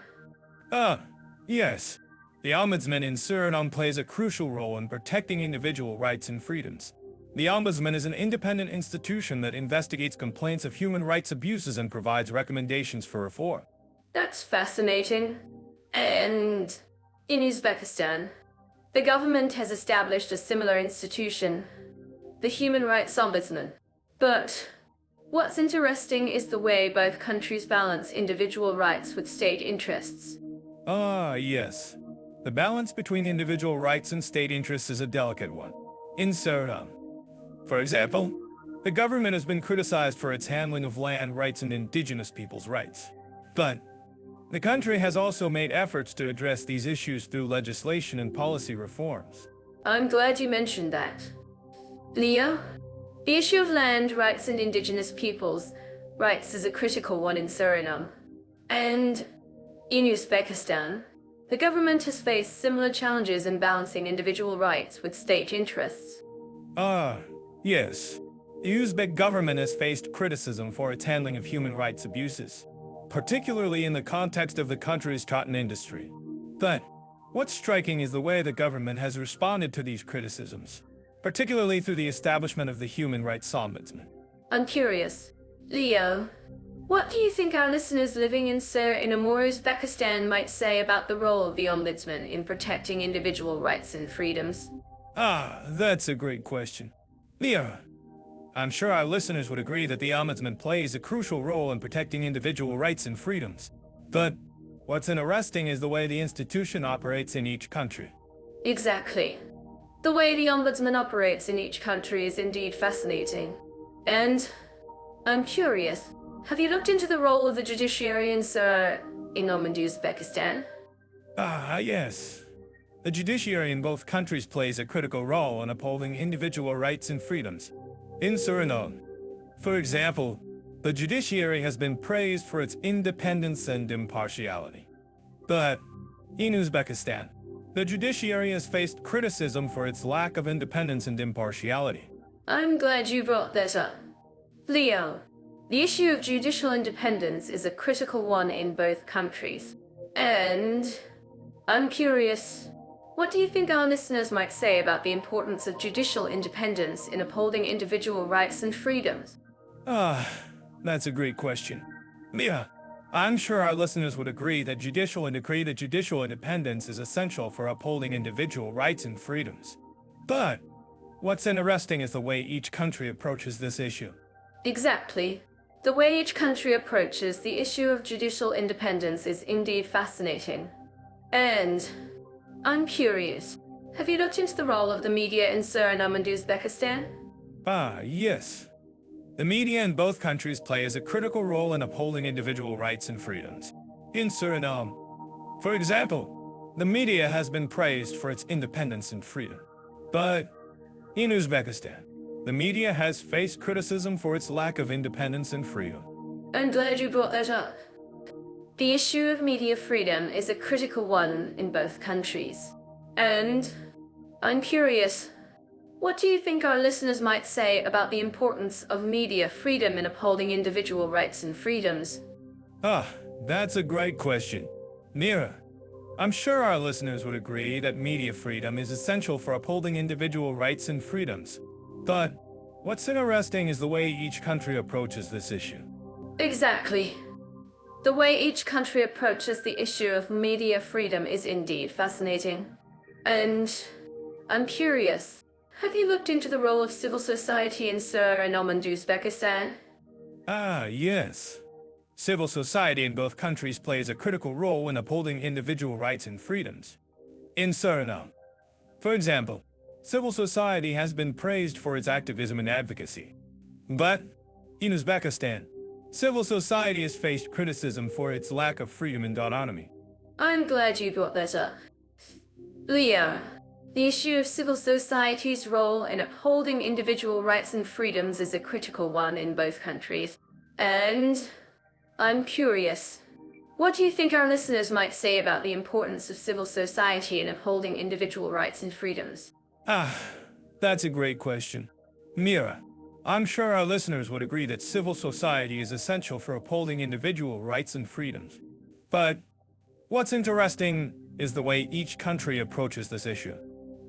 Ah, yes. The ombudsman in Suriname plays a crucial role in protecting individual rights and freedoms. The ombudsman is an independent institution that investigates complaints of human rights abuses and provides recommendations for reform. That's fascinating. And in Uzbekistan, the government has established a similar institution, the Human Rights Ombudsman. But what's interesting is the way both countries balance individual rights with state interests. Ah, yes. The balance between individual rights and state interests is a delicate one. In Suriname, for example, the government has been criticized for its handling of land rights and indigenous people's rights. But the country has also made efforts to address these issues through legislation and policy reforms. I'm glad you mentioned that. Leo, the issue of land rights and indigenous peoples' rights is a critical one in Suriname. And in Uzbekistan, the government has faced similar challenges in balancing individual rights with state interests. Ah, yes. The Uzbek government has faced criticism for its handling of human rights abuses, particularly in the context of the country's cotton industry. But what's striking is the way the government has responded to these criticisms, particularly through the establishment of the Human Rights Ombudsman. I'm curious. Leo, what do you think our listeners living in Suriname or Uzbekistan might say about the role of the Ombudsman in protecting individual rights and freedoms? Ah, that's a great question. Leo, I'm sure our listeners would agree that the Ombudsman plays a crucial role in protecting individual rights and freedoms. But what's interesting is the way the institution operates in each country. Exactly. The way the Ombudsman operates in each country is indeed fascinating. And I'm curious, have you looked into the role of the judiciary in Suriname and Uzbekistan? Ah, yes. The judiciary in both countries plays a critical role in upholding individual rights and freedoms. In Suriname, for example, the judiciary has been praised for its independence and impartiality. But in Uzbekistan, the judiciary has faced criticism for its lack of independence and impartiality. I'm glad you brought that up. Leo, the issue of judicial independence is a critical one in both countries. And I'm curious, what do you think our listeners might say about the importance of judicial independence in upholding individual rights and freedoms? Ah, that's a great question. Yeah, I'm sure our listeners would agree that judicial independence is essential for upholding individual rights and freedoms. But what's interesting is the way each country approaches this issue. Exactly. The way each country approaches the issue of judicial independence is indeed fascinating. And I'm curious, have you looked into the role of the media in Suriname and Uzbekistan? Ah, yes. The media in both countries plays a critical role in upholding individual rights and freedoms. In Suriname, for example, the media has been praised for its independence and freedom. But in Uzbekistan, the media has faced criticism for its lack of independence and freedom. I'm glad you brought that up. The issue of media freedom is a critical one in both countries. And I'm curious, What do you think our listeners might say about the importance of media freedom in upholding individual rights and freedoms? Ah, that's a great question. Mira, I'm sure our listeners would agree that media freedom is essential for upholding individual rights and freedoms. But what's interesting is the way each country approaches this issue. Exactly. The way each country approaches the issue of media freedom is indeed fascinating. And I'm curious, have you looked into the role of civil society in Suriname and Uzbekistan? Ah, yes. Civil society in both countries plays a critical role in upholding individual rights and freedoms. In Suriname, for example, civil society has been praised for its activism and advocacy. But in Uzbekistan, civil society has faced criticism for its lack of freedom and autonomy. I'm glad you brought that up. Leo, the issue of civil society's role in upholding individual rights and freedoms is a critical one in both countries. And I'm curious, what do you think our listeners might say about the importance of civil society in upholding individual rights and freedoms? Ah, that's a great question. Mira, I'm sure our listeners would agree that civil society is essential for upholding individual rights and freedoms. But what's interesting is the way each country approaches this issue.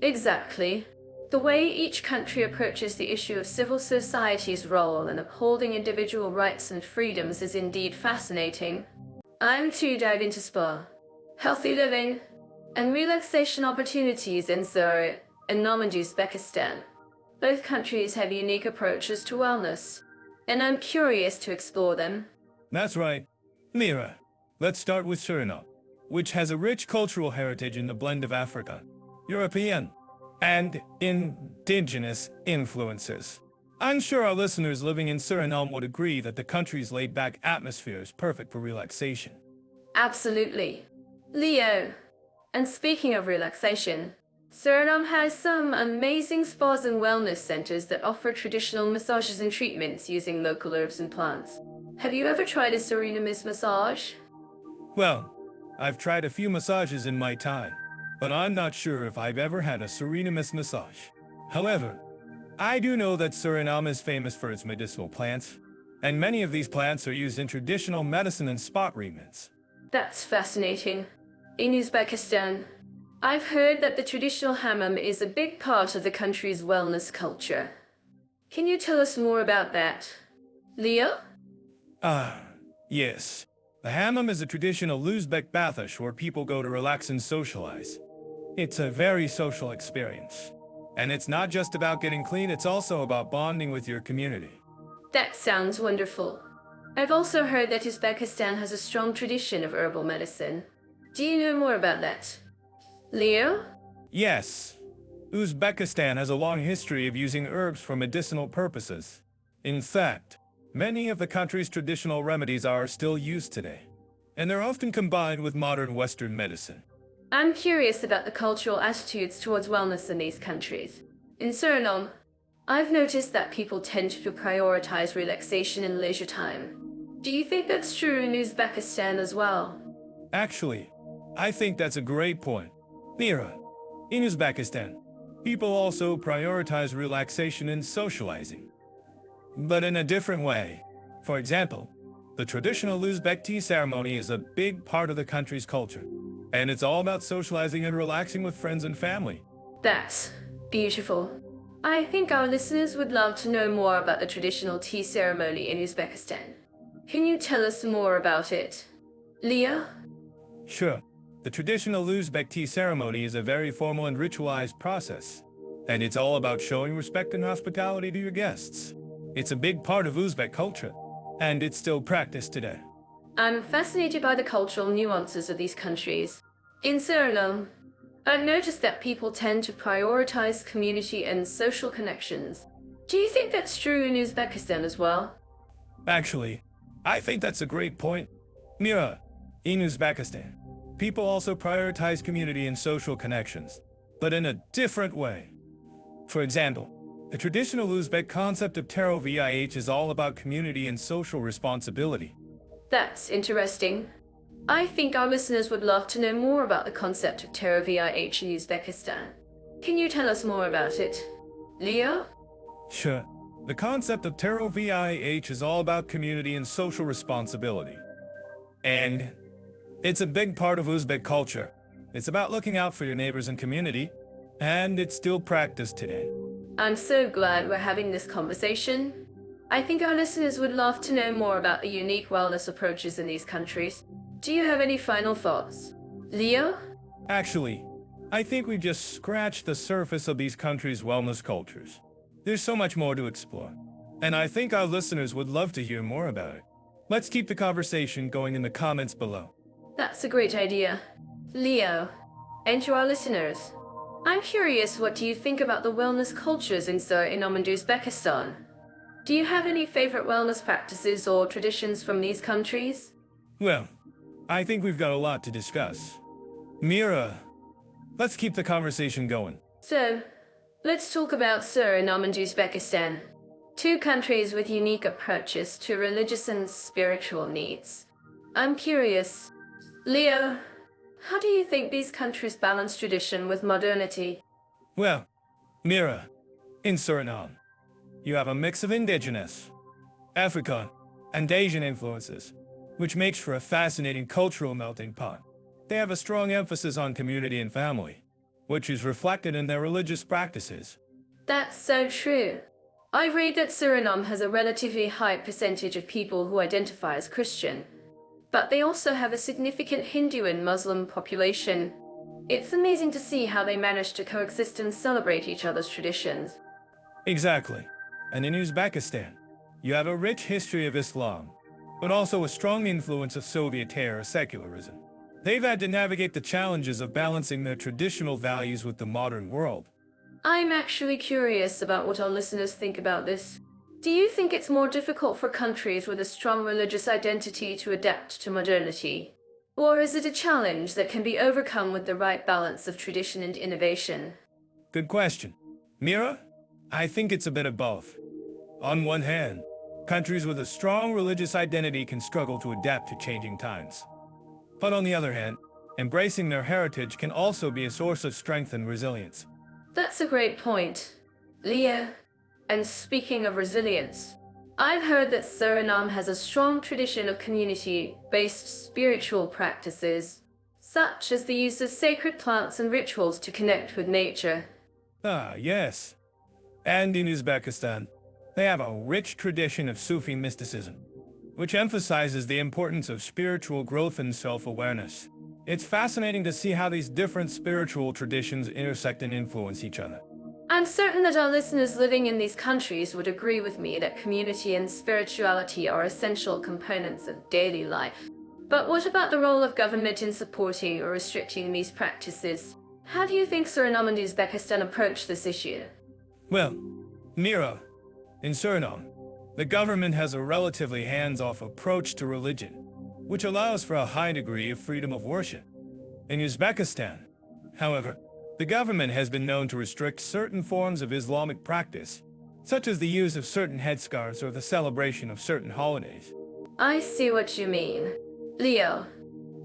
Exactly. The way each country approaches the issue of civil society's role in upholding individual rights and freedoms is indeed fascinating. I'm to dive into spa, healthy living, and relaxation opportunities in Suriname and Uzbekistan. Both countries have unique approaches to wellness, and I'm curious to explore them. That's right. Mira, let's start with Suriname, which has a rich cultural heritage in the blend of African, European, and Indigenous influences. I'm sure our listeners living in Suriname would agree that the country's laid-back atmosphere is perfect for relaxation. Absolutely. Leo, and speaking of relaxation, Suriname has some amazing spas and wellness centers that offer traditional massages and treatments using local herbs and plants. Have you ever tried a Surinamese massage? Well, I've tried a few massages in my time, but I'm not sure if I've ever had a Surinamese massage. However, I do know that Suriname is famous for its medicinal plants, and many of these plants are used in traditional medicine and spa treatments. That's fascinating. In Uzbekistan, I've heard that the traditional hammam is a big part of the country's wellness culture. Can you tell us more about that? Leo? Ah, yes. The hammam is a traditional Uzbek bathish where people go to relax and socialize. It's a very social experience. And it's not just about getting clean, it's also about bonding with your community. That sounds wonderful. I've also heard that Uzbekistan has a strong tradition of herbal medicine. Do you know more about that? Leo? Yes. Uzbekistan has a long history of using herbs for medicinal purposes. In fact, many of the country's traditional remedies are still used today, and they're often combined with modern Western medicine. I'm curious about the cultural attitudes towards wellness in these countries. In Suriname, I've noticed that people tend to prioritize relaxation and leisure time. Do you think that's true in Uzbekistan as well? Actually, I think that's a great point. Mira, in Uzbekistan, people also prioritize relaxation and socializing, but in a different way. For example, the traditional Uzbek tea ceremony is a big part of the country's culture, and it's all about socializing and relaxing with friends and family. That's beautiful. I think our listeners would love to know more about the traditional tea ceremony in Uzbekistan. Can you tell us more about it? Leo? Sure. The traditional Uzbek tea ceremony is a very formal and ritualized process, and it's all about showing respect and hospitality to your guests. It's a big part of Uzbek culture, and it's still practiced today. I'm fascinated by the cultural nuances of these countries. In Suriname, I've noticed that people tend to prioritize community and social connections. Do you think that's true in Uzbekistan as well? Actually, I think that's a great point. Mira, in Uzbekistan, people also prioritize community and social connections, but in a different way. For example, the traditional Uzbek concept of Tero VIH is all about community and social responsibility. That's interesting. I think our listeners would love to know more about the concept of Tero VIH in Uzbekistan. Can you tell us more about it? Leo? Sure. The concept of Tero VIH is all about community and social responsibility. And it's a big part of Uzbek culture. It's about looking out for your neighbors and community, and it's still practiced today. I'm so glad we're having this conversation. I think our listeners would love to know more about the unique wellness approaches in these countries. Do you have any final thoughts? Leo? Actually, I think we've just scratched the surface of these countries' wellness cultures. There's so much more to explore, and I think our listeners would love to hear more about it. Let's keep the conversation going in the comments below. That's a great idea. Leo, and to our listeners, I'm curious, what do you think about the wellness cultures in Suriname and Uzbekistan? Do you have any favorite wellness practices or traditions from these countries? Well, I think we've got a lot to discuss. Mira, let's keep the conversation going. So, let's talk about Suriname and Uzbekistan, two countries with unique approaches to religious and spiritual needs. I'm curious, Leo, how do you think these countries balance tradition with modernity? Well, Mira, in Suriname, you have a mix of Indigenous, African, and Asian influences, which makes for a fascinating cultural melting pot. They have a strong emphasis on community and family, which is reflected in their religious practices. That's so true. I read that Suriname has a relatively high percentage of people who identify as Christian, but they also have a significant Hindu and Muslim population. It's amazing to see how they manage to coexist and celebrate each other's traditions. Exactly. And in Uzbekistan, you have a rich history of Islam, but also a strong influence of Soviet-era secularism. They've had to navigate the challenges of balancing their traditional values with the modern world. I'm actually curious about what our listeners think about this. Do you think it's more difficult for countries with a strong religious identity to adapt to modernity? Or is it a challenge that can be overcome with the right balance of tradition and innovation? Good question. Mira, I think it's a bit of both. On one hand, countries with a strong religious identity can struggle to adapt to changing times. But on the other hand, embracing their heritage can also be a source of strength and resilience. That's a great point, Leo. And speaking of resilience, I've heard that Suriname has a strong tradition of community-based spiritual practices, such as the use of sacred plants and rituals to connect with nature. Ah, yes. And in Uzbekistan, they have a rich tradition of Sufi mysticism, which emphasizes the importance of spiritual growth and self-awareness. It's fascinating to see how these different spiritual traditions intersect and influence each other. I'm certain that our listeners living in these countries would agree with me that community and spirituality are essential components of daily life. But what about the role of government in supporting or restricting these practices? How do you think Suriname and Uzbekistan approach this issue? Well, Mira, in Suriname, the government has a relatively hands-off approach to religion, which allows for a high degree of freedom of worship. In Uzbekistan, however, the government has been known to restrict certain forms of Islamic practice, such as the use of certain headscarves or the celebration of certain holidays. I see what you mean. Leo,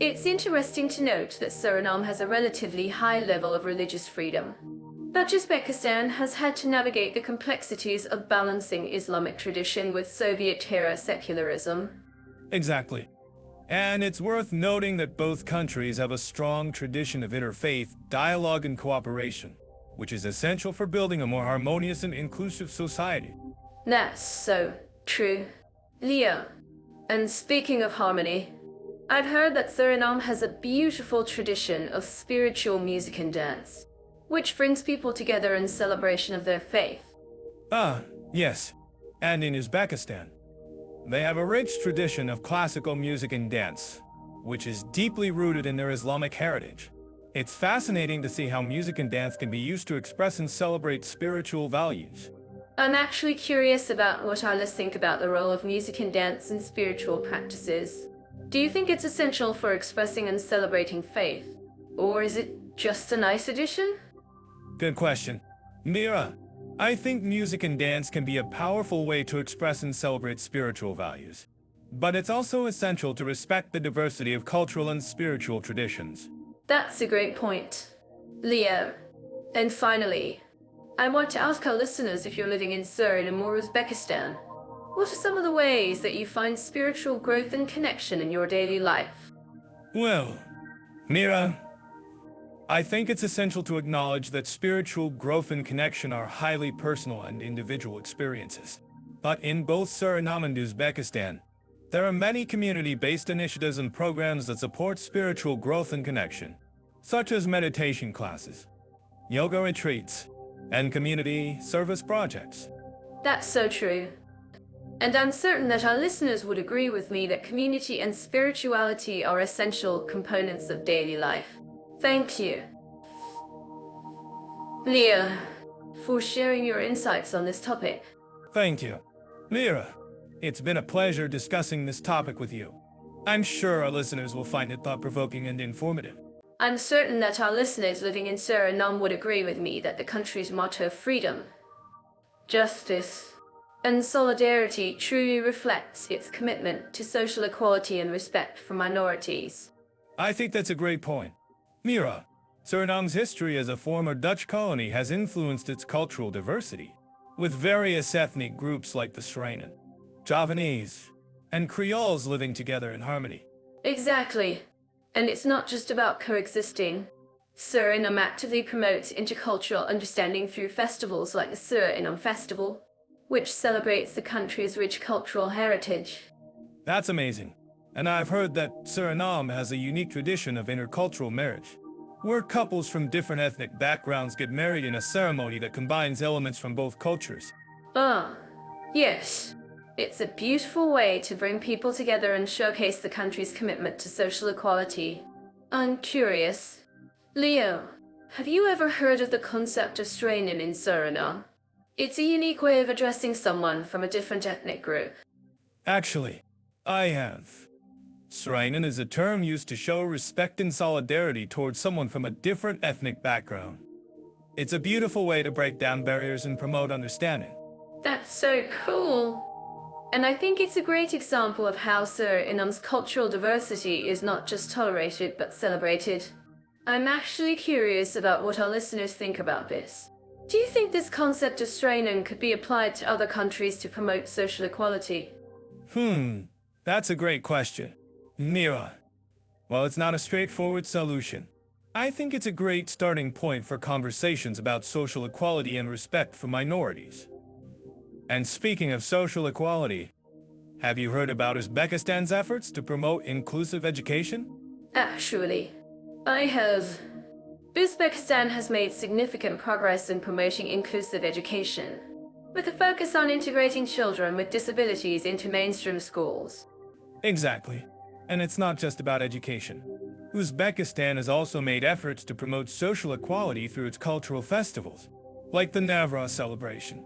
it's interesting to note that Suriname has a relatively high level of religious freedom, but Uzbekistan has had to navigate the complexities of balancing Islamic tradition with Soviet-era secularism. Exactly. And it's worth noting that both countries have a strong tradition of interfaith dialogue and cooperation, which is essential for building a more harmonious and inclusive society. That's so true. Leo, and speaking of harmony, I've heard that Suriname has a beautiful tradition of spiritual music and dance, which brings people together in celebration of their faith. Ah, yes. And in Uzbekistan, they have a rich tradition of classical music and dance, which is deeply rooted in their Islamic heritage. It's fascinating to see how music and dance can be used to express and celebrate spiritual values. I'm actually curious about what our listeners think about the role of music and dance in spiritual practices. Do you think it's essential for expressing and celebrating faith? Or is it just a nice addition? Good question. Mira, I think music and dance can be a powerful way to express and celebrate spiritual values. But it's also essential to respect the diversity of cultural and spiritual traditions. That's a great point, Leo. And finally, I want to ask our listeners if you're living in Suriname or Uzbekistan. What are some of the ways that you find spiritual growth and connection in your daily life? Well, Mira, I think it's essential to acknowledge that spiritual growth and connection are highly personal and individual experiences. But in both Suriname and Uzbekistan, there are many community-based initiatives and programs that support spiritual growth and connection, such as meditation classes, yoga retreats, and community service projects. That's so true. And I'm certain that our listeners would agree with me that community and spirituality are essential components of daily life. Thank you, Leah, for sharing your insights on this topic. Thank you. Mira, it's been a pleasure discussing this topic with you. I'm sure our listeners will find it thought-provoking and informative. I'm certain that our listeners living in Suriname would agree with me that the country's motto, freedom, justice, and solidarity, truly reflects its commitment to social equality and respect for minorities. I think that's a great point. Mira, Suriname's history as a former Dutch colony has influenced its cultural diversity, with various ethnic groups like the Suriname, Javanese, and Creoles living together in harmony. Exactly. And it's not just about coexisting. Suriname actively promotes intercultural understanding through festivals like the Suriname Festival, which celebrates the country's rich cultural heritage. That's amazing. And I've heard that Suriname has a unique tradition of intercultural marriage, where couples from different ethnic backgrounds get married in a ceremony that combines elements from both cultures. Ah, yes. It's a beautiful way to bring people together and showcase the country's commitment to social equality. I'm curious. Leo, have you ever heard of the concept of strainin in Suriname? It's a unique way of addressing someone from a different ethnic group. Actually, I have. Strainin is a term used to show respect and solidarity towards someone from a different ethnic background. It's a beautiful way to break down barriers and promote understanding. That's so cool. And I think it's a great example of how Suriname's cultural diversity is not just tolerated but celebrated. I'm actually curious about what our listeners think about this. Do you think this concept of strainin could be applied to other countries to promote social equality? That's a great question. Mira, while it's not a straightforward solution, I think it's a great starting point for conversations about social equality and respect for minorities. And speaking of social equality, have you heard about Uzbekistan's efforts to promote inclusive education? Actually, I have. Uzbekistan has made significant progress in promoting inclusive education, with a focus on integrating children with disabilities into mainstream schools. Exactly. And it's not just about education. Uzbekistan has also made efforts to promote social equality through its cultural festivals, like the Navroz celebration,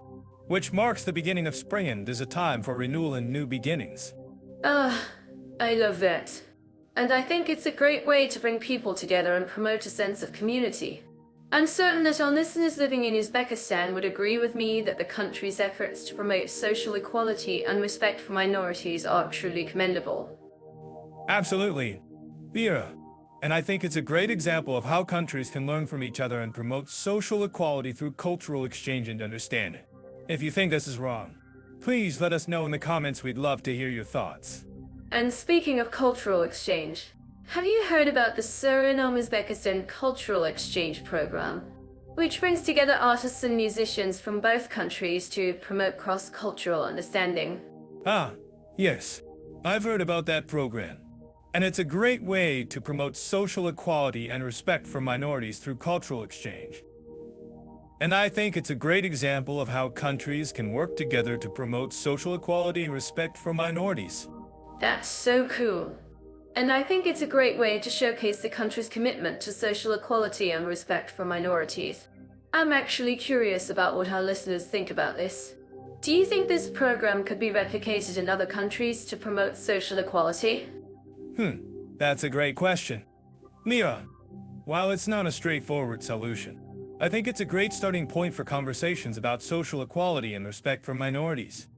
which marks the beginning of spring and is a time for renewal and new beginnings. I love that. And I think it's a great way to bring people together and promote a sense of community. I'm certain that our listeners living in Uzbekistan would agree with me that the country's efforts to promote social equality and respect for minorities are truly commendable. Absolutely. Vera. And I think it's a great example of how countries can learn from each other and promote social equality through cultural exchange and understanding. If you think this is wrong, please let us know in the comments. We'd love to hear your thoughts. And speaking of cultural exchange, have you heard about the Suriname-Uzbekistan Cultural Exchange Program, which brings together artists and musicians from both countries to promote cross-cultural understanding? Ah, yes. I've heard about that program. And it's a great way to promote social equality and respect for minorities through cultural exchange. And I think it's a great example of how countries can work together to promote social equality and respect for minorities. That's so cool. And I think it's a great way to showcase the country's commitment to social equality and respect for minorities. I'm actually curious about what our listeners think about this. Do you think this program could be replicated in other countries to promote social equality? That's a great question. Mira, while it's not a straightforward solution, I think it's a great starting point for conversations about social equality and respect for minorities.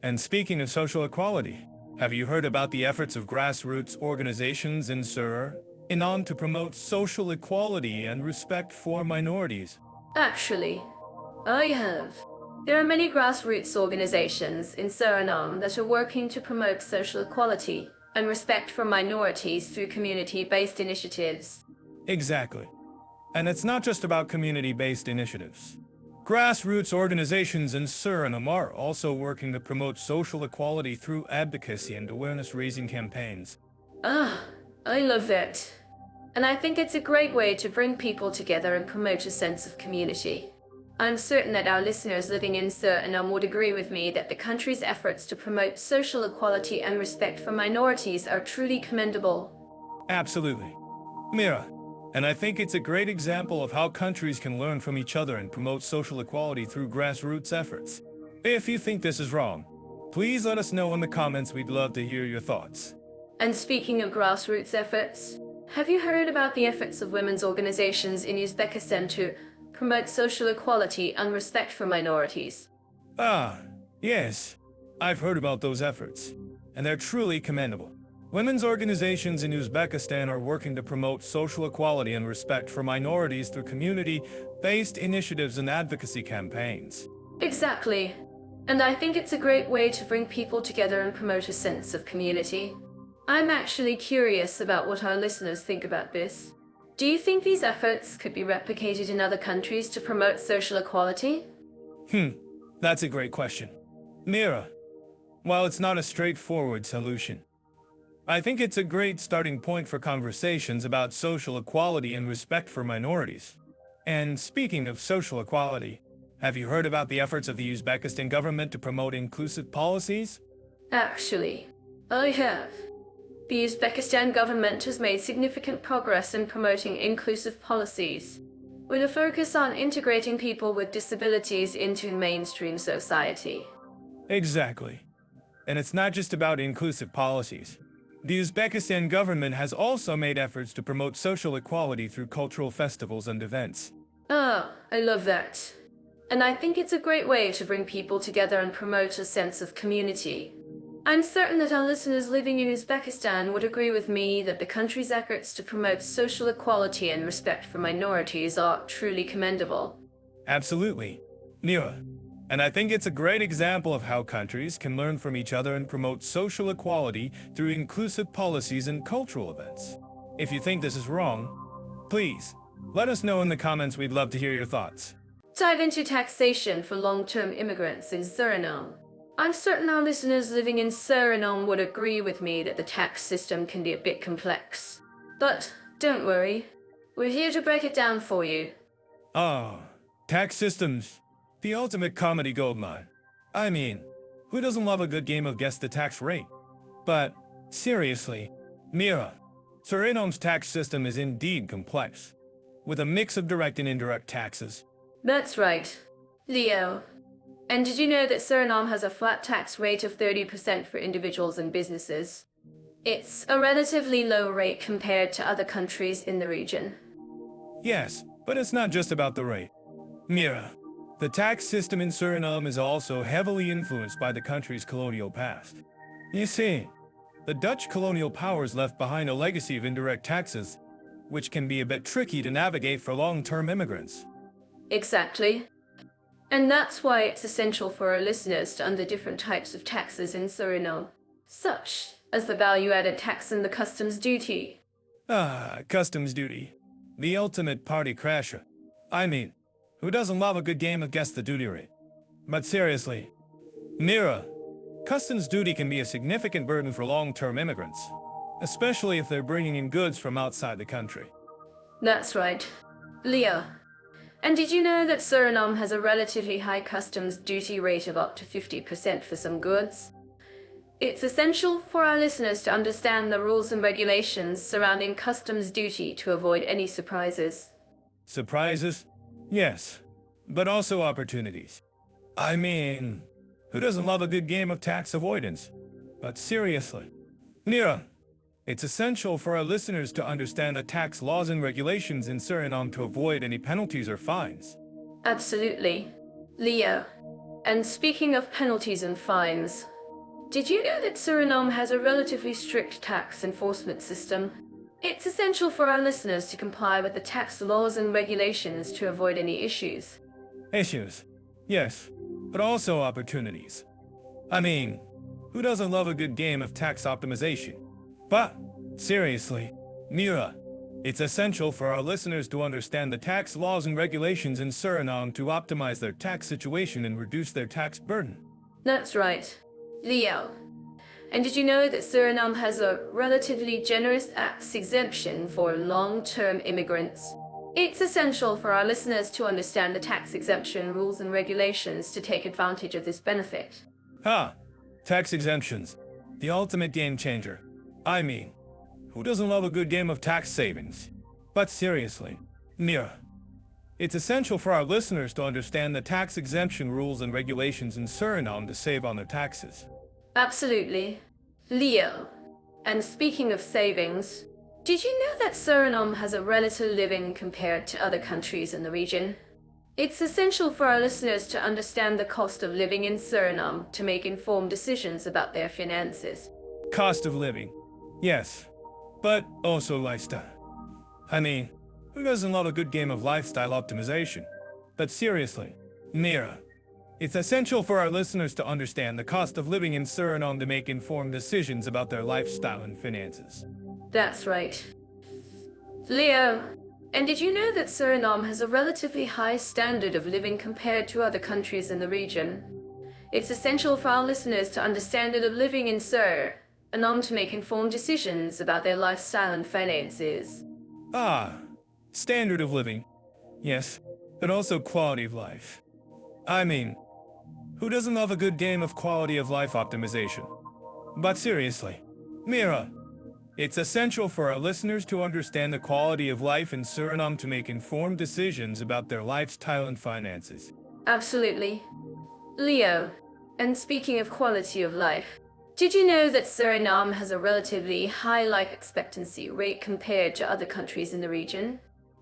And speaking of social equality, have you heard about the efforts of grassroots organizations in Suriname to promote social equality and respect for minorities? Actually, I have. There are many grassroots organizations in Suriname that are working to promote social equality and respect for minorities through community-based initiatives. Exactly. And it's not just about community-based initiatives. Grassroots organizations in Suriname are also working to promote social equality through advocacy and awareness-raising campaigns. Ah, I love that. And I think it's a great way to bring people together and promote a sense of community. I'm certain that our listeners living in Suriname would agree with me that the country's efforts to promote social equality and respect for minorities are truly commendable. Absolutely. Mira, and I think it's a great example of how countries can learn from each other and promote social equality through grassroots efforts. If you think this is wrong, please let us know in the comments. We'd love to hear your thoughts. And speaking of grassroots efforts, have you heard about the efforts of women's organizations in Uzbekistan to promote social equality and respect for minorities? Ah, yes. I've heard about those efforts, and they're truly commendable. Women's organizations in Uzbekistan are working to promote social equality and respect for minorities through community-based initiatives and advocacy campaigns. Exactly. And I think it's a great way to bring people together and promote a sense of community. I'm actually curious about what our listeners think about this. Do you think these efforts could be replicated in other countries to promote social equality? That's a great question. Mira, while it's not a straightforward solution, I think it's a great starting point for conversations about social equality and respect for minorities. And speaking of social equality, have you heard about the efforts of the Uzbekistan government to promote inclusive policies? Actually, I have. The Uzbekistan government has made significant progress in promoting inclusive policies, with a focus on integrating people with disabilities into mainstream society. Exactly. And it's not just about inclusive policies. The Uzbekistan government has also made efforts to promote social equality through cultural festivals and events. Ah, I love that. And I think it's a great way to bring people together and promote a sense of community. I'm certain that our listeners living in Uzbekistan would agree with me that the country's efforts to promote social equality and respect for minorities are truly commendable. Absolutely. Mira, and I think it's a great example of how countries can learn from each other and promote social equality through inclusive policies and cultural events. If you think this is wrong, please let us know in the comments. We'd love to hear your thoughts. Dive into taxation for long-term immigrants in Suriname. I'm certain our listeners living in Suriname would agree with me that the tax system can be a bit complex. But don't worry, we're here to break it down for you. Ah, tax systems. The ultimate comedy goldmine. I mean, who doesn't love a good game of guess the tax rate? But, seriously, Mira, Suriname's tax system is indeed complex, with a mix of direct and indirect taxes. That's right, Leo. And did you know that Suriname has a flat tax rate of 30% for individuals and businesses? It's a relatively low rate compared to other countries in the region. Yes, but it's not just about the rate. Mira, the tax system in Suriname is also heavily influenced by the country's colonial past. You see, the Dutch colonial powers left behind a legacy of indirect taxes, which can be a bit tricky to navigate for long-term immigrants. Exactly. And that's why it's essential for our listeners to understand different types of taxes in Suriname, such as the value-added tax and the customs duty. Ah, customs duty. The ultimate party crasher. I mean, who doesn't love a good game of guess the duty rate? But seriously, Mira, customs duty can be a significant burden for long-term immigrants, especially if they're bringing in goods from outside the country. That's right. Leo. And did you know that Suriname has a relatively high customs duty rate of up to 50% for some goods? It's essential for our listeners to understand the rules and regulations surrounding customs duty to avoid any surprises. Surprises? Yes, but also opportunities. I mean, who doesn't love a good game of tax avoidance? But seriously, Mira, it's essential for our listeners to understand the tax laws and regulations in Suriname to avoid any penalties or fines. Absolutely. Leo. And speaking of penalties and fines, did you know that Suriname has a relatively strict tax enforcement system? It's essential for our listeners to comply with the tax laws and regulations to avoid any issues. Issues? Yes, but also opportunities. I mean, who doesn't love a good game of tax optimization? But, seriously, Mira, it's essential for our listeners to understand the tax laws and regulations in Suriname to optimize their tax situation and reduce their tax burden. That's right. Leo. And did you know that Suriname has a relatively generous tax exemption for long-term immigrants? It's essential for our listeners to understand the tax exemption rules and regulations to take advantage of this benefit. Tax exemptions. The ultimate game changer. I mean, who doesn't love a good game of tax savings? But seriously, Mira, it's essential for our listeners to understand the tax exemption rules and regulations in Suriname to save on their taxes. Absolutely. Leo. And speaking of savings, did you know that Suriname has a relative living compared to other countries in the region? It's essential for our listeners to understand the cost of living in Suriname to make informed decisions about their finances. Cost of living. Yes, but also lifestyle. I mean, who doesn't love a good game of lifestyle optimization? But seriously, Mira, it's essential for our listeners to understand the cost of living in Suriname to make informed decisions about their lifestyle and finances. That's right. Leo, and did you know that Suriname has a relatively high standard of living compared to other countries in the region? It's essential for our listeners to understand that of living in Suriname to make informed decisions about their lifestyle and finances. Standard of living. Yes, but also quality of life. I mean, who doesn't love a good game of quality of life optimization? But seriously, Mira, it's essential for our listeners to understand the quality of life in Suriname to make informed decisions about their lifestyle and finances. Absolutely. Leo, and speaking of quality of life, did you know that Suriname has a relatively high life expectancy rate compared to other countries in the region?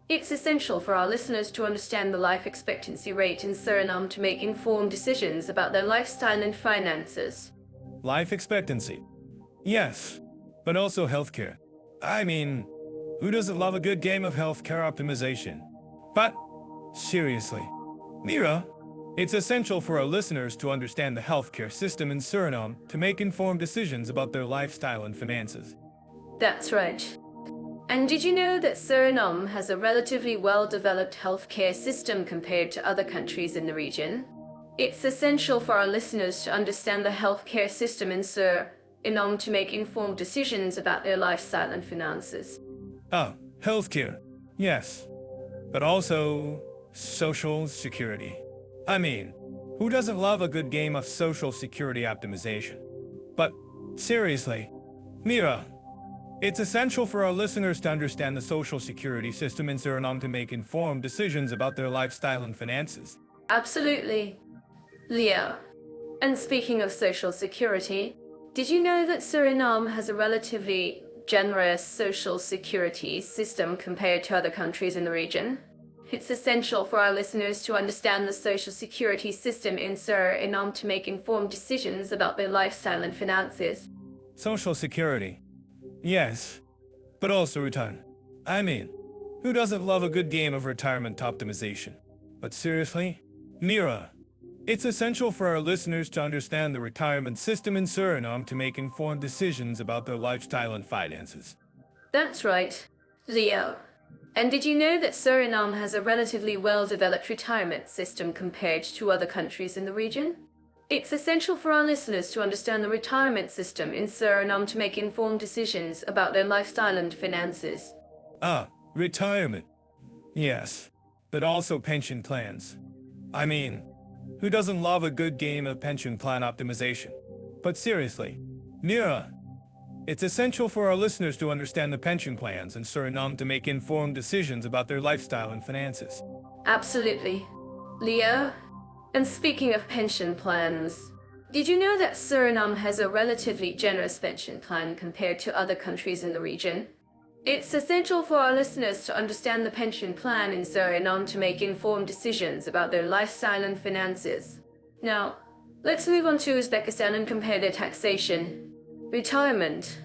It's essential for our listeners to understand the life expectancy rate in Suriname to make informed decisions about their lifestyle and finances. Life expectancy. Yes, but also healthcare. I mean, who doesn't love a good game of healthcare optimization? But, seriously, Mira, it's essential for our listeners to understand the healthcare system in Suriname to make informed decisions about their lifestyle and finances. That's right. And did you know that Suriname has a relatively well-developed healthcare system compared to other countries in the region? It's essential for our listeners to understand the healthcare system in Suriname to make informed decisions about their lifestyle and finances. Healthcare. Yes, but also social security. I mean, who doesn't love a good game of social security optimization? But seriously, Mira, it's essential for our listeners to understand the social security system in Suriname to make informed decisions about their lifestyle and finances. Absolutely. Leo. And speaking of social security, did you know that Suriname has a relatively generous social security system compared to other countries in the region? It's essential for our listeners to understand the social security system in Suriname to make informed decisions about their lifestyle and finances. Social security. Yes, but also retirement. I mean, who doesn't love a good game of retirement optimization? But seriously, Mira, it's essential for our listeners to understand the retirement system in Suriname to make informed decisions about their lifestyle and finances. That's right, Leo. And did you know that Suriname has a relatively well-developed retirement system compared to other countries in the region? It's essential for our listeners to understand the retirement system in Suriname to make informed decisions about their lifestyle and finances. Retirement. Yes, but also pension plans. I mean, who doesn't love a good game of pension plan optimization? But seriously, Mira, it's essential for our listeners to understand the pension plans in Suriname to make informed decisions about their lifestyle and finances. Absolutely. Leo? And speaking of pension plans, did you know that Suriname has a relatively generous pension plan compared to other countries in the region? It's essential for our listeners to understand the pension plan in Suriname to make informed decisions about their lifestyle and finances. Now, let's move on to Uzbekistan and compare their taxation, retirement,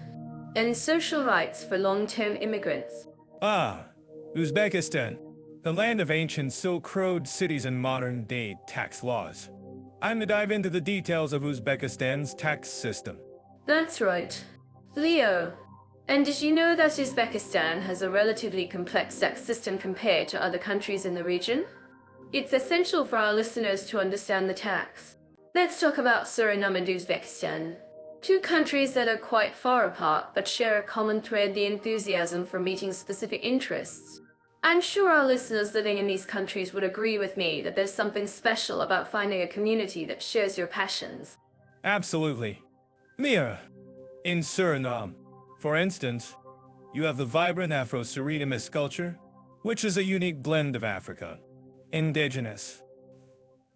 and social rights for long-term immigrants. Uzbekistan. the land of ancient Silk Road cities and modern-day tax laws. I'm to dive into the details of Uzbekistan's tax system. That's right. Leo. And did you know that Uzbekistan has a relatively complex tax system compared to other countries in the region? It's essential for our listeners to understand the tax. Let's talk about Suriname and Uzbekistan. Two countries that are quite far apart but share a common thread: the enthusiasm for meeting specific interests. I'm sure our listeners living in these countries would agree with me that there's something special about finding a community that shares your passions. Absolutely. Mia, in Suriname, for instance, you have the vibrant Afro-Surinamese culture, which is a unique blend of African, Indigenous,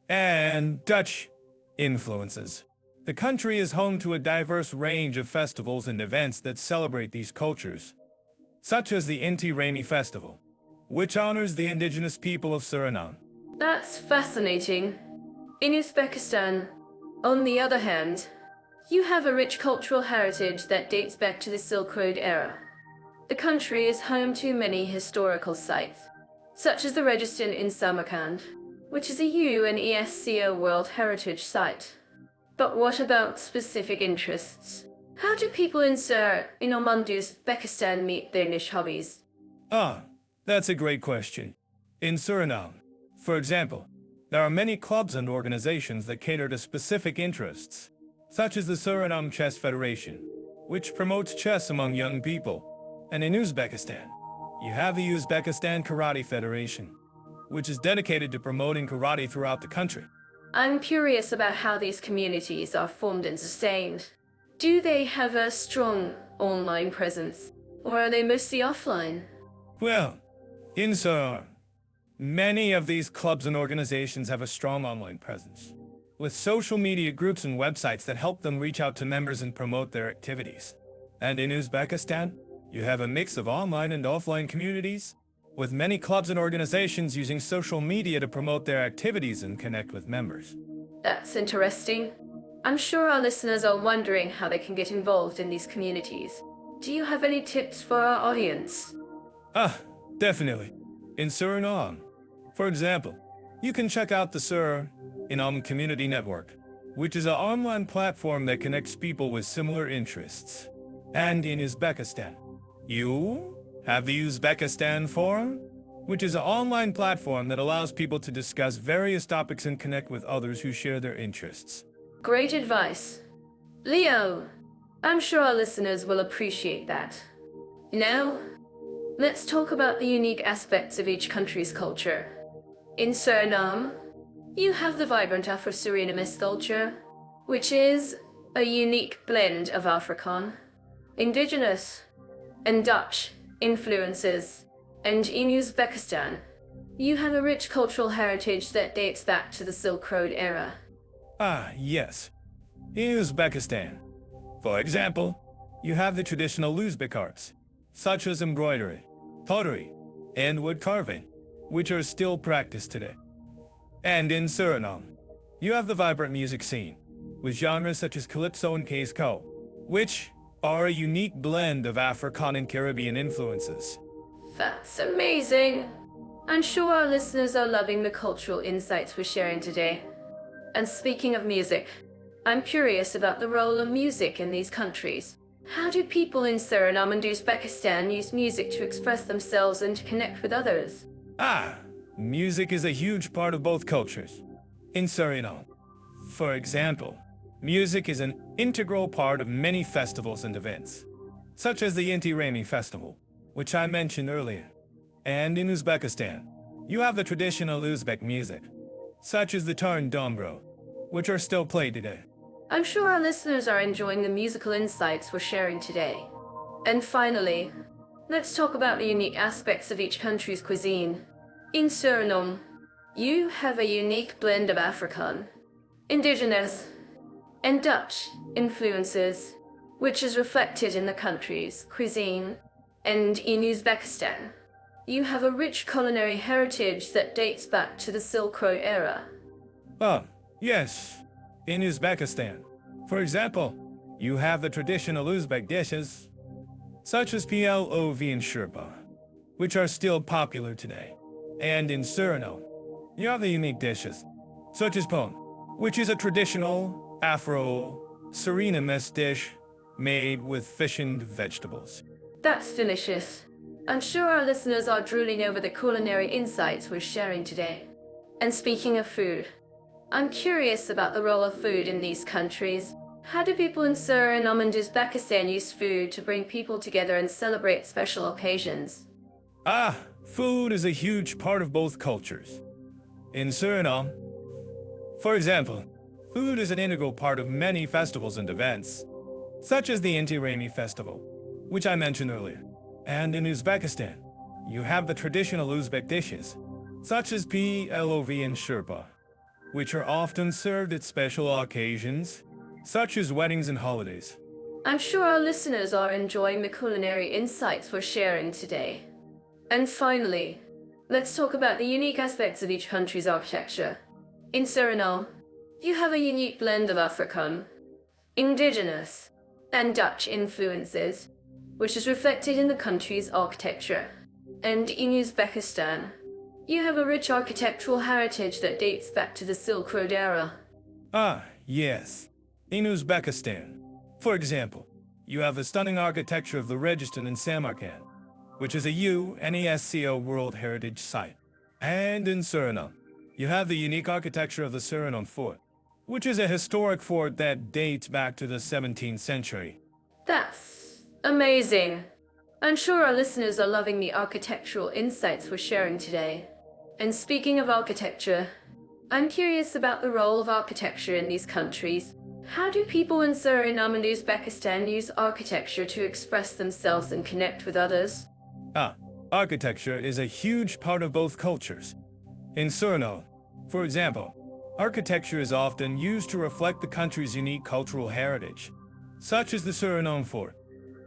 and Dutch influences. The country is home to a diverse range of festivals and events that celebrate these cultures, such as the Inti Raymi Festival, which honors the indigenous people of Suriname. That's fascinating. In Uzbekistan, on the other hand, you have a rich cultural heritage that dates back to the Silk Road era. The country is home to many historical sites, such as the Registan in Samarkand, which is a UNESCO World Heritage Site. But what about specific interests? How do people in Uzbekistan meet their niche hobbies? That's a great question. In Suriname, for example, there are many clubs and organizations that cater to specific interests, such as the Suriname Chess Federation, which promotes chess among young people. And in Uzbekistan, you have the Uzbekistan Karate Federation, which is dedicated to promoting karate throughout the country. I'm curious about how these communities are formed and sustained. Do they have a strong online presence, or are they mostly offline? Well, in Suriname, many of these clubs and organizations have a strong online presence, with social media groups and websites that help them reach out to members and promote their activities. And in Uzbekistan, you have a mix of online and offline communities, with many clubs and organizations using social media to promote their activities and connect with members. That's interesting. I'm sure our listeners are wondering how they can get involved in these communities. Do you have any tips for our audience? Definitely. In Suriname, for example, you can check out the Suriname Community Network, which is an online platform that connects people with similar interests. And in Uzbekistan, you have the Uzbekistan Forum, which is an online platform that allows people to discuss various topics and connect with others who share their interests. Great advice. Leo, I'm sure our listeners will appreciate that. Now, let's talk about the unique aspects of each country's culture. In Suriname, you have the vibrant Afro-Surinamese culture, which is a unique blend of Afrikaan, Indigenous, and Dutch influences. And in Uzbekistan, you have a rich cultural heritage that dates back to the Silk Road era. Yes. In Uzbekistan, for example, you have the traditional Uzbek arts, such as embroidery, pottery, and wood carving, which are still practiced today. And in Suriname, you have the vibrant music scene, with genres such as calypso and Casco, which are a unique blend of African and Caribbean influences. That's amazing! I'm sure our listeners are loving the cultural insights we're sharing today. And speaking of music, I'm curious about the role of music in these countries. How do people in Suriname and Uzbekistan use music to express themselves and to connect with others? Music is a huge part of both cultures. In Suriname, for example, music is an integral part of many festivals and events, such as the Inti Raymi Festival, which I mentioned earlier. And in Uzbekistan, you have the traditional Uzbek music, such as the tar and dobro, which are still played today. I'm sure our listeners are enjoying the musical insights we're sharing today. And finally, let's talk about the unique aspects of each country's cuisine. In Suriname, you have a unique blend of Afrikaan, Indigenous, and Dutch influences, which is reflected in the country's cuisine. And in Uzbekistan, you have a rich culinary heritage that dates back to the Silk Road era. Yes. In Uzbekistan, for example, you have the traditional Uzbek dishes, such as plov and shurba, which are still popular today. And in Suriname, you have the unique dishes, such as pone, which is a traditional Afro-Surinamese dish made with fish and vegetables. That's delicious. I'm sure our listeners are drooling over the culinary insights we're sharing today. And speaking of food, I'm curious about the role of food in these countries. How do people in Suriname and Uzbekistan use food to bring people together and celebrate special occasions? Food is a huge part of both cultures. In Suriname, for example, food is an integral part of many festivals and events, such as the Inti Raymi festival, which I mentioned earlier. And in Uzbekistan, you have the traditional Uzbek dishes, such as plov and shurpa, which are often served at special occasions, such as weddings and holidays. I'm sure our listeners are enjoying the culinary insights we're sharing today. And finally, let's talk about the unique aspects of each country's architecture. In Suriname, you have a unique blend of African, Indigenous, and Dutch influences, which is reflected in the country's architecture. And in Uzbekistan, you have a rich architectural heritage that dates back to the Silk Road era. Yes. In Uzbekistan, for example, you have the stunning architecture of the Registan in Samarkand, which is a UNESCO World Heritage Site. And in Suriname, you have the unique architecture of the Suriname Fort, which is a historic fort that dates back to the 17th century. That's amazing. I'm sure our listeners are loving the architectural insights we're sharing today. And speaking of architecture, I'm curious about the role of architecture in these countries. How do people in Suriname and Uzbekistan use architecture to express themselves and connect with others? Architecture is a huge part of both cultures. In Suriname, for example, architecture is often used to reflect the country's unique cultural heritage, such as the Suriname Fort,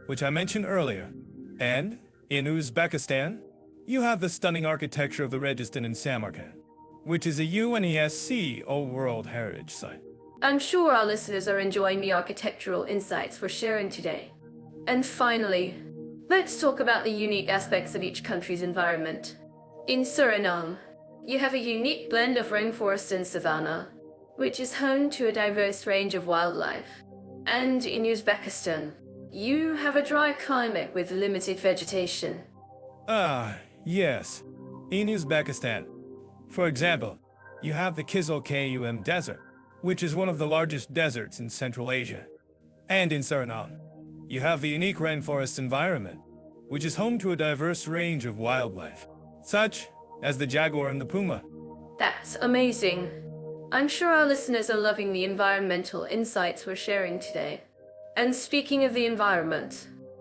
which I mentioned earlier. And in Uzbekistan, you have the stunning architecture of the Registan in Samarkand, which is a UNESCO World Heritage Site. I'm sure our listeners are enjoying the architectural insights we're sharing today. And finally, let's talk about the unique aspects of each country's environment. In Suriname, you have a unique blend of rainforest and savanna, which is home to a diverse range of wildlife. And in Uzbekistan, you have a dry climate with limited vegetation. Yes. In Uzbekistan, for example, you have the Kizil-Kum Desert, which is one of the largest deserts in Central Asia. And in Suriname, you have the unique rainforest environment, which is home to a diverse range of wildlife, such as the jaguar and the puma. That's amazing. I'm sure our listeners are loving the environmental insights we're sharing today. And speaking of the environment,